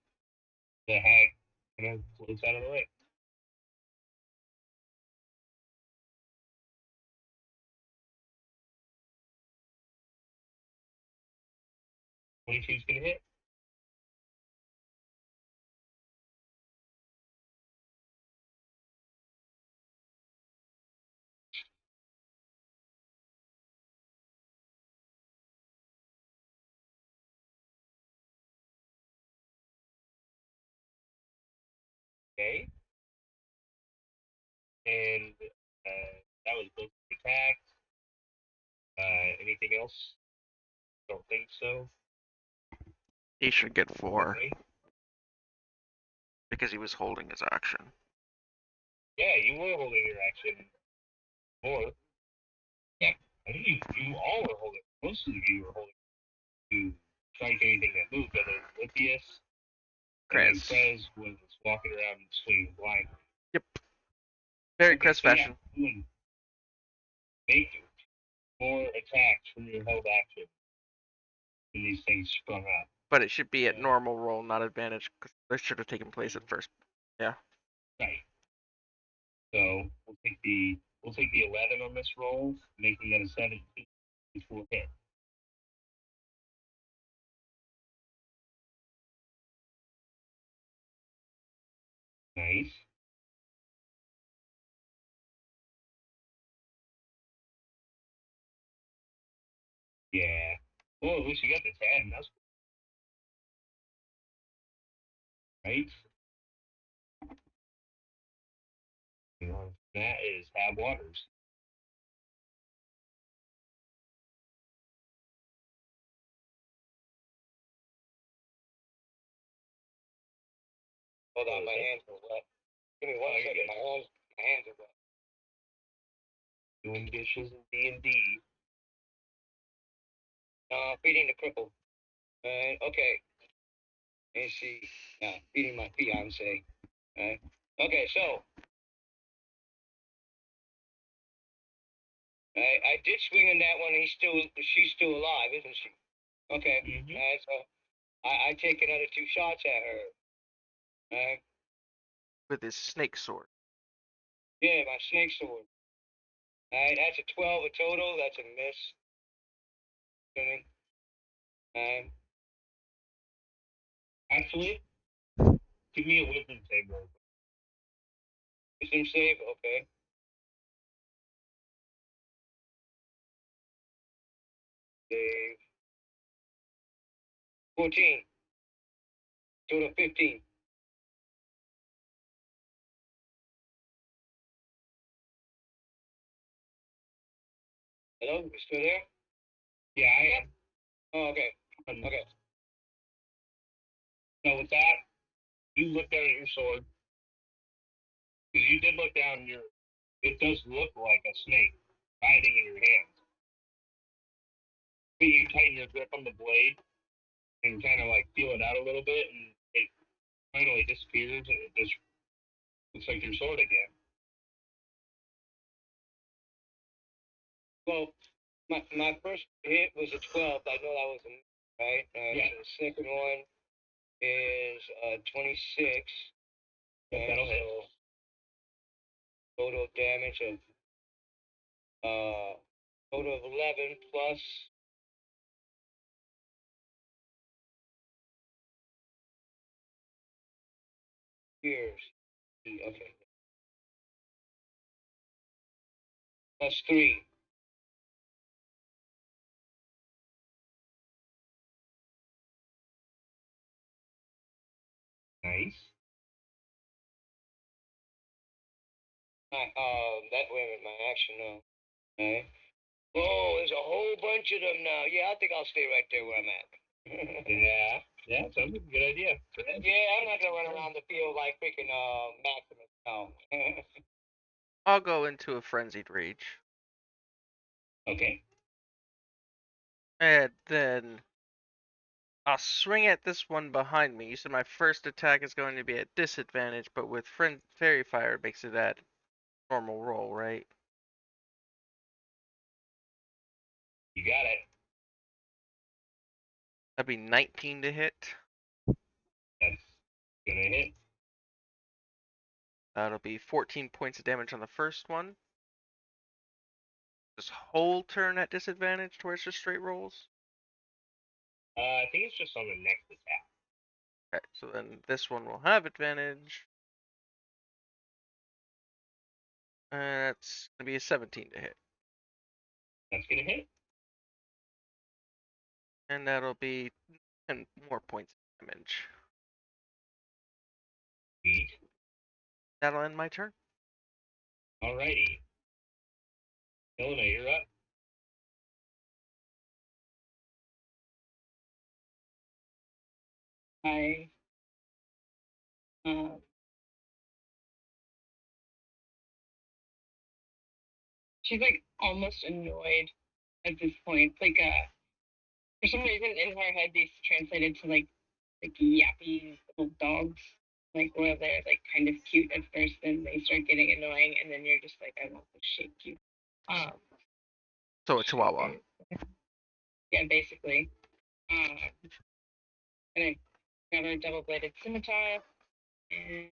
The hag kind of floats out of the way. $22's gonna hit. Okay. And that was both attacks. Anything else? Don't think so.
He should get 4.
Okay.
because he was holding his action.
Yeah, you were holding your action. Or,
Yeah.
I think you all were holding. Most of you were holding to strike anything that moved, other than Lippius. And then
Krez.
Krez was walking around and swinging blind.
Yep. Very
Okay,
Krez
so yeah,
fashion.
you would make more attacks from your held action when these things sprung up.
But it should be at
Yeah.
normal roll, not advantage, because this should have taken place at first. Yeah.
Right. So we'll take the 11 on this roll, making that a 17 for hit. Nice. Yeah. Oh, at least you got the 10. That's right. That is Hab Waters.
Hold on, my
Okay.
hands are wet. Give me one
Oh, you're
second.
good.
My hands are wet.
Doing dishes and D&D.
Feeding the cripple. Okay. Let me see. Feeding my fiance. Okay, so I did swing on that one. She's still alive, isn't she? Okay.
Mm-hmm.
So I take another 2 shots at her.
With his snake sword.
Yeah, my snake sword. That's a 12 a total. That's a miss. Swimming.
Actually, give me a wisdom save roll.
Wisdom save. Okay. Save. 14. Total 15. Hello, you still there?
Yeah, I am.
Oh, okay.
Um,
Okay.
So with that, you look down at your sword. Because you did look down your. It does look like a snake riding in your hand. But you tighten your grip on the blade and kind of like feel it out a little bit, and it finally disappears, and it just looks like your sword again.
Well, my first hit was a 12. I know that was a miss, right?
Yeah.
So the second one is 26.
Yep, that'll hit.
So total damage of total of 11 plus years. Okay. Plus 3.
Nice.
That way with my action now. Alright. Oh, there's a whole bunch of them now. Yeah, I think I'll stay right there where I'm at.
Yeah, sounds like a good idea.
Yeah, I'm not gonna run around the field like freaking Maximus. No.
I'll go into a frenzied rage.
Okay.
And then I'll swing at this one behind me. You said my first attack is going to be at disadvantage, but with Fairy Fire it makes it at normal roll, right?
You got it.
That'd be 19 to hit.
That's gonna hit.
That'll be 14 points of damage on the first one. This whole turn at disadvantage to where it's just straight rolls.
I think it's just on the next attack.
Okay, so then this one will have advantage. And that's gonna be a 17 to hit.
That's gonna hit.
And that'll be 10 more points of damage.
Sweet.
That'll end my turn.
Alrighty. Helena, you're up.
I she's like almost annoyed at this point. Like for some reason in her head these translated to like yappy little dogs. Like where they're like kind of cute at first, then they start getting annoying, and then you're just like, I want to shake you.
So a chihuahua.
Yeah, basically. And I got a double-bladed scimitar, and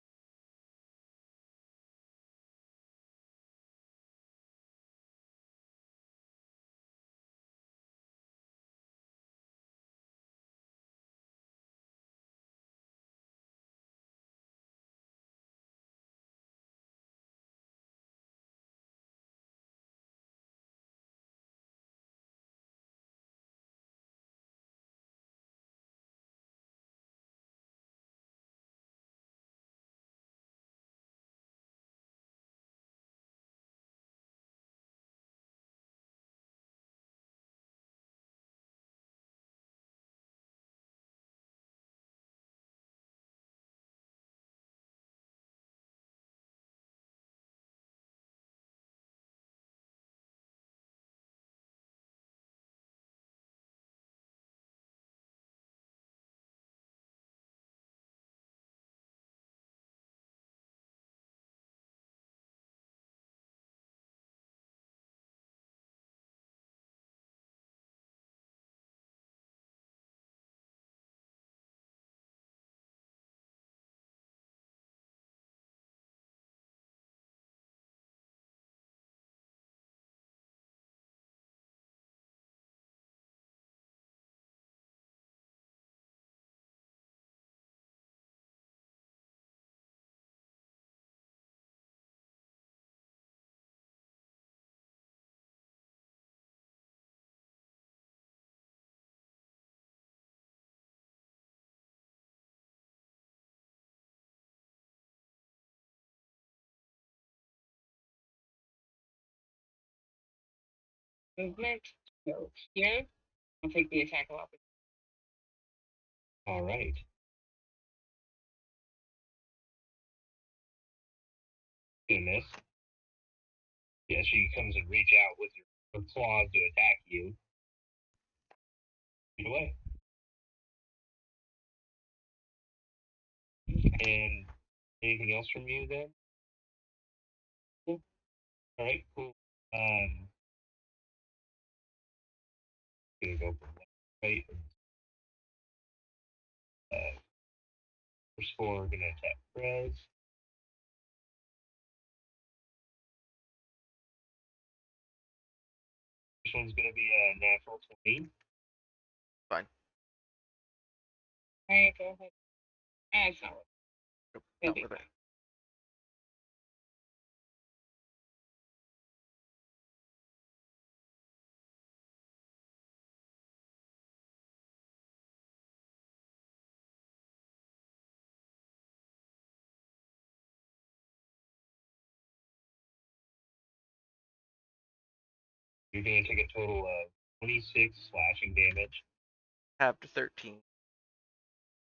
movement. So here, I'll take the attack of opportunity.
All right. Gonna miss. Yeah, she comes and reach out with her claws to attack you. Get away. And anything else from you then? Cool. All right, cool. Gonna go from left to right. First four are gonna attack Prez. This one's gonna be a natural 20.
Fine.
All right, go ahead. It's not working.
Nope,
It'll
not
be
with it.
fine.
You're gonna take a total of 26 slashing damage.
Have to 13.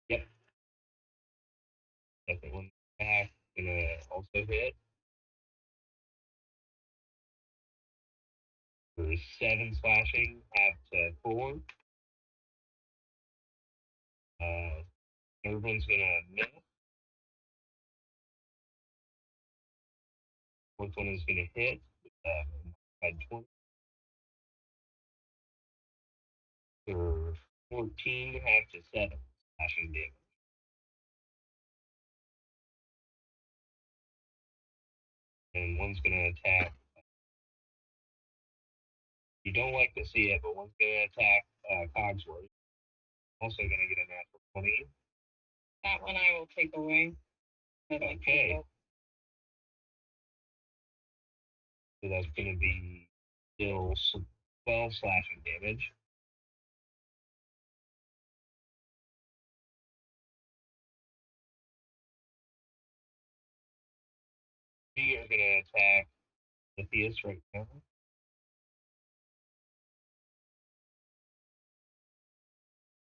Yep. Second one back, gonna also hit. For 7 slashing, half to 4. Third one's gonna miss. Fourth one is gonna hit. By 20. For 14, half to 7 slashing damage. And one's gonna attack. You don't like to see it, but one's gonna attack Cogsworth. Also gonna get a natural 20.
That one I will take away.
Okay. So that's gonna be still 12 slashing damage. We are gonna attack Matthias right now.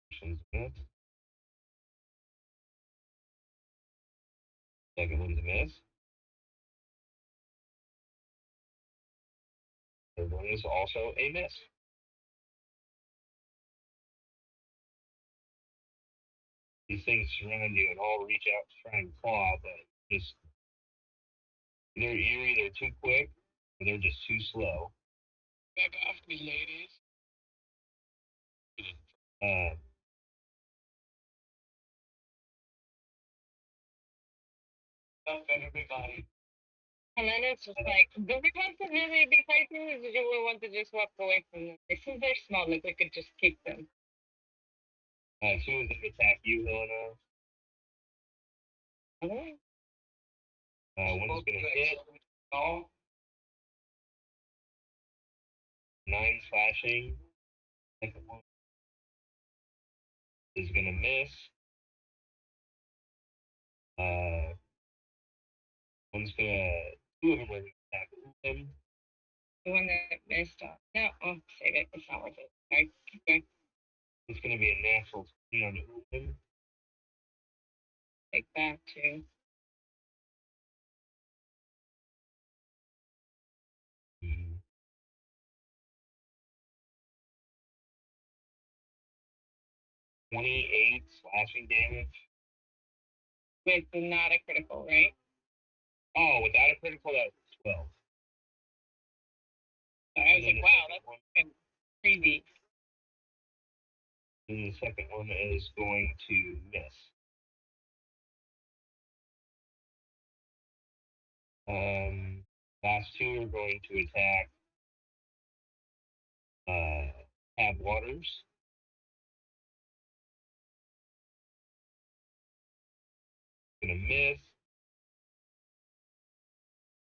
First one's a miss. Second one's a miss. Third one is also a miss. These things surround you and all reach out to try and claw, but just you're either too quick or they're just too slow.
Back off me, ladies.
Uh,
Up everybody.
And then it's just like, do we want to really be fighting, or do we want to just walk away from them? Since they're small, like we could just keep them.
two of them attack you, Helena.
Okay.
One's gonna hit.
No.
9 slashing. Second one is gonna miss. One's gonna. Two of them are gonna attack him.
The one that missed off. No, oh, save it. It's not worth it. Sorry. Okay.
It's gonna be a natural 20 on him.
Take that too.
Mm. 28 slashing damage.
With not a critical, right?
Oh, without a critical, that was 12.
So I
And
was
then
like,
the
wow,
second
that's
one-
fucking crazy.
And the second one is going to miss. Last two are going to attack Tab Waters. Gonna miss.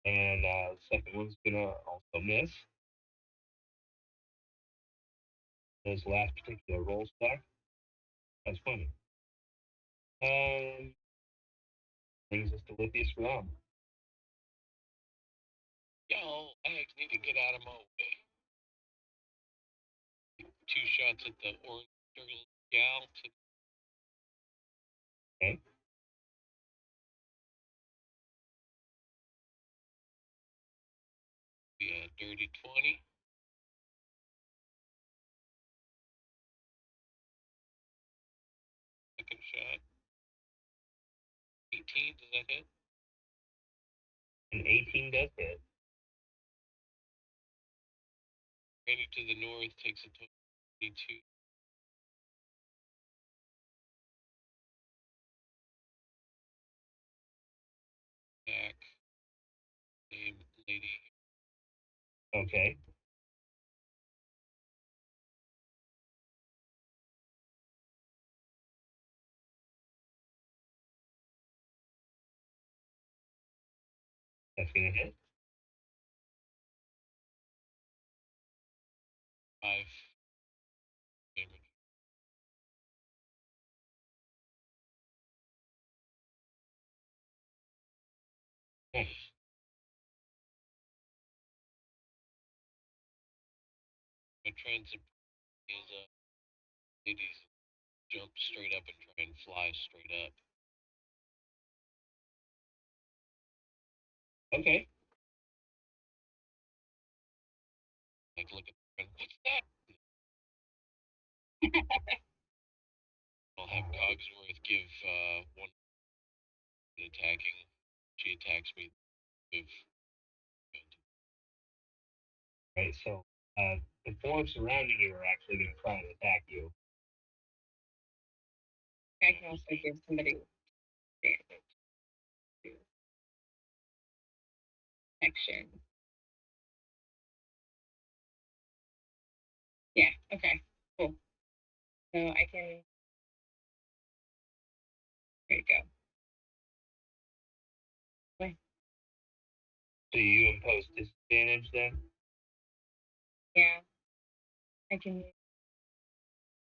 And the second one's gonna also miss. Those last particular roll stuck. That's funny. Brings us to Lithius Rom.
Y'all, eggs need to get out of my way. 2 shots at the orange circle gal.
Okay.
Yeah, dirty 20. Second shot. 18, does that hit?
An 18 does hit.
Randy to the north takes a total of 22. Back. Same lady.
Okay. That's gonna hit.
5 damage.
Nice.
My transit is ladies jump straight up and try and fly straight up.
Okay.
Like look at the what's that? I'll have Cogsworth give one attacking. She attacks me with
Right. So the four surrounding you are actually gonna try and attack you.
I can also give somebody advantage to protection. Yeah, okay, cool. So I can, there you go.
So you impose disadvantage then?
Yeah, I can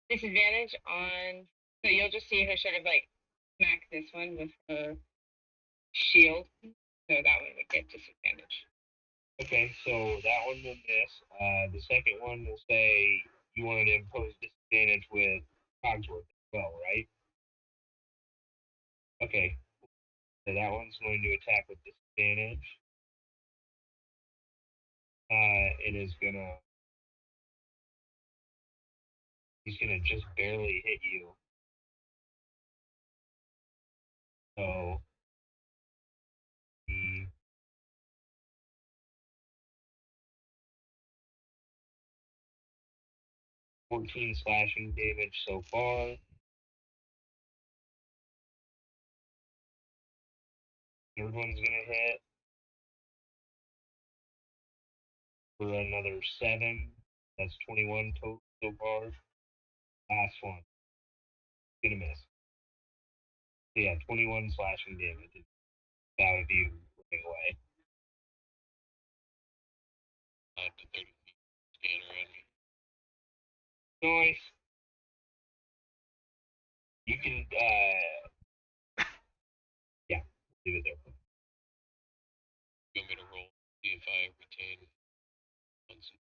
disadvantage on, so you'll just see her sort of like smack this one with her shield. So that one would get disadvantage.
Okay, so that one will miss. The second one will say you wanted to impose disadvantage with Cogsworth as well, right? Okay. So that one's going to attack with disadvantage. it is gonna. He's gonna just barely hit you. So he 14 slashing damage so far. Third one's gonna hit for another 7. That's 21 total so far. Last one. Gonna miss. So yeah, 21 slashing damage. Out of you running away.
5 to 30 feet. Scan around me.
Nice. You can, yeah, leave it there.
You want me to roll? See if I retain once and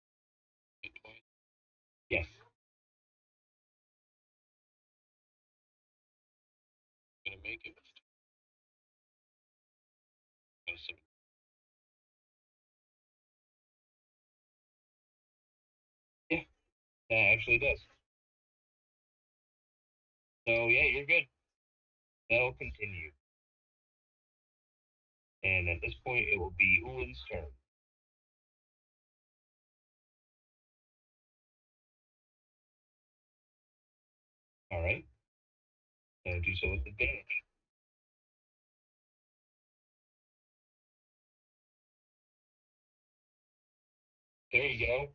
hit twice.
Yes.
I'm gonna make it. Got a 7.
That actually does. So yeah, you're good. That'll continue. And at this point, it will be Ulin's turn. All right. So do so with advantage. There you go.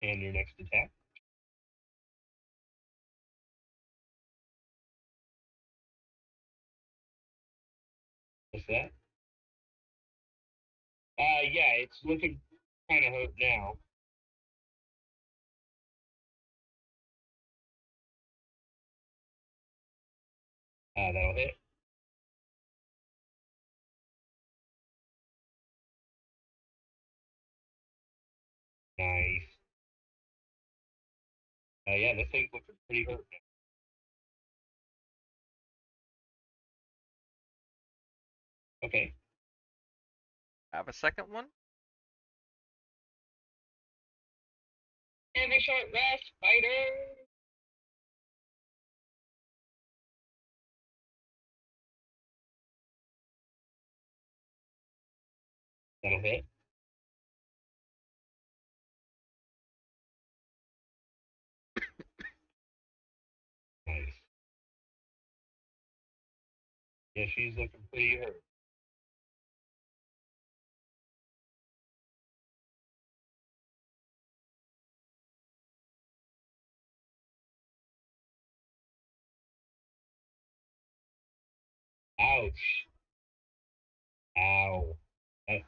And your next attack. What's that? Yeah, it's looking kind of hurt now. That'll hit. Nice. Yeah, this thing's looking pretty hurt now. Okay.
Have a second one?
Have a short rest, fighter.
That'll hit. Nice. Yeah, she's looking pretty hurt. Ouch. Ow.
That's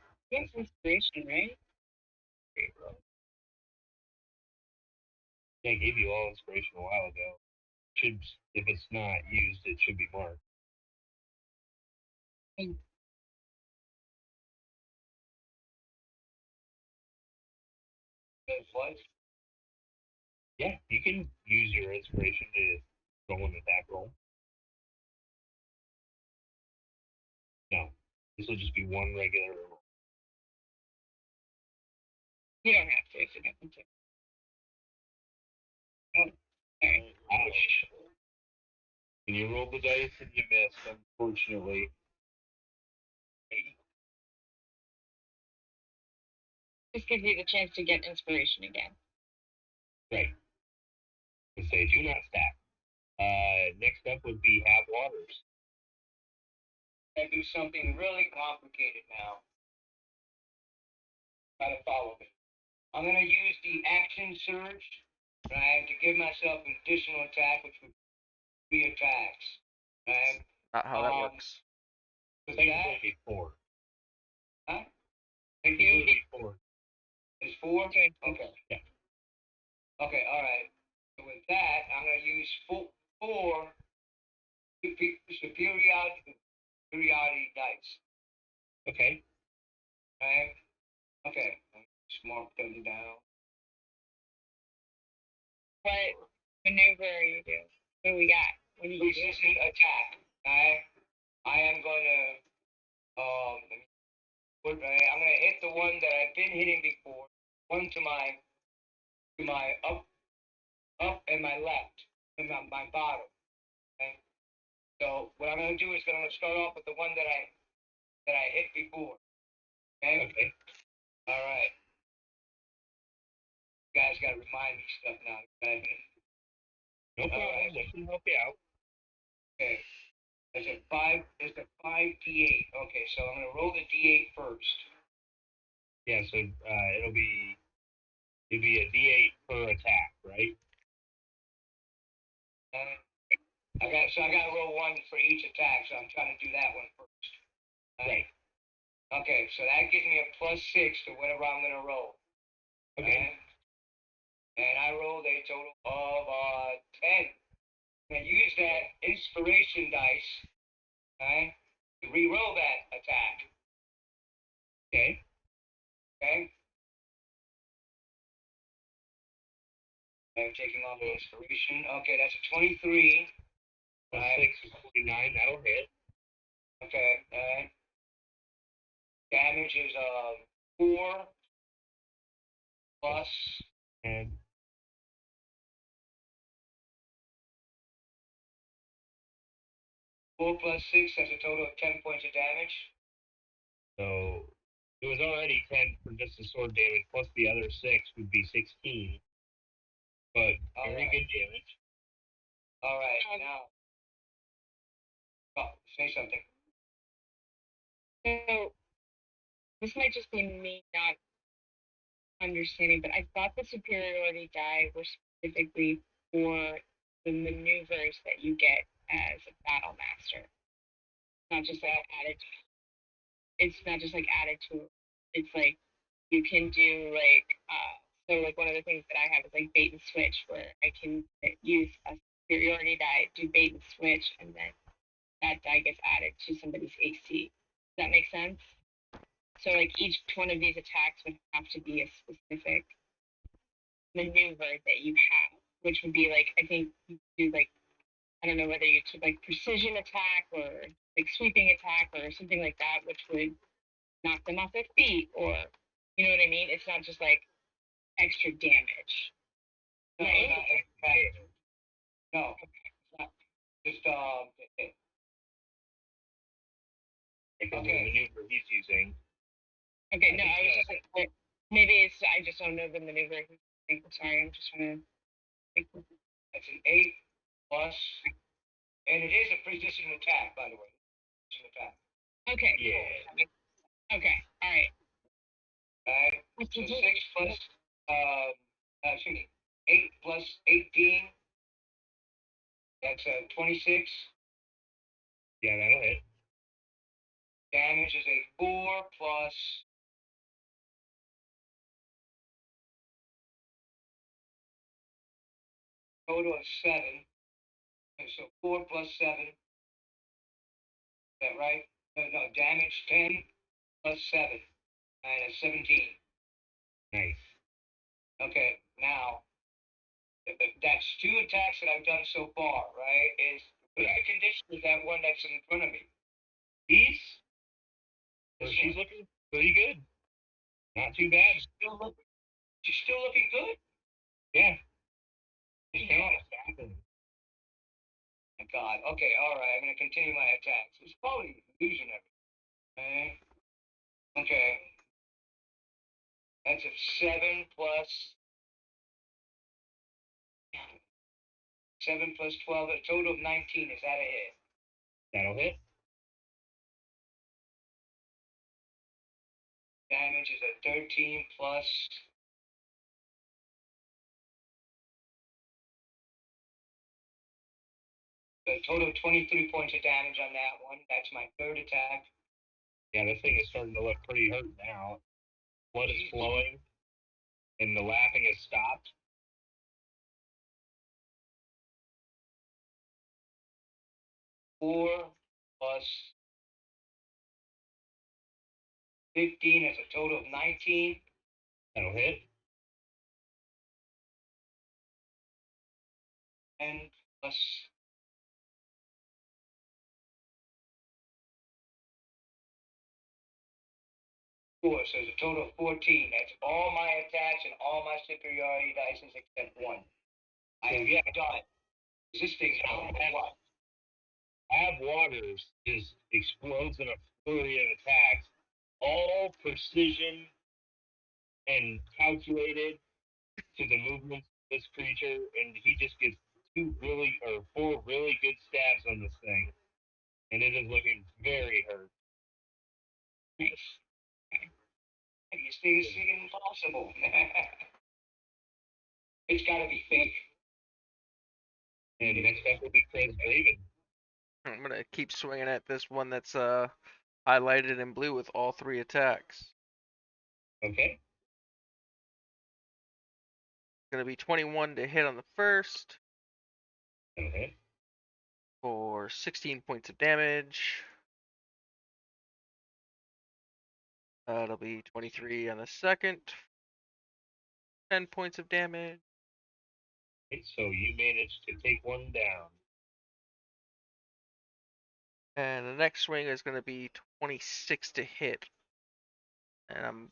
inspiration, right?
Okay, bro. Yeah, I gave you all inspiration a while ago. Should, if it's not used, it should be marked. Yeah, you can use your inspiration to roll an attack roll. No, this will just be one regular roll.
You don't have to if you don't want to. Oh, sorry.
Ouch. When you roll the dice and you miss, unfortunately.
This gives you the chance to get inspiration again.
Right. And say, do not stack. Next up would be Have Waters.
I do something really complicated now. Try to follow me. I'm gonna use the action surge, and I have to give myself an additional attack, which would be attacks. Right?
Not how that works.
I
With
think
that,
it will be 4.
huh?
I think it will be 4.
It's 4?
Okay.
Okay.
Yeah.
Okay, alright. So with that, I'm gonna use full 4 superiority dice.
Okay.
Right? Okay. Just mark them down.
What maneuver are you doing? What do we got? What do you do?
Resistant attack. Right? I am going to I'm going to hit the one that I've been hitting before. One to my up and my left, and my bottom. Okay. So what I'm going to do is I'm going to start off with the one that I hit before. Okay.
Okay.
All right. You guys got to remind me stuff now. Okay.
No problem.
Alright.
I can help you out.
Okay. It's a 5d8. Okay, so I'm gonna roll the d8 first.
Yeah. So it'll be a D8 per attack, right?
I gotta roll one for each attack, so I'm trying to do that one first.
Right.
Okay, so that gives me a +6 to whatever I'm gonna roll.
Okay.
And I rolled a total of 10. I'm gonna use that inspiration dice, okay, to re-roll that attack.
Okay.
Okay. I'm taking off the inspiration. Okay, that's a 23.
Plus
Alright.
6 is 49. That'll hit.
Okay, alright. Damage is 4 plus
And
4 plus 6. That's a total of 10 points of damage.
so it was already 10 for just the sword damage, plus the other 6 would be 16. But very
Alright.
good damage.
Alright, now. Oh, say something.
So this might just be me not understanding, but I thought the superiority die were specifically for the maneuvers that you get as a battle master. Not just like added. It's not just like added to. It's like you can do like so like one of the things that I have is like bait and switch, where I can use a superiority die, do bait and switch, and then that die gets added to somebody's AC. Does that make sense? So like each one of these attacks would have to be a specific maneuver that you have, which would be like I think you do like I don't know whether you took like precision attack or like sweeping attack or something like that, which would knock them off their feet, or you know what I mean? It's not just like extra damage.
No,
Right?
not extra. No, it's not. Just
Because
Okay.
the maneuver he's using.
Okay,
I
no,
think,
I was just like maybe it's I just don't know the maneuver. I'm sorry, I'm just trying to think.
It's an 8 plus, and it is a precision attack, by the way. Precision attack.
Okay,
Yeah.
cool. Okay, all right.
Alright. So 6 plus excuse me, 8 plus 18. That's 26.
Yeah, that'll hit.
Damage is a 4 plus total of 7. Okay, so 4 plus 7. Is that right? No, damage 10 plus 7. And it's 17.
Nice.
Okay, now that's 2 attacks that I've done so far, right? What's the condition is that one that's in front of me?
He's. So
This
she's
one.
looking pretty good. Not too bad.
She's still looking good?
Yeah. She's kind of stabbing.
My God. Okay, alright, I'm gonna continue my attacks. It's probably illusionary. Okay. That's a 7 plus 7 plus 12, a total of 19. Is that a hit?
That'll hit.
Damage is a 13 plus a total of 23 points of damage on that one. That's my third attack.
Yeah, this thing is starting to look pretty hurt now. Blood is flowing, and the laughing has stopped.
4 plus 15, that's a total of 19.
That'll hit.
And plus 4, so it's a total of 14. That's all my attacks and all my superiority dices except 1. I am done. This thing's out of what?
Ab Waters just explodes in a flurry of attacks, all precision and calculated to the movements of this creature, and he just gets 4 really good stabs on this thing, and it is looking very hurt.
Nice. You see, this is impossible. It's gotta be fake.
And next up will be Chris Raven.
I'm gonna keep swinging at this one that's highlighted in blue with all 3 attacks.
Okay.
Gonna be 21 to hit on the first
That'll hit.
for 16 points of damage. That'll be 23 on the second, 10 points of damage.
Okay, so you managed to take one down.
And the next swing is gonna be 26 to hit. And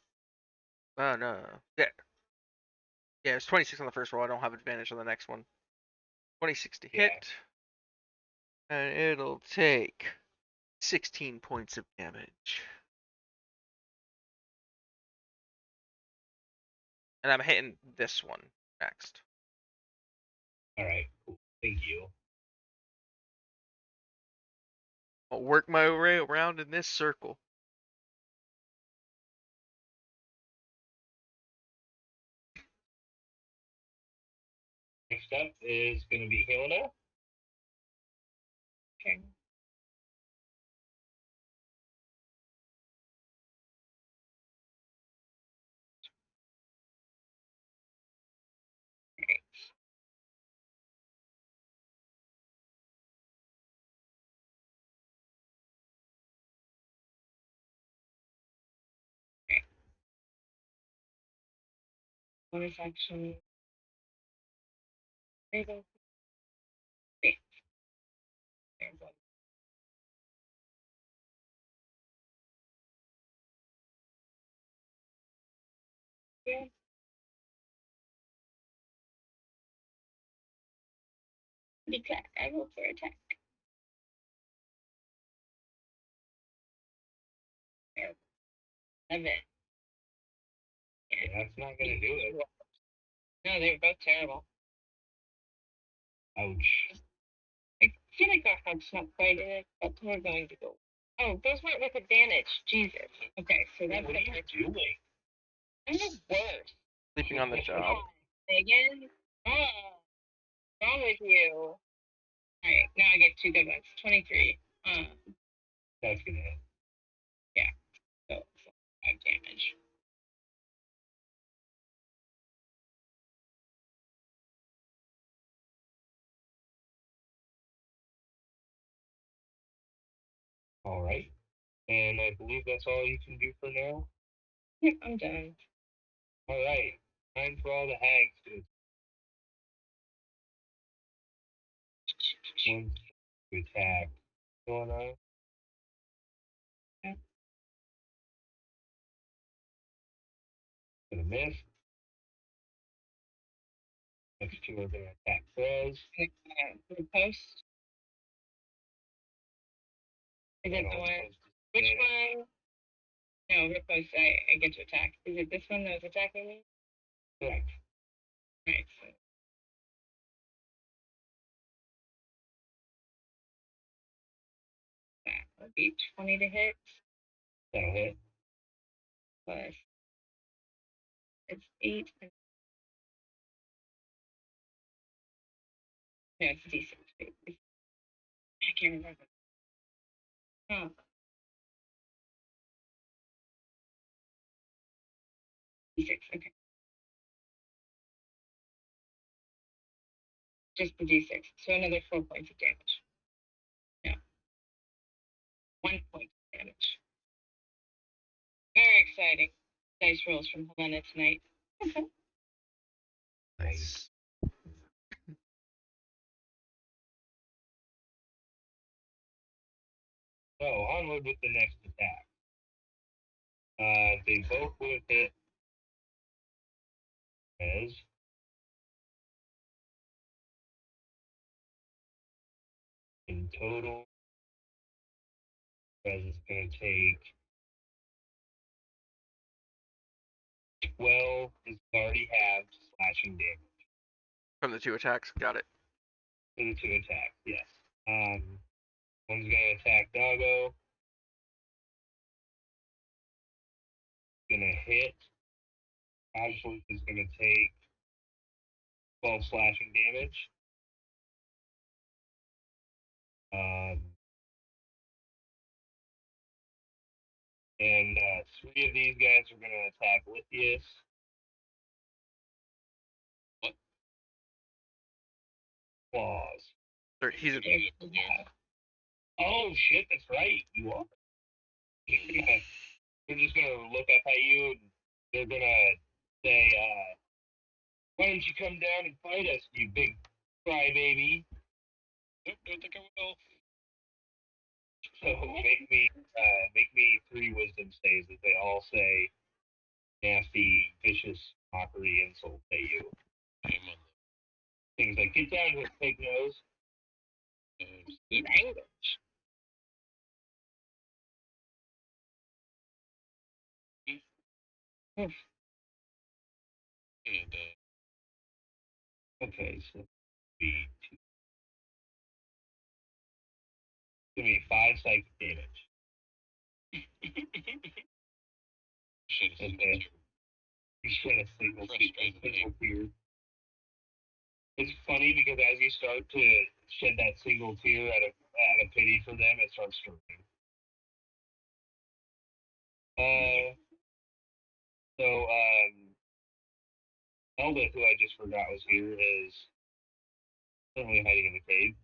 oh no, yeah. Yeah, it's 26 on the first roll. I don't have advantage on the next one. 26 to
Yeah.
hit. And it'll take 16 points of damage. And I'm hitting this one next.
All right. Cool. Thank you.
I'll work my way around in this circle.
Next up is going to be Helena.
Okay. Bonus action. Raven. Wait. There's one. Yeah. Declare. I roll for attack. There. 11.
Yeah, that's not going to do it.
No, they were both terrible.
Ouch.
I feel like our hunt's not quite in it, but we're going to go. Oh, those weren't with advantage. Jesus. Okay, so that's
What are you doing?
I'm the worst.
Sleeping on the job.
Megan? Oh, what's wrong with you? Alright, now I get 2 good ones. 23.
That's going to hit.
So 5 damage.
All right. And I believe that's all you can do for now.
Yep, I'm done.
All right. Time for all the hags to one to attack. Going on.
Yeah.
Gonna miss. Next 2 are gonna attack Fez.
The post. Is it
And
the
I'll
one?
post
Which
it.
one? No, riposte. I get to attack. Is it this one that was attacking me?
Correct.
Alright, so. That would be 20 to hit.
That'll hit.
Plus. It's 8. No, it's D6. I can't remember. Oh. D6, okay. Just the D6. So another 4 points of damage. 1 point of damage. Very exciting. Dice rolls from Helena tonight.
Nice.
So onward with the next attack. They both would have hit as in total. Rez is going to take 12. Is already halved slashing damage
From the 2 attacks. Got it.
for the 2 attacks. Yes. One's going to attack Doggo. Going to hit. Absolute is going to take 12 slashing damage. And 3 of these guys are going to attack Lithius.
What?
Claws.
He's a,
Oh shit, that's right. You are. They're just gonna look up at you and they're gonna say, why don't you come down and fight us, you big crybaby?
Nope, don't think I will.
So make me 3 wisdom saves that they all say nasty, vicious mockery insults at you.
Shame on them.
Things like get down here, pig nose.
Language.
And
Okay, so be 2. Give me 5 psychic damage.
should have
Okay. You shed a single tear. It's funny because as you start to shed that single tear out of pity for them, it starts to rain. Elda, who I just forgot was here, is certainly hiding in the cave.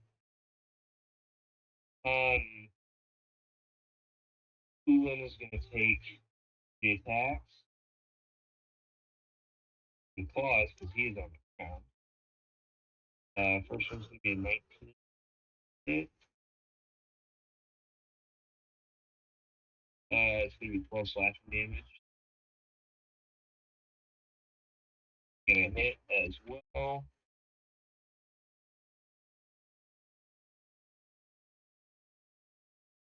Ulin is going to take the attacks and claws because he is on the ground. First one's going to be a 19 hit. It's going to be 12 slashing damage. Going to hit as well.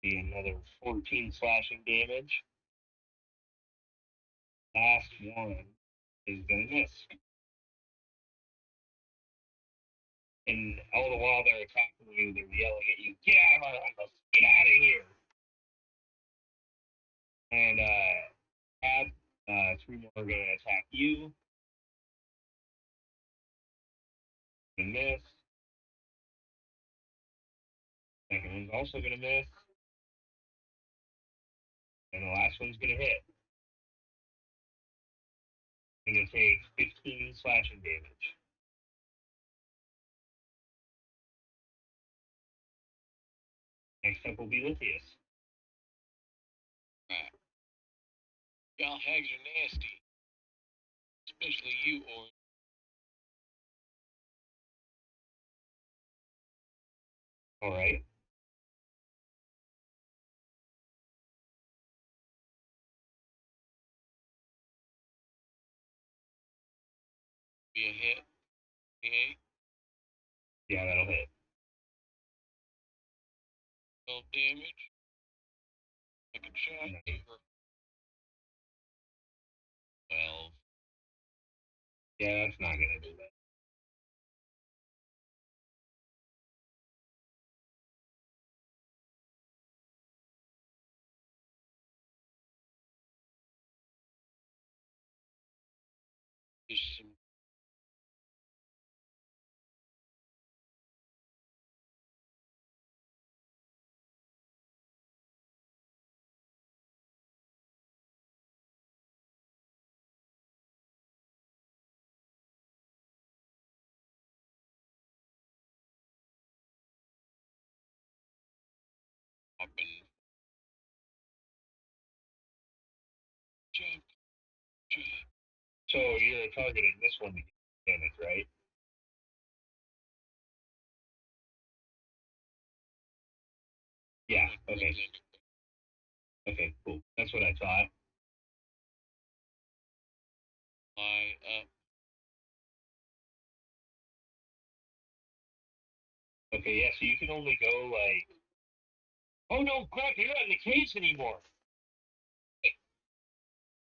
Be another 14 slashing damage. Last one is going to miss. And all the while they're attacking you, they're yelling at you, get out of our house, get out of here. And have 3 more are going to attack you. And miss. Second one's also going to miss. And the last one's going to hit. Going to take 15 slashing damage. Next up will be Lithius.
y'all hags are nasty. Especially you, Orange.
Alright.
Be a hit. 28,
Yeah, that'll hit.
12 damage. Second shot.
Nice.
12.
Yeah, that's not going to do that.
Just some popping Jump. Jump.
So you're targeting this one to get damage, right? Yeah. Okay. Okay. Cool. That's what I thought.
Fly up.
Okay. Yeah. So you can only go like. Oh no! Crap! You're not in the cage anymore.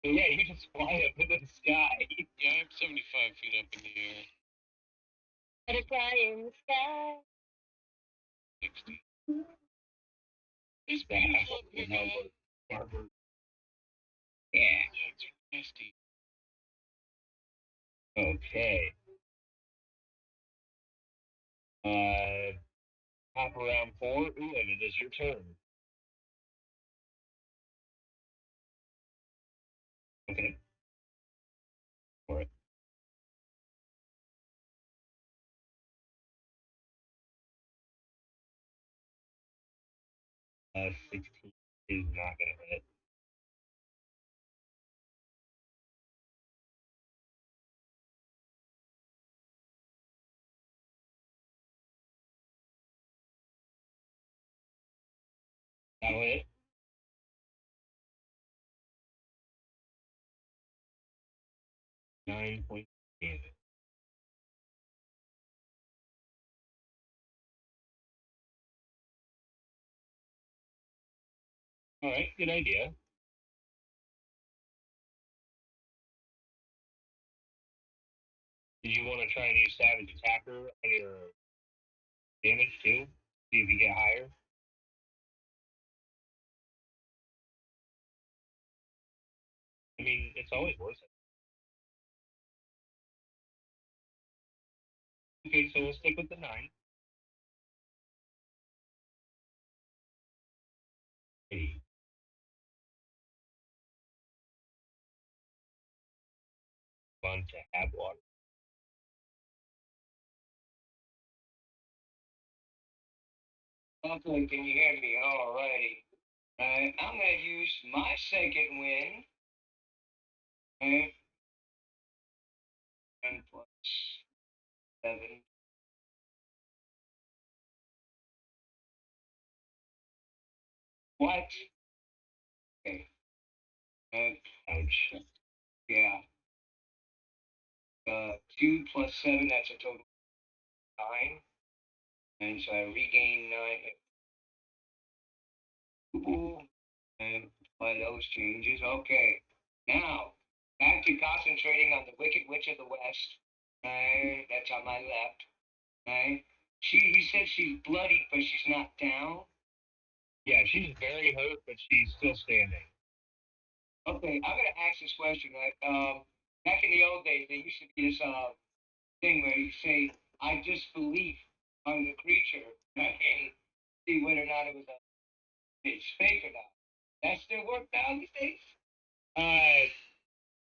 So yeah, you just fly up into the sky.
Yeah, I'm 75 feet up in the air.
Butterfly in the sky.
60. It's
That
beautiful up here, man.
Barbara.
Yeah.
Clouds are nasty.
Okay. Hop around 4. Ooh, and it is your turn. Okay. For it. Uh, 16 is not gonna hit. That'll hit. 9 points of damage. All right, good idea. Did you want to try and use Savage Attacker on your damage too? See if you get higher. I mean, it's always worth it. Okay, so we'll stick with the 9. Hey. Fun to have water.
Okay, can you hear me? Alrighty. I'm gonna use my second win. Okay. 10 plus 7. What? Okay.
Ouch.
Yeah. 2 plus 7, that's a total of 9. And so I regain 9. Ooh. And by those changes. Okay. Now, back to concentrating on the Wicked Witch of the West. That's on my left. You said she's bloodied, but she's not down.
Yeah, she's very hurt, but she's still standing.
Okay, I'm gonna ask this question. Back in the old days, there used to be this thing where you say, "I disbelief" on the creature, and see whether or not it's fake or not. That still work now these days?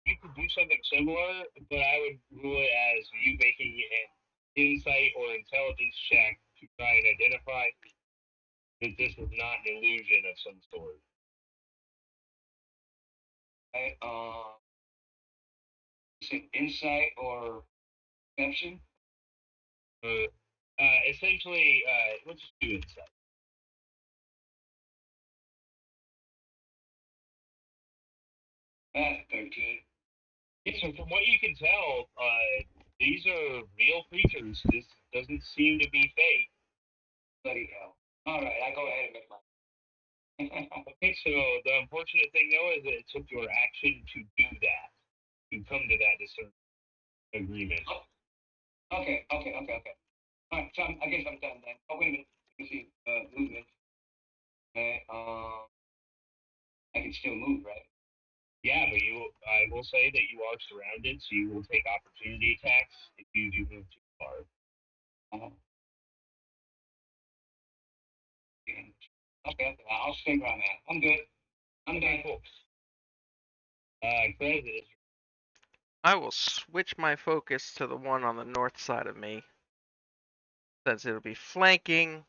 You could do something similar, but I would rule it as you making an insight or intelligence check to try and identify that this is not an illusion of some sort.
Right, is it insight or perception?
Essentially, let's just do insight.
13.
Yeah, so from what you can tell, these are real creatures. This doesn't seem to be fake.
Bloody hell. Alright, I go ahead and make my.
Okay, so the unfortunate thing though is that it took your action to do that, to come to that agreement.
Okay. Alright, so I guess I'm done then. Oh, wait a minute. You can see movement. Okay, I can still move, right?
Yeah, but I will say that you are surrounded, so you will take opportunity attacks if you do move too far.
Okay, I'll stay where I'm at. I'm good. I'm
Okay,
done.
cool. Greg, it is
I will switch my focus to the one on the north side of me, since it'll be flanking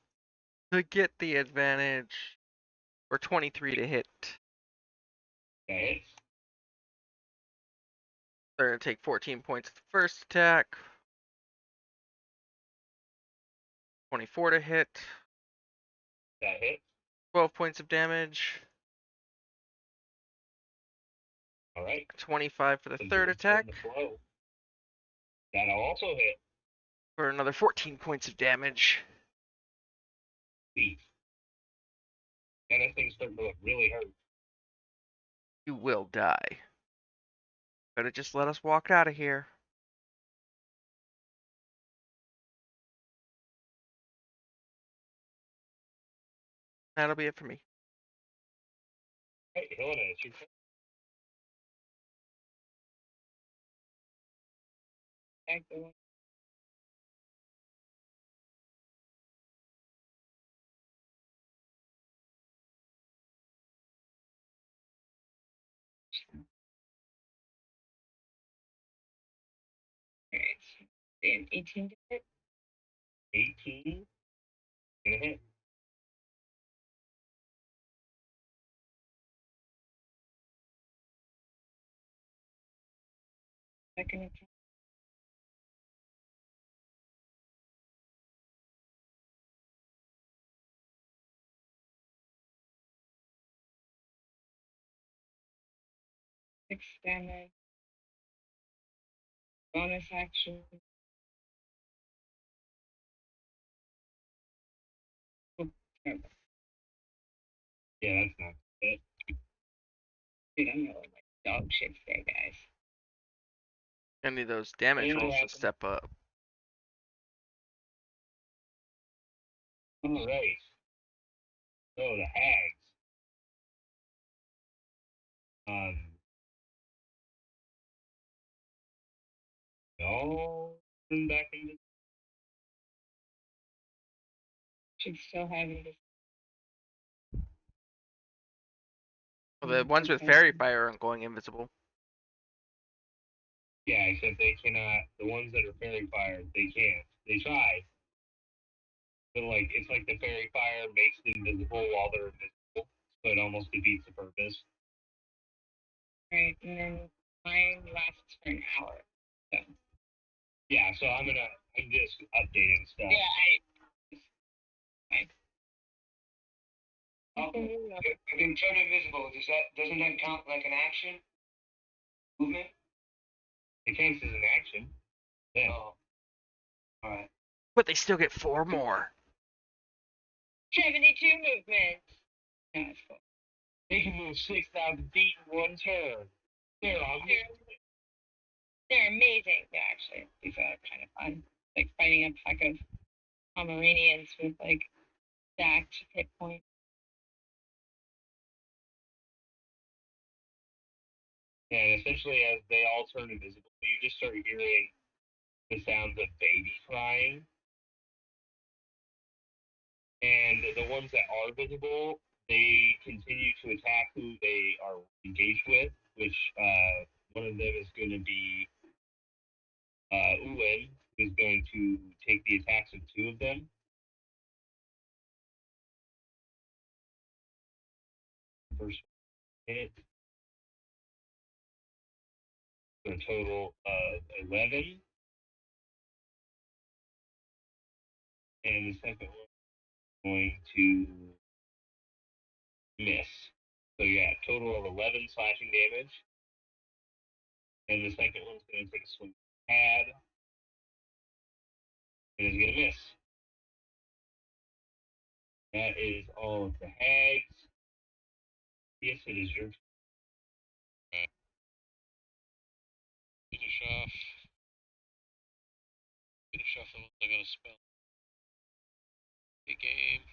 to get the advantage. For 23 to hit.
that hits.
They're gonna take 14 points at the first attack. 24 to hit.
That hit.
12 points of damage.
All right.
25 for the
Some
third
bullets
attack.
from the flow. That'll also hit.
For another 14 points of damage.
Sweet. And that thing's starting to look really hurt.
You will die. Better just let us walk out of here. That'll be it for me.
Hey, Helena, it's your turn.
Back the one. Alright. Damn, 18 to hit.
18. Gonna hit.
Second attack. Six damage. Bonus action. Oh, terrible.
Yeah, that's not it.
Dude, I'm rolling like dog shit today, guys.
Any of those damage
It'll
rolls to
happen.
step up.
All right. So the hags. Y'all turn back into.
Should still have it.
Well, the ones with fairy fire aren't going invisible.
Yeah, except they cannot. The ones that are fairy fire, they can't. They try. But like, it's like the fairy fire makes them visible while they're invisible, so it almost defeats the purpose.
Right, and then mine lasts for an hour. So.
Yeah, so I'm just updating stuff.
Yeah,
Oh, if you turn invisible, doesn't that count like an action? Movement?
It counts as an action. Yeah.
Oh. Alright.
But they still get 4 more.
72 movements. No, it's cool.
They can move 6,000 feet in one turn. They're
They're amazing. Yeah, actually, these are kind of fun. Like fighting a pack of Pomeranians with like stacked hit points.
And essentially, as they all turn invisible, you just start hearing the sounds of baby crying. And the ones that are visible, they continue to attack who they are engaged with, which one of them is going to be Uwen, who's going to take the attacks of 2 of them. First hit for a total of 11. And the second one is going to miss. So yeah, total of 11 slashing damage. And the second one's going to take a swing pad. And is going to miss. That is all of the hags. Yes, it is your turn.
Finish off. Finish off the ones I got a spell. The game.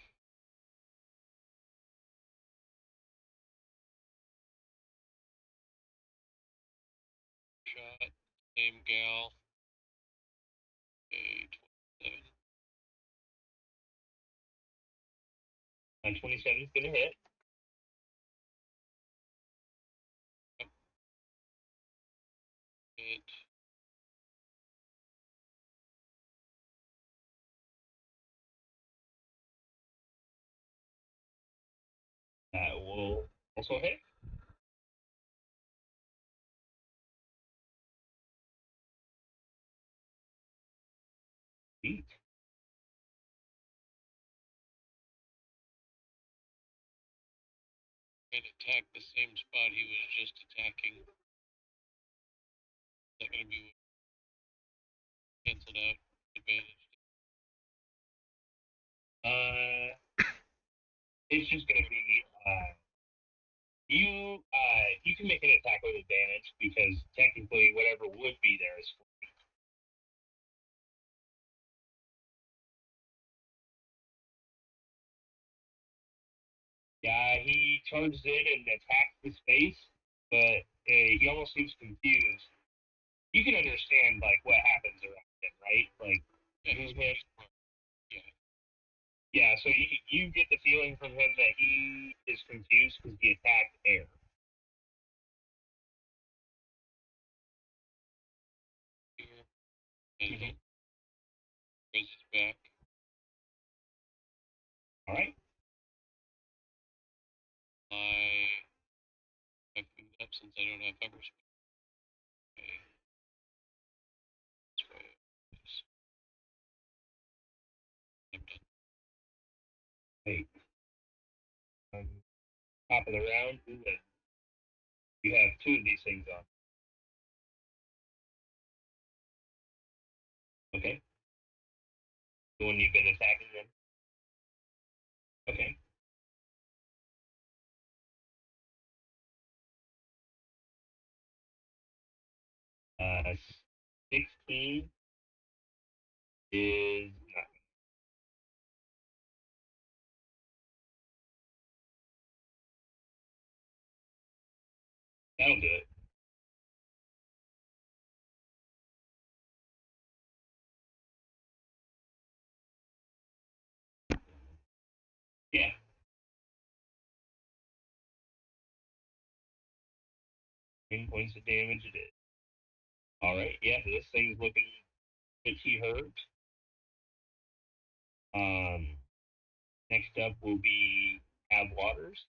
Shot. Same gal. Okay, 27.
27 is going to hit.
Hit.
That will also hit. feet.
And attack the same spot he was just attacking. Is that going to be canceled out? Advantage.
It's just gonna be you can make an attack with advantage because technically whatever would be there is free. Yeah, he charges in and attacks the space, but he almost seems confused. You can understand like what happens around him, right? Like
Yeah, he's
him.
Yeah.
Yeah, so you get the feeling from him that he is confused because he attacked air.
Here. And
Mhm.
he raises back.
All right.
I food up since I don't have pepper spray. That's why I'm done.
Hey. Top of the round, who wins? You have two of these things on. Okay. The one you've been attacking them. Okay. Uh, 16 is not. That'll do it. Yeah. 10 points of damage it is. All right. Yeah, this thing's looking pretty hurt. Next up will be Ab Waters.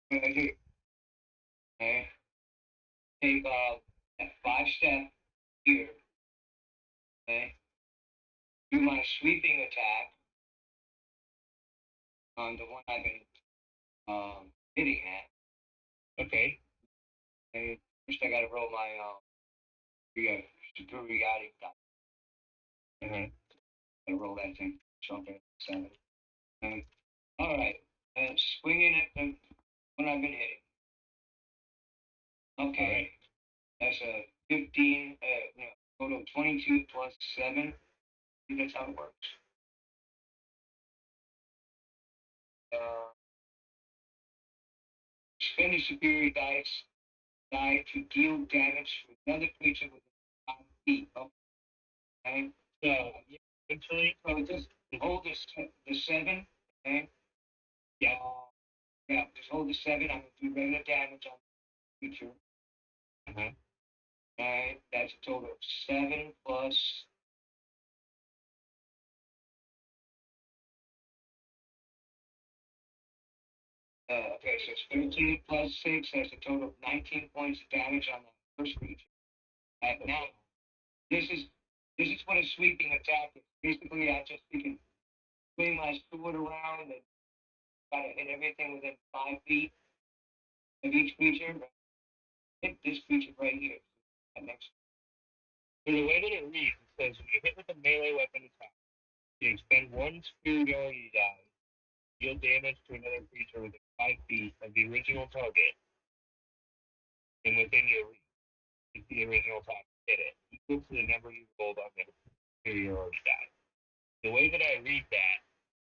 Okay. Take a 5-step here. Okay. Do my sweeping attack on the one I've been hitting at.
Okay.
Okay. First, I gotta roll my superiority die. Gotta roll that thing. Something 7. All right. Swinging at the one I've been hitting. Okay.
All right.
That's a 15. Total 22 plus 7. I think that's how it works. Spend a superior die to deal damage to another creature within 5 feet. Okay.
So, eventually,
So just hold the 7. Okay.
yeah.
Yeah, just hold the 7. I'm gonna do regular damage on the creature.
Uh-huh.
Alright, that's a total of 7 plus. Okay, so it's 13 plus 6. That's a total of 19 points of damage on the first creature. Now, this is what a sweeping attack is. Basically, I just can swing my sword around and try to hit everything within 5 feet of each creature. Hit this creature right here. That next.
So the way that it reads, it says when you hit with a melee weapon attack, you expend 1 superiority die, deal damage to another creature within 5 feet of the original target, and within your reach. If the original target hit it, equal to the number you rolled on the superiority die. The way that I read that,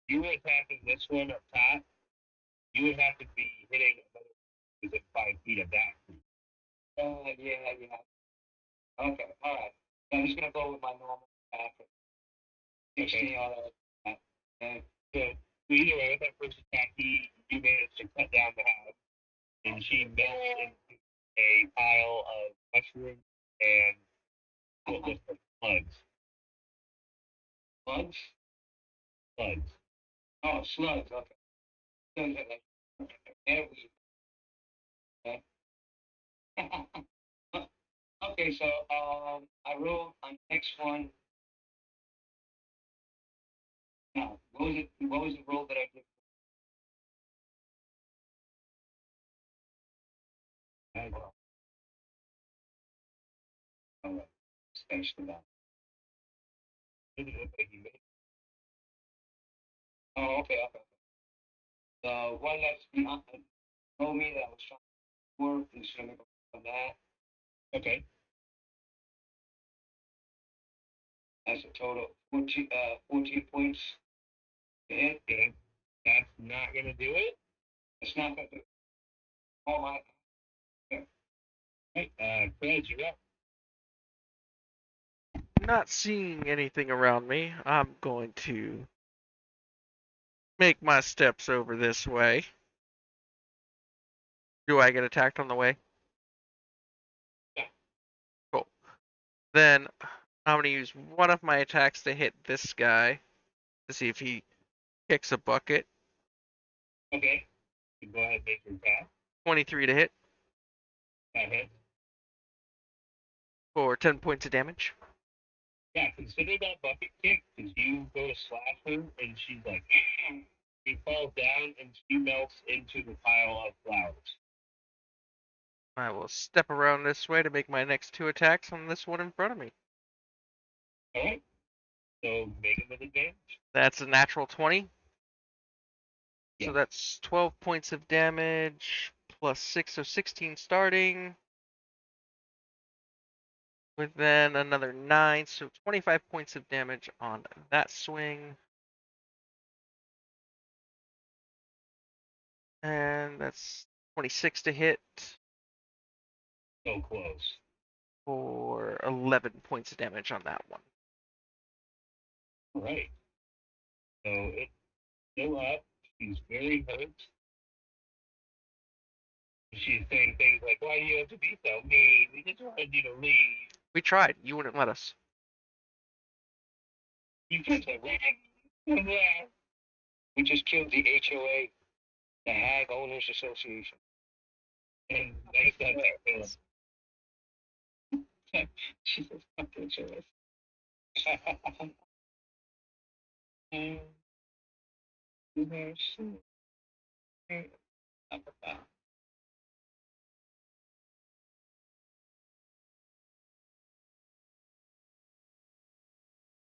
you were attacking this one up top, you would have to be hitting another within 5 feet of that.
Yeah. Okay, alright. So I'm just gonna go with my normal attack. see all that. And
So either way, with that first attack, you managed to cut down the house, and she melts into a pile of mushrooms and what was the slugs.
bugs?
Slugs.
Oh, slugs. Okay. Slugs are like there we. Okay. Okay, so I rolled on next one. Now, what was it? What was the roll that I did? I rolled. All right. Finish the that.
Didn't look like you made
Oh, okay, okay. The one that's behind told me that I was trying to work and should make on that.
it. Okay.
That's a total of 14 points to hit.
Okay. That's not gonna do it.
It's not gonna do. Oh my.
Right. Fred, you're up.
Not seeing anything around me, I'm going to make my steps over this way. Do I get attacked on the way?
Yeah.
Cool. Then I'm gonna use one of my attacks to hit this guy to see if he kicks a bucket.
Okay. You go ahead and make your attack.
23 to hit
That hits.
for 10 points of damage.
Yeah, consider that bucket kick because you go to slash her and she's like, she falls down and she melts into the pile of flowers.
I will step around this way to make my next two attacks on this one in front of me.
All right. So make it with advantage.
That's a natural 20.
Yeah.
So that's 12 points of damage plus 6, so 16 starting. With then another 9, so 25 points of damage on that swing. And that's 26 to hit
So close.
for 11 points of damage on that one.
All right. So it's still up. She's very hurt. She's saying things like, why do you have to be so mean? We just wanted you to leave.
We tried. You wouldn't let us.
You just said, yeah.
We just killed the HOA, the Hag Owners Association.
And next time, Philip.
Jesus fucking Christ. Where she? Up about.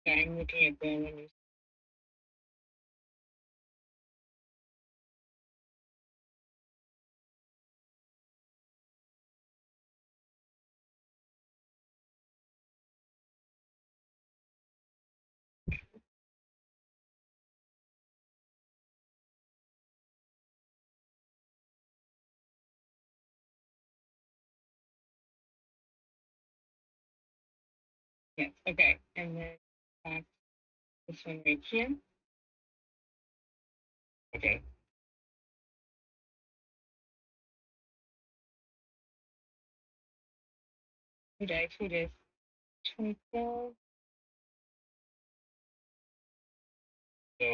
Yeah, I'm looking at the one. Yes, okay. And then this one right here.
Okay.
Who dies? Who dies? 24.
So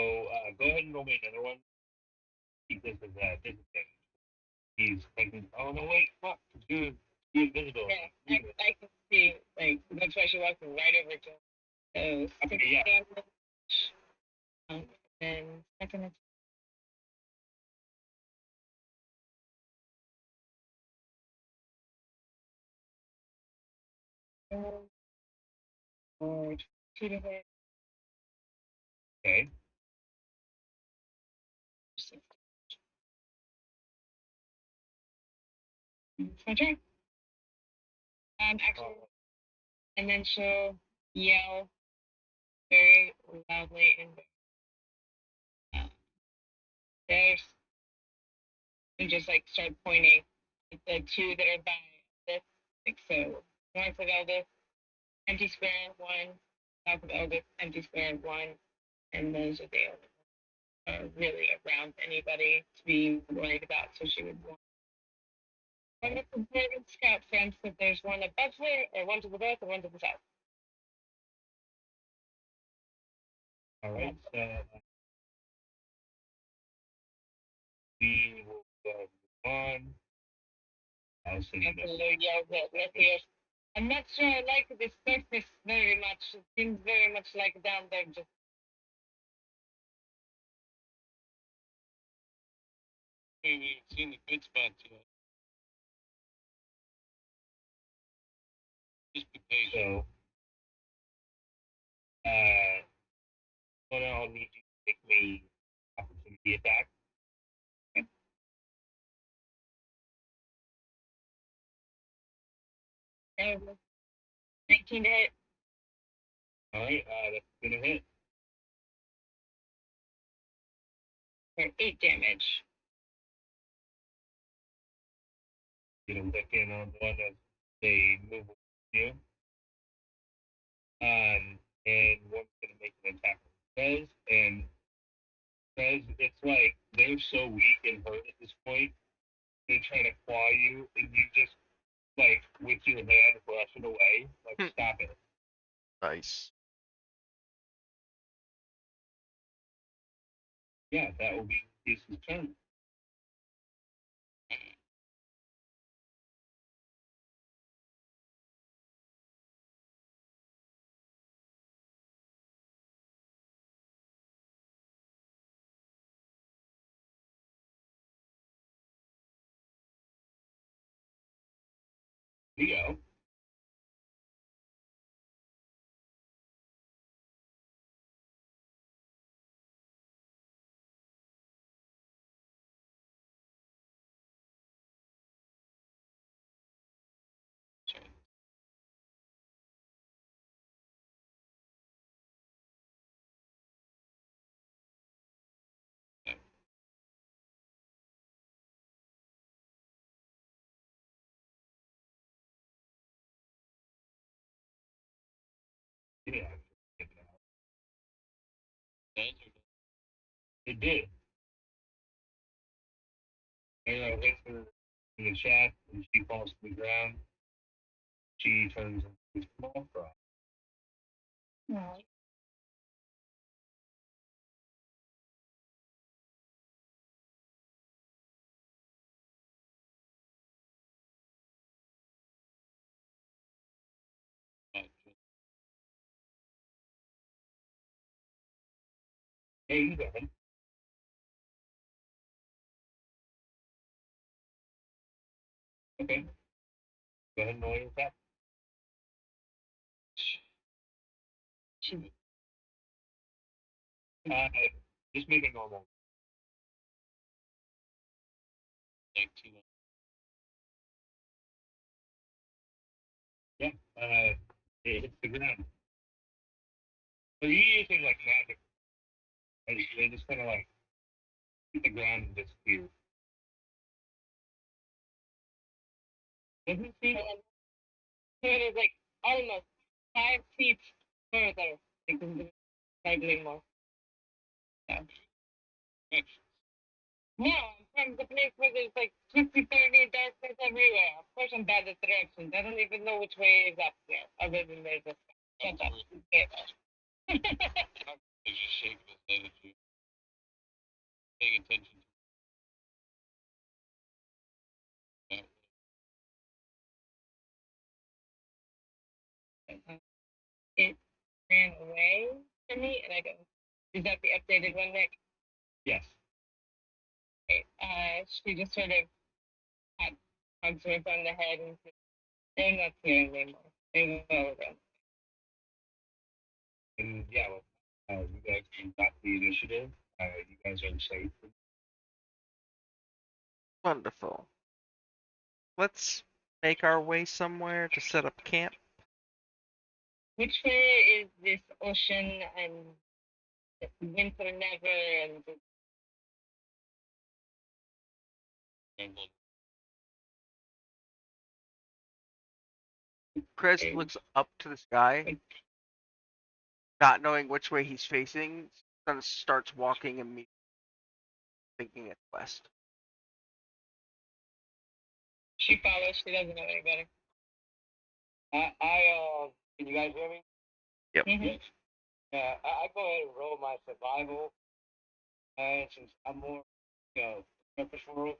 go ahead and roll me another one. Keep this as a disadvantage. He's thinking, oh no, wait, fuck, dude, he's invisible.
Yeah, I can see. Like, that's why she walked right over to him. So,
Okay, yeah.
damage. Then second attack. Or 2 to hit.
Okay.
It's my turn. Actually, and then she'll yell very loudly and there's and just like start pointing at the two that are by this. Like so, north of Eldith, empty square, one, South of Elder, Empty Square, 1, and those are the only really around anybody to be worried about. So she would want one of the important scout fence if there's one above her, or one to the north, or one to the south.
All right, so we will go on. I'll send you this.
Anthony yells at Lethius. I'm not sure I like this surface very much. It seems very much like down there just
We haven't even seen the good spots yet. Just be patient.
So, what I'll need you to make me opportunity attack.
terrible. 19 to hit.
All right, that's gonna hit.
For 8 damage.
Gonna look in on the one that they move with you. And one's gonna make an attack on Prez, and Prez, it's like they're so weak and hurt at this point. They try to claw you, and you just like with your hand brush it away. Like stop it.
Nice.
Yeah, that will be his turn. Leo.
Sorry.
Yeah.
Does or does?
It did. Arrow hits her in the chest, and she falls to the ground. She turns into a small fry.
No.
Hey, you go ahead. Okay. Go ahead and roll your attack. Uh, just make it normal.
19.
Yeah. It hits the ground. So you're using like magic. They just kind of like hit the ground and disappear. Doesn't seem.
So it is like almost 5 feet further. Like slightly more. Yeah. No, I'm from the place where there's like 50, 30 darkness everywhere. Of course I'm bad at directions. I don't even know which way is up there, other than there's a shut up.
He's just shaking his head at you. Paying attention to
It ran away from me, and I go, is that the updated one, Nick?
Yes.
Okay. She just sort of hugs her on the head and says, they're not here anymore. They will go around.
And yeah, well, you guys got the initiative. You guys are safe.
Wonderful. Let's make our way somewhere to set up camp.
Which way is this ocean and winter never and
Gremlin.
Chris looks up to the sky not knowing which way he's facing, Sun starts walking immediately, thinking it's west.
She follows. She doesn't know any better.
Can you guys hear me?
Mm-hmm.
Yeah, I go ahead and roll my survival, and since I'm more, purposeful,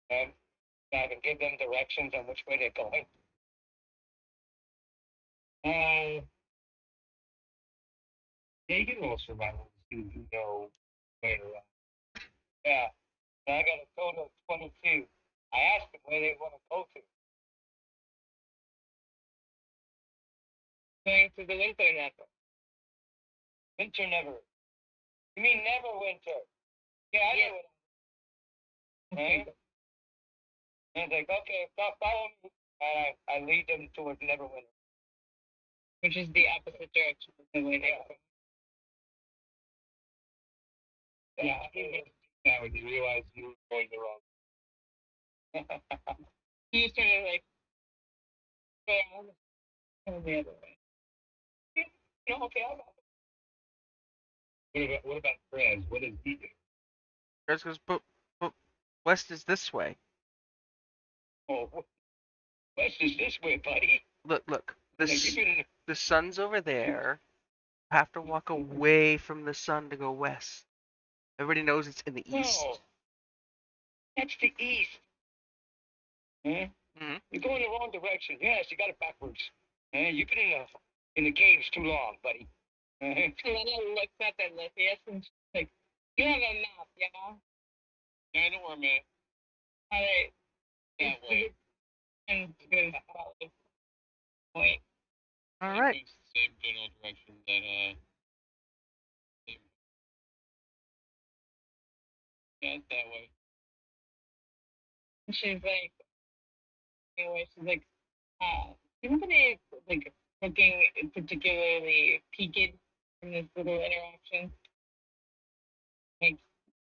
and I can give them directions on which way they're going. Yeah, you can roll survival to see if you know where. Yeah, so I got a total of 22. I asked them where they want to go to.
Going to the winter never.
Winter never. You mean never winter? Yeah, I know what.
Okay.
And it's like, okay, follow me. And I lead them towards Neverwinter.
Which is the opposite direction of the way they go.
Yeah, now when you realize you were going the wrong.
You sort of like go the other way.
Okay, I got it. What about Perez? What does he do?
Chris goes, but west is this way.
Oh, west is this way, buddy.
Look.
Like,
The sun's over there. You have to walk away from the sun to go west. Everybody knows it's in the east.
No, that's the east. Huh?
Mhm.
You're going the wrong direction. Yes, you got it backwards. You've been in the caves too long, buddy.
Lena looks at the Lithius and she's like, "You have a map, yeah?"
Yeah, I know where I'm at.
Alright.
That way.
And goes point.
All
It
right.
goes the same general direction that same- yeah, it's that way.
And she's like, anyway, she's like, anybody like looking particularly peaked from this little interaction? Like,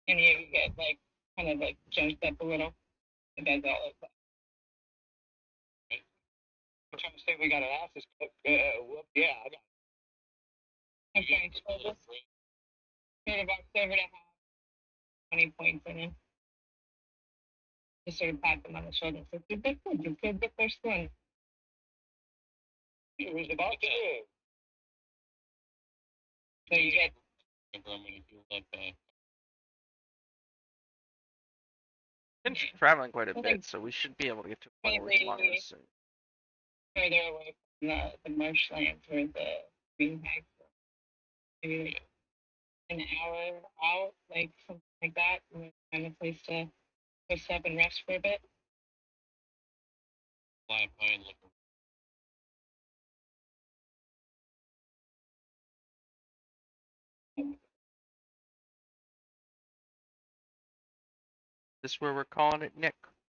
any of you get like kind of like jumped up a little? You guys all look like.
I'm trying to say we got an asses cook. Yeah, I got
Okay, so just sort of October to have 20 points in it. Just sort of pat them on the shoulder. So you did good. You killed the first one.
it. Was about to do.
So you get
Remember, I'm gonna heal up.
Been traveling quite a
Okay.
bit, so we should be able to get to a point where we can walk
Maybe-
this soon.
further away from the marshlands where the green hags were. Maybe like an hour out, like something like that, and then find a place to post up and rest for a bit.
Fly pine looking.
This is where we're calling it Nick.